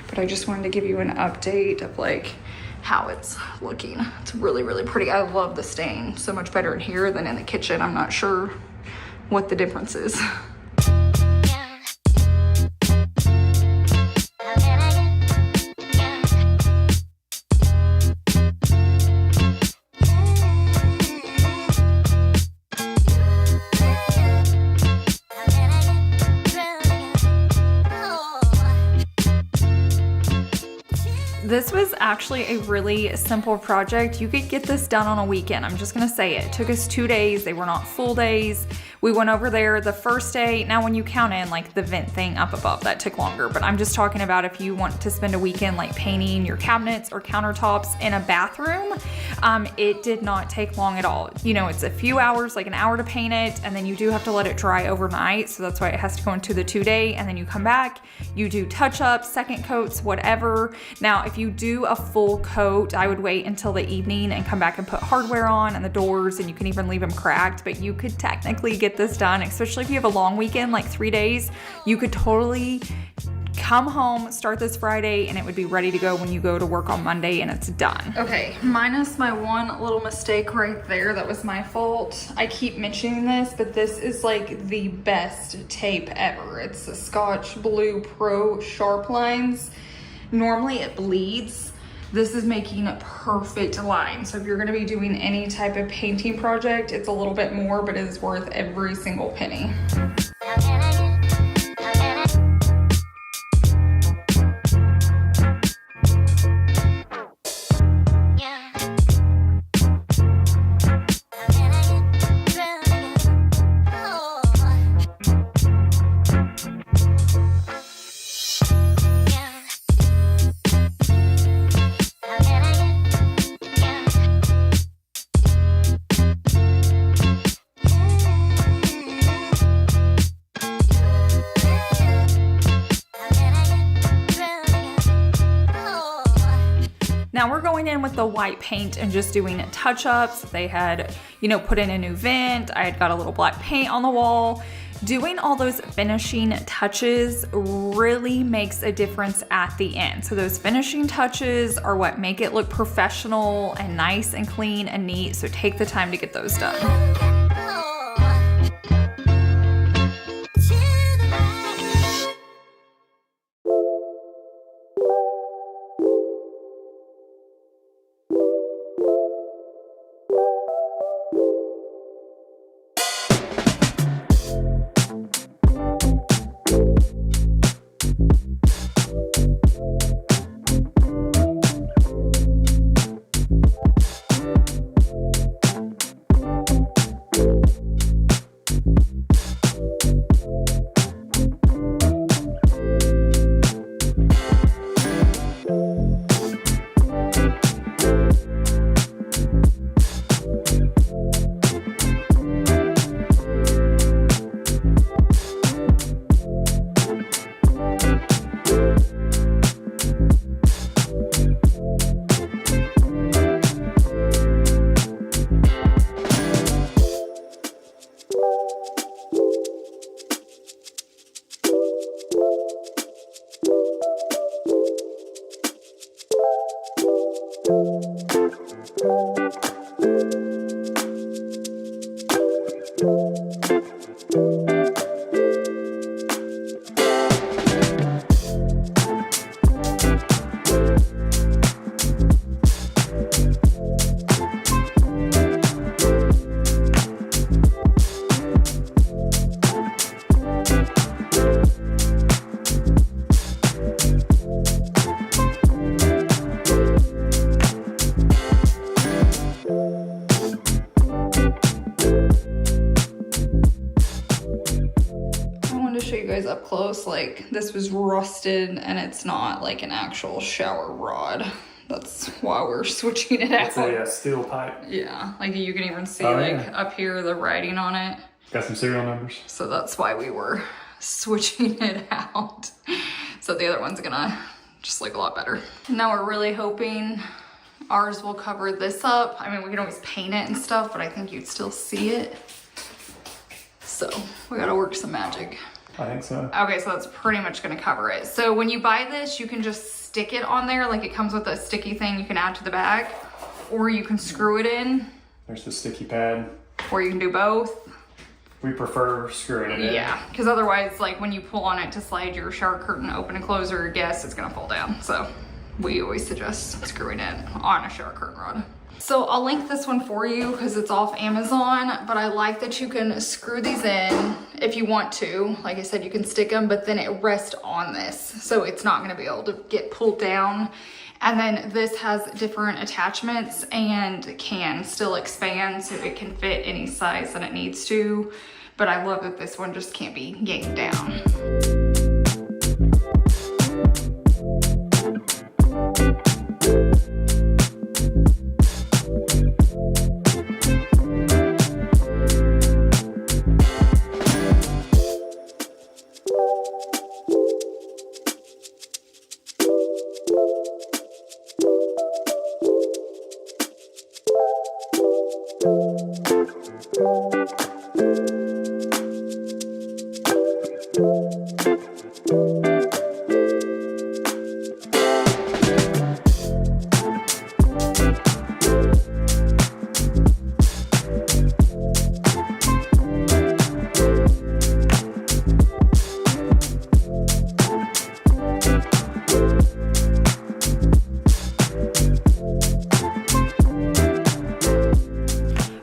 But I just wanted to give you an update of like how it's looking. It's really, really pretty. I love the stain. So much better in here than in the kitchen. I'm not sure what the difference is. This was actually a really simple project. You could get this done on a weekend. I'm just gonna say it. It took us 2 days. They were not full days. We went over there the first day. Now when you count in like the vent thing up above, that took longer, but I'm just talking about if you want to spend a weekend like painting your cabinets or countertops in a bathroom, it did not take long at all. You know, it's a few hours, like an hour to paint it, and then you do have to let it dry overnight, so that's why it has to go into the 2-day, and then you come back, you do touch-ups, second coats, whatever. Now, if you do a full coat, I would wait until the evening and come back and put hardware on and the doors, and you can even leave them cracked, but you could technically get this done, especially if you have a long weekend, like 3 days. You could totally come home, start this Friday, and it would be ready to go when you go to work on Monday and it's done. Okay, minus my one little mistake right there. That was my fault. I keep mentioning this, but this is like the best tape ever. It's the Scotch Blue Pro Sharp Lines. Normally it bleeds. This is making perfect lines. So if you're gonna be doing any type of painting project, it's a little bit more, but it is worth every single penny. Now we're going in with the white paint and just doing touch-ups. They had, you know, put in a new vent. I had got a little black paint on the wall. Doing all those finishing touches really makes a difference at the end. So those finishing touches are what make it look professional and nice and clean and neat. So take the time to get those done. Up close, like this was rusted and it's not like an actual shower rod. That's why we're switching it out. It's a steel pipe. Yeah, like you can even see up here the writing on it. Got some serial numbers. So that's why we were switching it out. So the other one's gonna just look a lot better. Now we're really hoping ours will cover this up. I mean, we can always paint it and stuff, but I think you'd still see it. So we gotta work some magic. I think so. Okay, so that's pretty much gonna cover it. So when you buy this, you can just stick it on there. Like it comes with a sticky thing you can add to the bag, or you can screw it in. There's the sticky pad. Or you can do both. We prefer screwing it in. Yeah, because otherwise, like when you pull on it to slide your shower curtain open and close or your guest, it's gonna fall down. So we always suggest screwing it on a shower curtain rod. So I'll link this one for you because it's off Amazon, but I like that you can screw these in if you want to. Like I said, you can stick them, but then it rests on this. So it's not gonna be able to get pulled down. And then this has different attachments and can still expand so it can fit any size that it needs to. but I love that this one just can't be yanked down.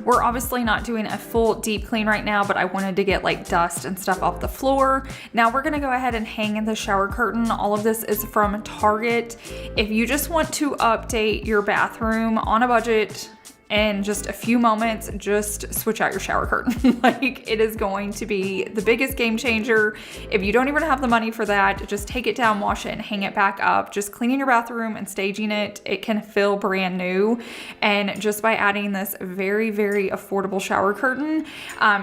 We're obviously not doing a full deep clean right now, but I wanted to get like dust and stuff off the floor. Now we're gonna go ahead and hang in the shower curtain. All of this is from Target. If you just want to update your bathroom on a budget, in just a few moments, just switch out your shower curtain. Like, it is going to be the biggest game changer. If you don't even have the money for that, just take it down, wash it, and hang it back up. Just cleaning your bathroom and staging it, it can feel brand new. And just by adding this very, very affordable shower curtain,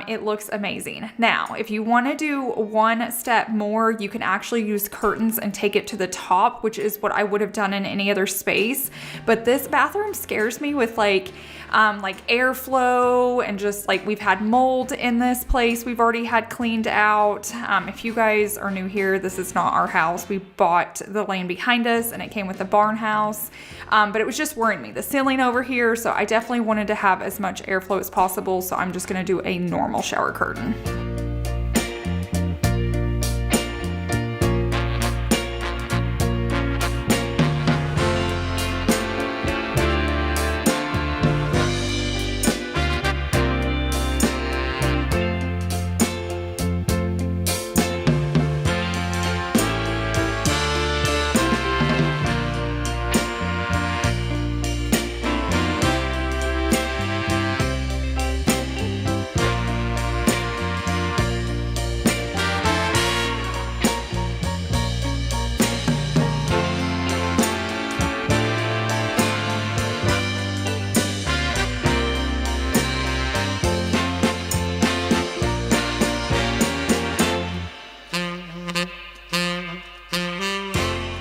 it looks amazing. Now, if you want to do one step more, you can actually use curtains and take it to the top, which is what I would have done in any other space. But this bathroom scares me with like airflow, and just like, we've had mold in this place we've already had cleaned out. If you guys are new here, this is not our house. We bought the land behind us and it came with the barn house, but it was just worrying me, the ceiling over here. So I definitely wanted to have as much airflow as possible. So I'm just gonna do a normal shower curtain.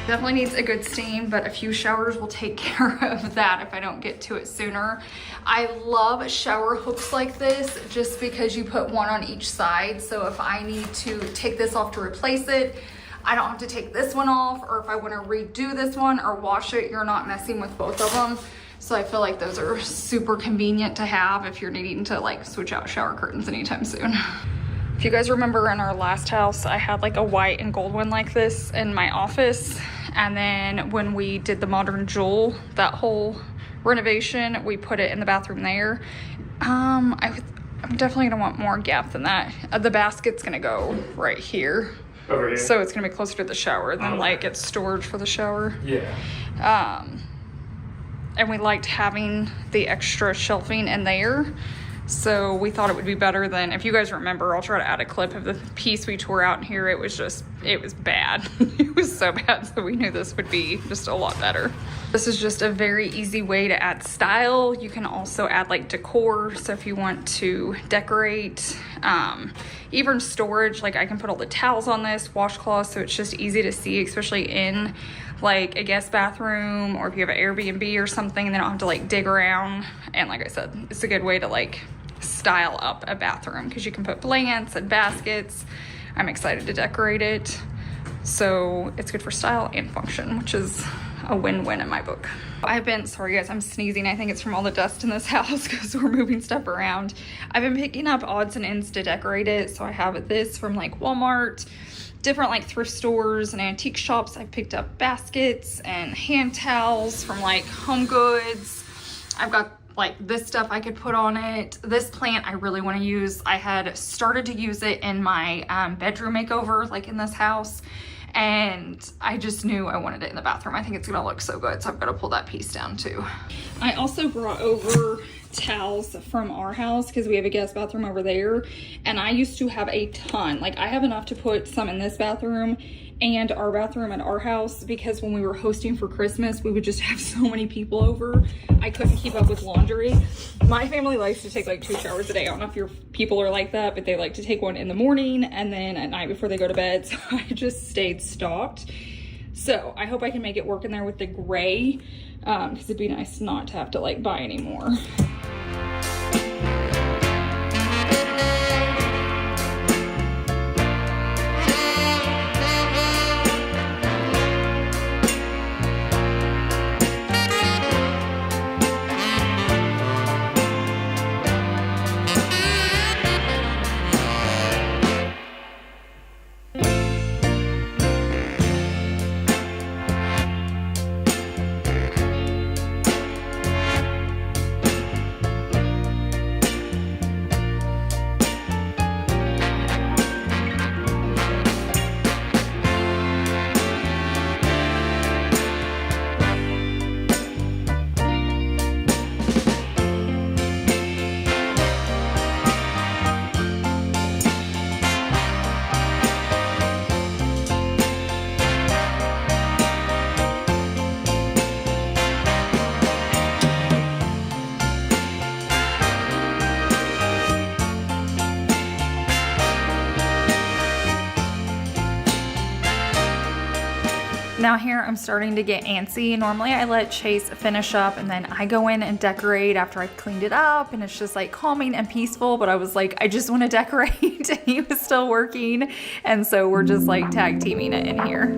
Definitely needs a good steam, but a few showers will take care of that if I don't get to it sooner. I love shower hooks like this just because you put one on each side. So if I need to take this off to replace it, I don't have to take this one off, or if I want to redo this one or wash it, you're not messing with both of them. So I feel like those are super convenient to have if you're needing to like switch out shower curtains anytime soon. If you guys remember, in our last house, I had like a white and gold one like this in my office. And then when we did the modern jewel, that whole renovation, we put it in the bathroom there. I'm definitely gonna want more gap than that. The basket's gonna go right here. Over here? So it's gonna be closer to the shower than like it's storage for the shower. Yeah. And we liked having the extra shelving in there. So we thought it would be better than, if you guys remember, I'll try to add a clip of the piece we tore out in here. It was bad. It was so bad. So we knew this would be just a lot better. This is just a very easy way to add style. You can also add like decor. So if you want to decorate, even storage, like I can put all the towels on this, washcloths, so it's just easy to see, especially in like a guest bathroom, or if you have an Airbnb or something, and they don't have to like dig around. And like I said, it's a good way to like style up a bathroom because you can put plants and baskets. I'm excited to decorate it. So it's good for style and function, which is a win-win in my book. Sorry guys, I'm sneezing. I think it's from all the dust in this house because we're moving stuff around. I've been picking up odds and ends to decorate it. So I have this from like Walmart, different like thrift stores and antique shops. I picked up baskets and hand towels from like Home Goods. I've got like this stuff I could put on it. This plant I really want to use. I had started to use it in my bedroom makeover, like in this house, and I just knew I wanted it in the bathroom. I think it's gonna look so good, so I'm gonna pull that piece down too. I also brought over towels from our house because we have a guest bathroom over there, and I used to have a ton. Like I have enough to put some in this bathroom and our bathroom at our house, because when we were hosting for Christmas, we would just have so many people over. I couldn't keep up with laundry. My family likes to take like 2 showers a day. I don't know if your people are like that, but they like to take one in the morning and then at night before they go to bed. So I just stayed stocked. So I hope I can make it work in there with the gray, because it'd be nice not to have to like buy any more. Now here I'm starting to get antsy. Normally I let Chase finish up and then I go in and decorate after I've cleaned it up, and it's just like calming and peaceful, but I was like, I just want to decorate. And he was still working, and so we're just like tag teaming it in here.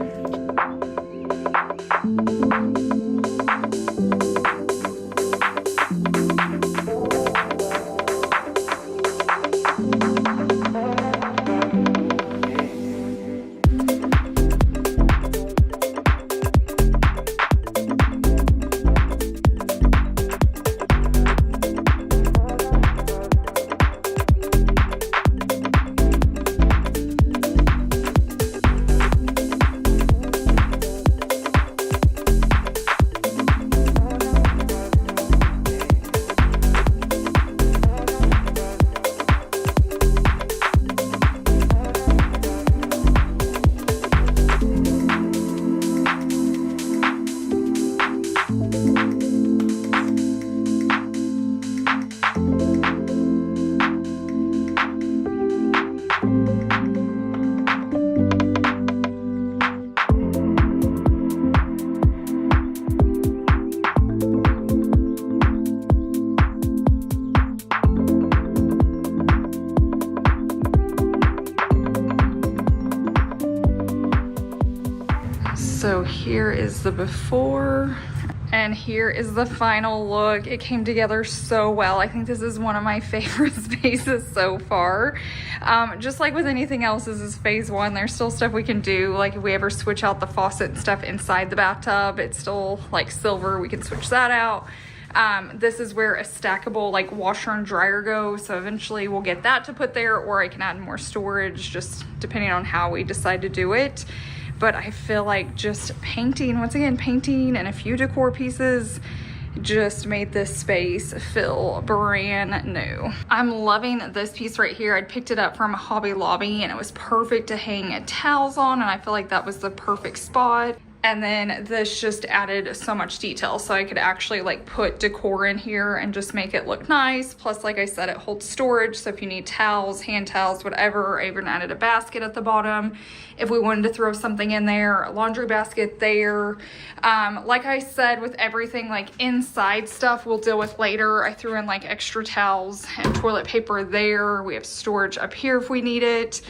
So here is the before and here is the final look. It came together so well. I think this is one of my favorite spaces so far. Just like with anything else, this is phase one. There's still stuff we can do. Like if we ever switch out the faucet and stuff inside the bathtub, it's still like silver, we can switch that out. This is where a stackable like washer and dryer goes, so eventually we'll get that to put there, or I can add more storage just depending on how we decide to do it. But I feel like just painting, once again, painting and a few decor pieces just made this space feel brand new. I'm loving this piece right here. I picked it up from Hobby Lobby and it was perfect to hang towels on, and I feel like that was the perfect spot. And then this just added so much detail, so I could actually like put decor in here and just make it look nice. Plus, like I said, it holds storage, so if you need towels, hand towels, whatever. I even added a basket at the bottom if we wanted to throw something in there, a laundry basket there. Like I said, with everything like inside stuff we'll deal with later. I threw in like extra towels and toilet paper there. We have storage up here if we need it.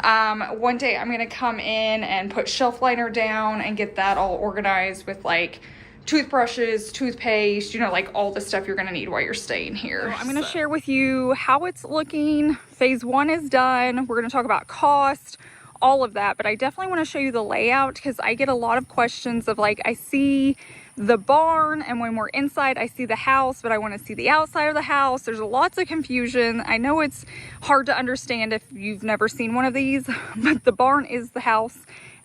One day I'm gonna come in and put shelf liner down and get that all organized with like toothbrushes, toothpaste, you know, like all the stuff you're gonna need while you're staying here. So I'm gonna share with you how it's looking. Phase one is done. We're gonna talk about cost, all of that, but I definitely want to show you the layout because I get a lot of questions of like, I see the barn, and when we're inside I see the house, but I want to see the outside of the house. There's lots of confusion. I know it's hard to understand if you've never seen one of these, but the barn is the house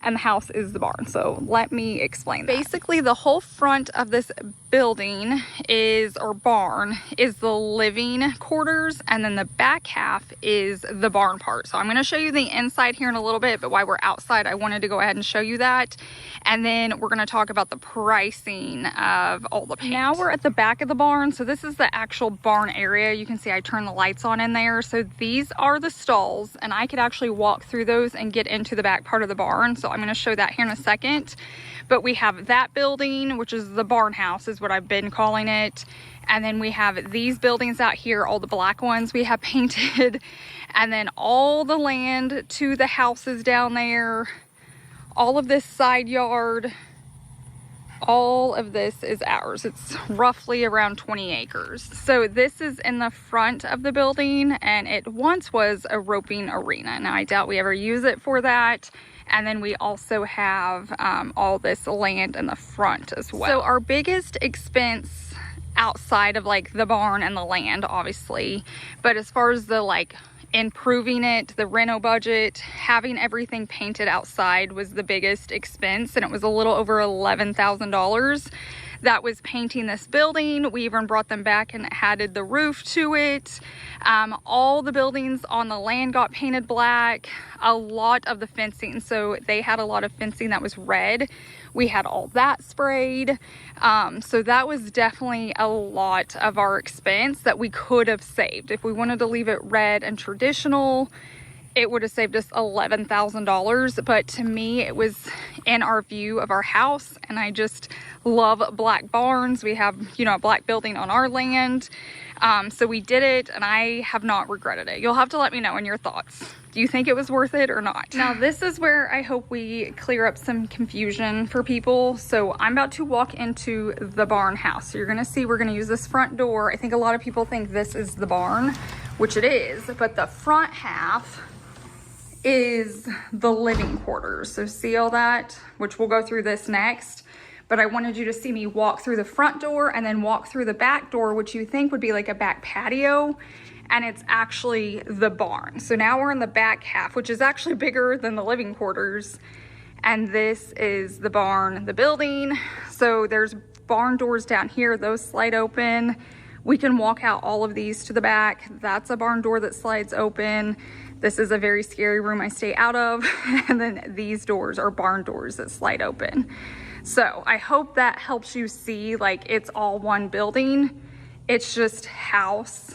and the house is the barn. So let me explain that. Basically, the whole front of this building is, or barn, is the living quarters, and then the back half is the barn part. So I'm going to show you the inside here in a little bit, but while we're outside, I wanted to go ahead and show you that. And then we're going to talk about the pricing of all the paint. Now we're at the back of the barn. So this is the actual barn area. You can see I turned the lights on in there. So these are the stalls, and I could actually walk through those and get into the back part of the barn. So I'm going to show that here in a second. But we have that building, which is the barn house, is what I've been calling it. And then we have these buildings out here, all the black ones we have painted. And then all the land to the houses down there, all of this side yard, all of this is ours. It's roughly around 20 acres. So this is in the front of the building, and it once was a roping arena. Now I doubt we ever use it for that. And then we also have all this land in the front as well. So our biggest expense outside of like the barn and the land, obviously, but as far as the like improving it, the reno budget, having everything painted outside was the biggest expense, and it was a little over $11,000. That was painting this building. We even brought them back and added the roof to it. All the buildings on the land got painted black. A lot of the fencing, so they had a lot of fencing that was red. We had all that sprayed. So that was definitely a lot of our expense that we could have saved. If we wanted to leave it red and traditional, it would have saved us $11,000. But to me, it was in our view of our house, and I just love black barns. We have, you know, a black building on our land. So we did it, and I have not regretted it. You'll have to let me know in your thoughts. Do you think it was worth it or not? Now, this is where I hope we clear up some confusion for people. So I'm about to walk into the barn house. So you're gonna see we're gonna use this front door. I think a lot of people think this is the barn, which it is, but the front half is the living quarters. So see all that, which we'll go through this next. But I wanted you to see me walk through the front door and then walk through the back door, which you think would be like a back patio, and it's actually the barn. So now we're in the back half, which is actually bigger than the living quarters. And this is the barn, the building. So there's barn doors down here, those slide open. We can walk out all of these to the back. That's a barn door that slides open. This is a very scary room I stay out of. And then these doors are barn doors that slide open. So I hope that helps you see, like, it's all one building. It's just house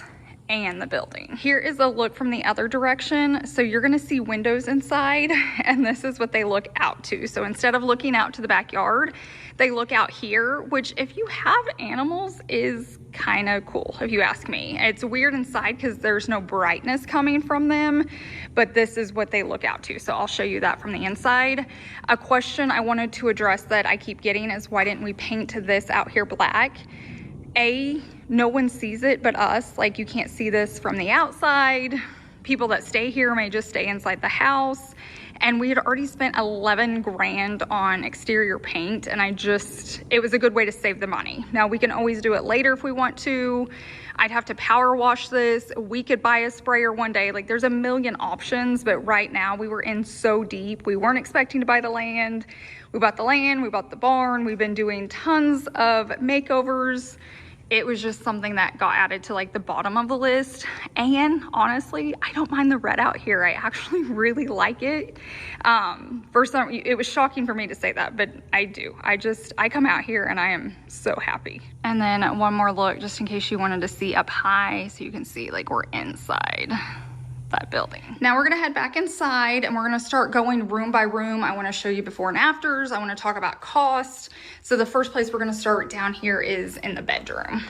and the building. Here is a look from the other direction. So you're gonna see windows inside, and this is what they look out to. So instead of looking out to the backyard, they look out here, which if you have animals is kind of cool, if you ask me. It's weird inside because there's no brightness coming from them, but this is what they look out to. So I'll show you that from the inside. A question I wanted to address that I keep getting is, why didn't we paint this out here black? No one sees it but us. Like, you can't see this from the outside. People that stay here may just stay inside the house. And we had already spent 11 grand on exterior paint, and it was a good way to save the money. Now we can always do it later if we want to. I'd have to power wash this. We could buy a sprayer one day. Like, there's a million options, but right now we were in so deep. We weren't expecting to buy the land. We bought the land, we bought the barn. We've been doing tons of makeovers. It was just something that got added to like the bottom of the list. And honestly, I don't mind the red out here. I actually really like it. It was shocking for me to say that, but I do. I come out here and I am so happy. And then one more look, just in case you wanted to see up high, so you can see like we're inside that building. Now we're gonna head back inside and we're gonna start going room by room. I wanna show you before and afters. I wanna talk about cost. So the first place we're gonna start down here is in the bedroom.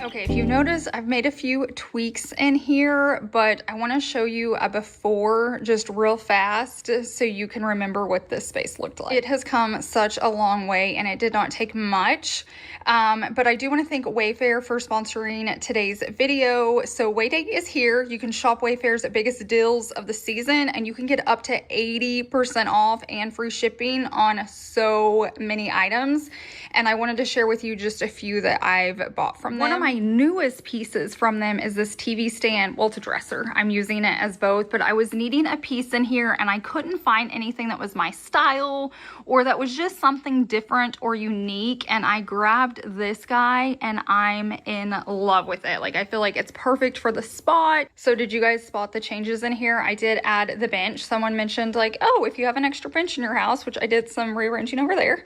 Okay, if you notice, I've made a few tweaks in here, but I want to show you a before just real fast so you can remember what this space looked like. It has come such a long way, and it did not take much. But I do want to thank Wayfair for sponsoring today's video. So Wayday is here. You can shop Wayfair's biggest deals of the season, and you can get up to 80% off and free shipping on so many items. And I wanted to share with you just a few that I've bought from them. One of my newest pieces from them is this TV stand. Well, it's a dresser. I'm using it as both, but I was needing a piece in here and I couldn't find anything that was my style or that was just something different or unique. And I grabbed this guy and I'm in love with it. Like, I feel like it's perfect for the spot. So did you guys spot the changes in here? I did add the bench. Someone mentioned like, oh, if you have an extra bench in your house, which I did some rearranging over there,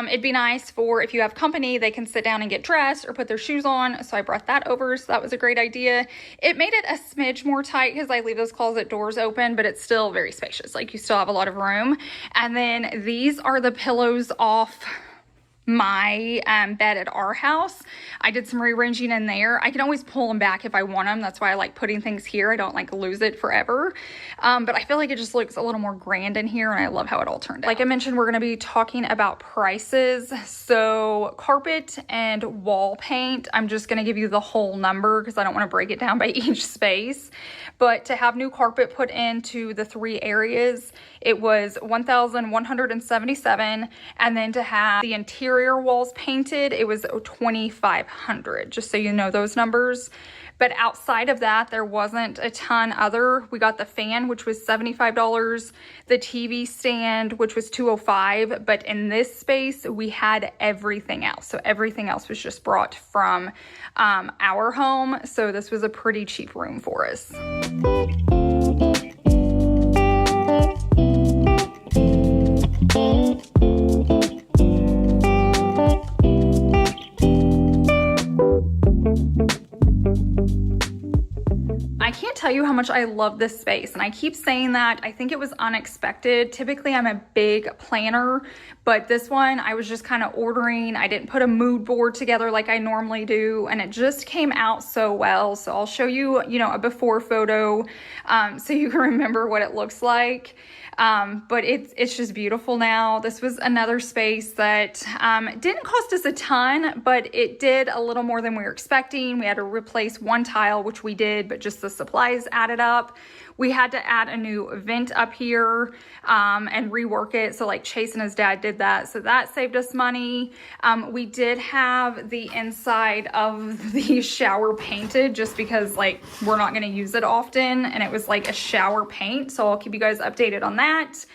it'd be nice for if you have company, they can sit down and get dressed or put their shoes on. So I brought that over. So that was a great idea. It made it a smidge more tight because I leave those closet doors open, but it's still very spacious. Like, you still have a lot of room. And then these are the pillows off my bed at our house. I did some rearranging in there. I can always pull them back if I want them. That's why I like putting things here. I don't like lose it forever. But I feel like it just looks a little more grand in here, and I love how it all turned out. Like I mentioned, we're going to be talking about prices. So carpet and wall paint, I'm just going to give you the whole number because I don't want to break it down by each space. But to have new carpet put into the 3 areas, it was $1,177, and then to have the interior walls painted, it was $2,500, just so you know those numbers. But outside of that, there wasn't a ton other. We got the fan, which was $75, the TV stand, which was $205, but in this space, we had everything else. So everything else was just brought from our home. So this was a pretty cheap room for us. I can't tell you how much I love this space, and I keep saying that. I think it was unexpected. Typically I'm a big planner, but this one I was just kind of ordering. I didn't put a mood board together like I normally do, and it just came out so well. So I'll show you, a before photo so you can remember what it looks like. But it's just beautiful now. This was another space that didn't cost us a ton, but it did a little more than we were expecting. We had to replace one tile, which we did, but just the supplies added up. We had to add a new vent up here and rework it. So like Chase and his dad did that. So that saved us money. We did have the inside of the shower painted just because like we're not going to use it often. And it was like a shower paint. So I'll keep you guys updated on that.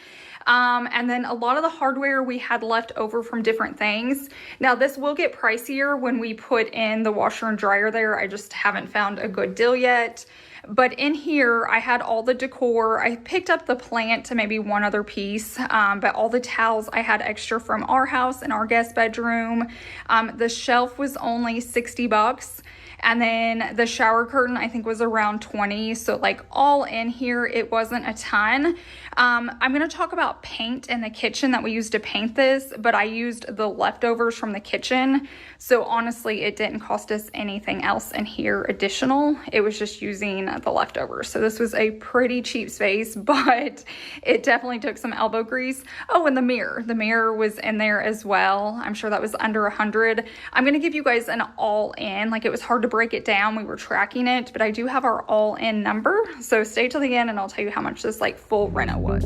And then a lot of the hardware we had left over from different things. Now this will get pricier when we put in the washer and dryer there. I just haven't found a good deal yet. But in here, I had all the decor. I picked up the plant to maybe one other piece, but all the towels I had extra from our house and our guest bedroom. The shelf was only $60. And then the shower curtain, I think, was around 20. So like all in here, it wasn't a ton. I'm going to talk about paint in the kitchen that we used to paint this, but I used the leftovers from the kitchen. So honestly, it didn't cost us anything else in here additional. It was just using the leftovers. So this was a pretty cheap space, but it definitely took some elbow grease. Oh, and the mirror. The mirror was in there as well. I'm sure that was under 100. I'm going to give you guys an all-in. Like, it was hard to break it down. We were tracking it, but I do have our all-in number. So stay till the end and I'll tell you how much this like full reno was.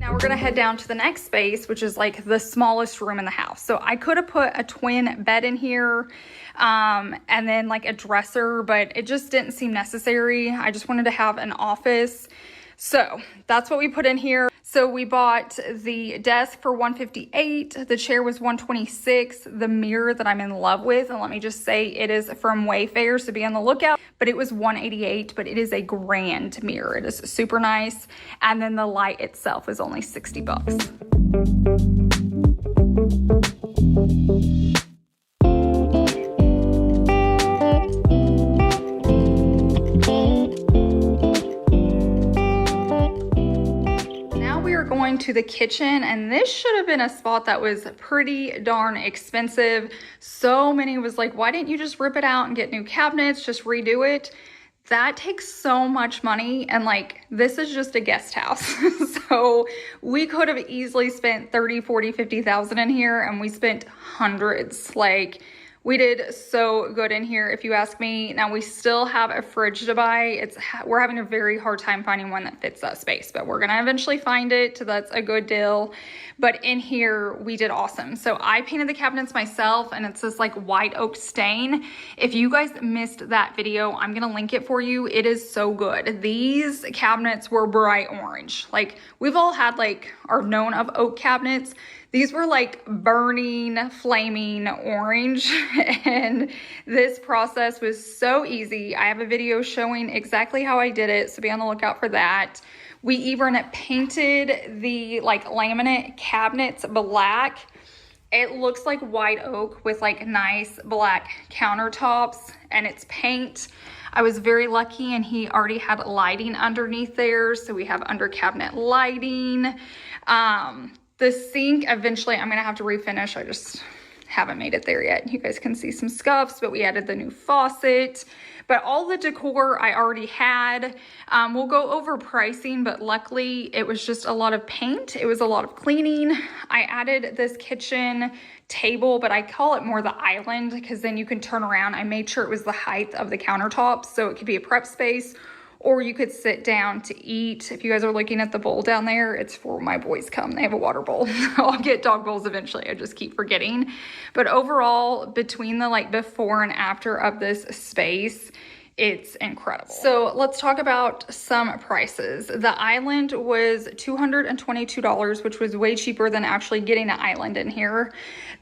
Now we're gonna head down to the next space, which is like the smallest room in the house. So I could have put a twin bed in here and then like a dresser, but it just didn't seem necessary. I just wanted to have an office. So that's what we put in here. So we bought the desk for $158. The chair was $126. The mirror that I'm in love with, and let me just say it is from Wayfair, so be on the lookout, but it was $188, but it is a grand mirror. It is super nice. And then the light itself is only $60. Going to the kitchen, and this should have been a spot that was pretty darn expensive. So many was like, why didn't you just rip it out and get new cabinets, just redo it? That takes so much money, and like this is just a guest house. So we could have easily spent 30, 40, 50,000 in here, and we spent hundreds. Like we did so good in here, if you ask me. Now we still have a fridge to buy. We're having a very hard time finding one that fits that space, but we're gonna eventually find it. So that's a good deal. But in here, we did awesome. So I painted the cabinets myself, and it's this like white oak stain. If you guys missed that video, I'm gonna link it for you. It is so good. These cabinets were bright orange. Like we've all had like are known of oak cabinets. These were like burning, flaming orange, and this process was so easy. I have a video showing exactly how I did it, so be on the lookout for that. We even painted the like laminate cabinets black. It looks like white oak with like nice black countertops, and it's paint. I was very lucky, and he already had lighting underneath there, so we have under cabinet lighting. The sink, eventually I'm gonna have to refinish. I just haven't made it there yet. You guys can see some scuffs, but we added the new faucet. But all the decor I already had. We'll go over pricing, but luckily it was just a lot of paint. It was a lot of cleaning. I added this kitchen table, but I call it more the island because then you can turn around. I made sure it was the height of the countertops, so it could be a prep space, or you could sit down to eat. If you guys are looking at the bowl down there, it's for my boys come. They have a water bowl. I'll get dog bowls eventually. I just keep forgetting. But overall, between the like before and after of this space, it's incredible. So let's talk about some prices. The island was $222, which was way cheaper than actually getting an island in here.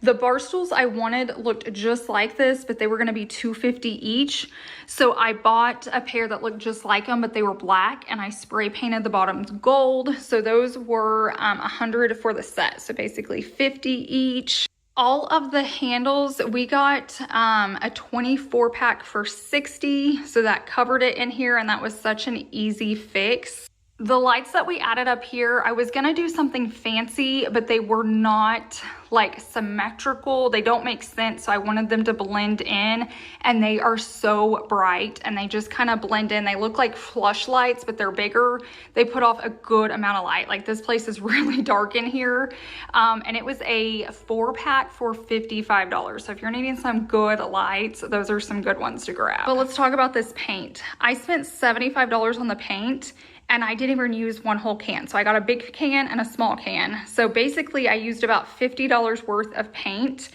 The bar stools I wanted looked just like this, but they were gonna be $250 each. So I bought a pair that looked just like them, but they were black, and I spray painted the bottoms gold. So those were $100 for the set. So basically $50 each. All of the handles, we got a 24 pack for $60, so that covered it in here, and that was such an easy fix. The lights that we added up here, I was gonna do something fancy, but they were not like symmetrical. They don't make sense, so I wanted them to blend in, and they are so bright, and they just kind of blend in. They look like flush lights, but they're bigger. They put off a good amount of light. Like this place is really dark in here, and it was a 4-pack for $55. So if you're needing some good lights, those are some good ones to grab. But let's talk about this paint. I spent $75 on the paint, and I didn't even use one whole can. So I got a big can and a small can. So basically I used about $50 worth of paint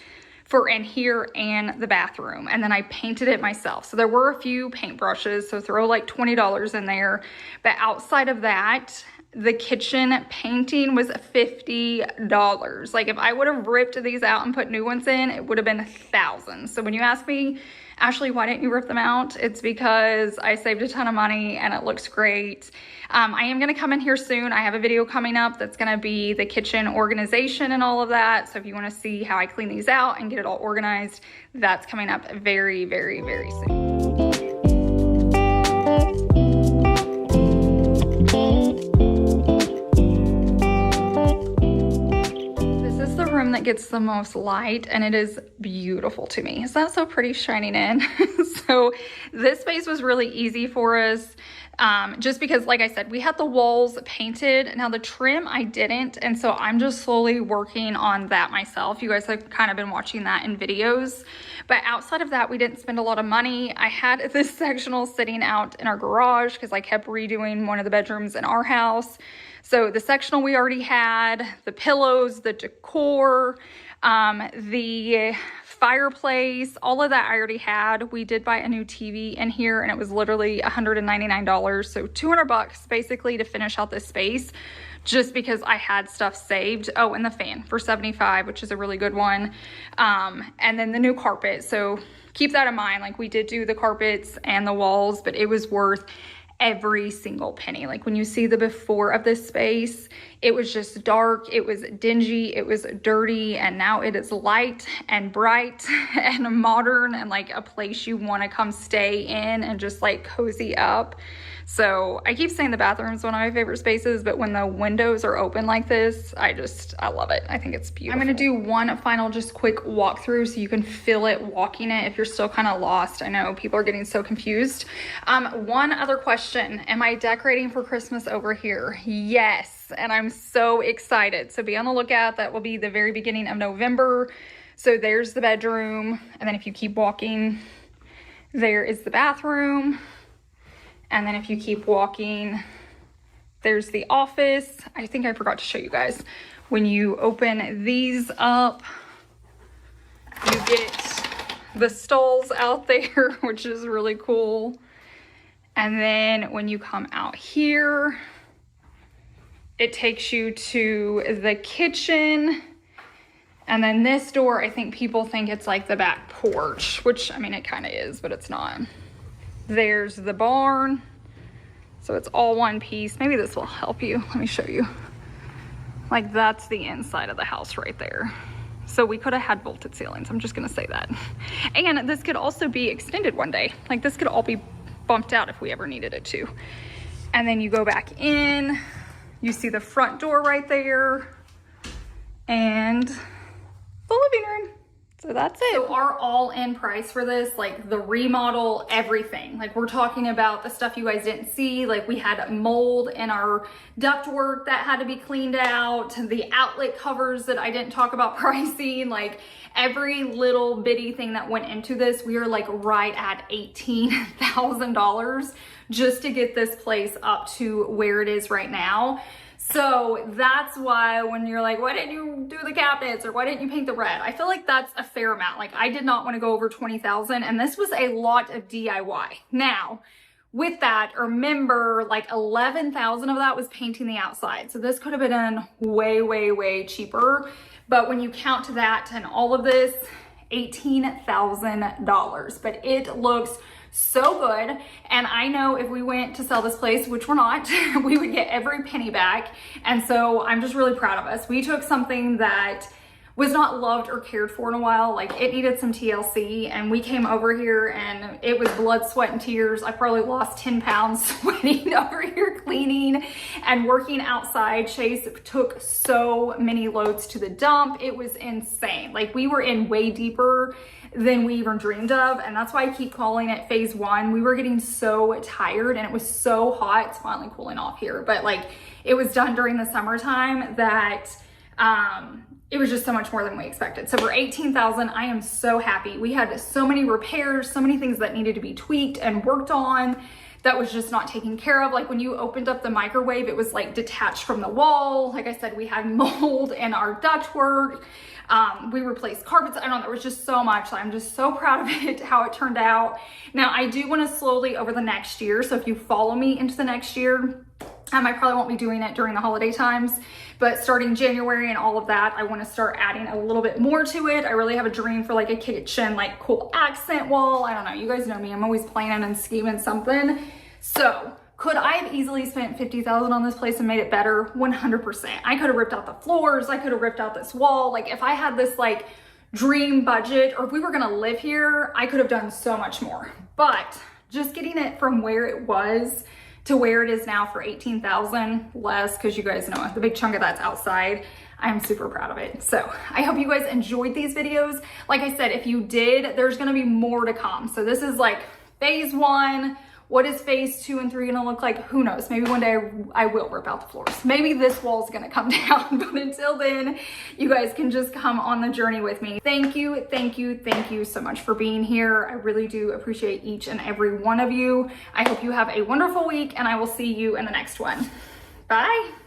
for in here and the bathroom. And then I painted it myself. So there were a few paint brushes, so throw like $20 in there. But outside of that, the kitchen painting was $50. Like if I would have ripped these out and put new ones in, it would have been thousands. So when you ask me, Ashley, why didn't you rip them out? It's because I saved a ton of money and it looks great. I am gonna come in here soon. I have a video coming up that's gonna be the kitchen organization and all of that. So if you wanna see how I clean these out and get it all organized, that's coming up very, very, very soon. That gets the most light, and it is beautiful to me. Is that so pretty shining in? So this space was really easy for us, just because, like I said, we had the walls painted. Now the trim I didn't, and so I'm just slowly working on that myself. You guys have kind of been watching that in videos, but outside of that, we didn't spend a lot of money. I had this sectional sitting out in our garage because I kept redoing one of the bedrooms in our house. So the sectional we already had, the pillows, the decor, the fireplace, all of that I already had. We did buy a new TV in here, and it was literally $199. So $200 basically to finish out this space, just because I had stuff saved. Oh, and the fan for $75, which is a really good one. And then the new carpet. So keep that in mind. Like we did do the carpets and the walls, but it was worth every single penny. Like when you see the before of this space, it was just dark, it was dingy, it was dirty, and now it is light and bright and modern and like a place you want to come stay in and just like cozy up. So I keep saying the bathroom is one of my favorite spaces, but when the windows are open like this, I love it. I think it's beautiful. I'm gonna do one final just quick walkthrough so you can feel it walking it if you're still kind of lost. I know people are getting so confused. One other question, am I decorating for Christmas over here? Yes, and I'm so excited. So be on the lookout. That will be the very beginning of November. So there's the bedroom, and then if you keep walking, there is the bathroom. And then if you keep walking, there's the office. I think I forgot to show you guys. When you open these up, you get the stalls out there, which is really cool. And then when you come out here, it takes you to the kitchen. And then this door, I think people think it's like the back porch, which I mean, it kind of is, but it's not. There's the barn. So it's all one piece. Maybe this will help you. Let me show you. Like that's the inside of the house right there. So we could have had vaulted ceilings. I'm just gonna say that. And this could also be extended one day. Like this could all be bumped out if we ever needed it to. And then you go back in, you see the front door right there and the living room. So that's it. So our all-in price for this, like the remodel, everything. Like we're talking about the stuff you guys didn't see. Like we had mold in our ductwork that had to be cleaned out. The outlet covers that I didn't talk about pricing. Like every little bitty thing that went into this, we are like right at $18,000 just to get this place up to where it is right now. So that's why when you're like, why didn't you do the cabinets or why didn't you paint the red? I feel like that's a fair amount. Like I did not want to go over 20,000 and this was a lot of DIY. Now with that, remember like 11,000 of that was painting the outside. So this could have been done way, way, way cheaper. But when you count to that and all of this, $18,000, but it looks so good. And I know if we went to sell this place, which we're not, we would get every penny back. And so I'm just really proud of us. We took something that was not loved or cared for in a while. Like it needed some TLC and we came over here and it was blood, sweat and tears. I probably lost 10 pounds sweating over here cleaning and working outside. Chase took so many loads to the dump. It was insane. Like we were in way deeper than we even dreamed of. And that's why I keep calling it phase one. We were getting so tired and it was so hot. It's finally cooling off here, but like it was done during the summertime that, it was just so much more than we expected. So for $18,000, I am so happy. We had so many repairs, so many things that needed to be tweaked and worked on that was just not taken care of. Like when you opened up the microwave, it was like detached from the wall. Like I said, we had mold in our ductwork. We replaced carpets. I don't know, there was just so much. I'm just so proud of it, how it turned out. Now I do want to slowly over the next year. So if you follow me into the next year, I probably won't be doing it during the holiday times, but starting January and all of that, I want to start adding a little bit more to it. I really have a dream for like a kitchen, like cool accent wall. I don't know. You guys know me. I'm always planning and scheming something. So could I have easily spent $50,000 on this place and made it better? 100%. I could have ripped out the floors. I could have ripped out this wall. Like if I had this like dream budget or if we were going to live here, I could have done so much more. But just getting it from where it was to where it is now for $18,000 less, because you guys know the big chunk of that's outside. I'm super proud of it. So I hope you guys enjoyed these videos. Like I said, if you did, there's gonna be more to come. So this is like phase one. What is phase 2 and 3 gonna look like? Who knows? Maybe one day I will rip out the floors. Maybe this wall is gonna come down, but until then, you guys can just come on the journey with me. Thank you, thank you, thank you so much for being here. I really do appreciate each and every one of you. I hope you have a wonderful week and I will see you in the next one. Bye.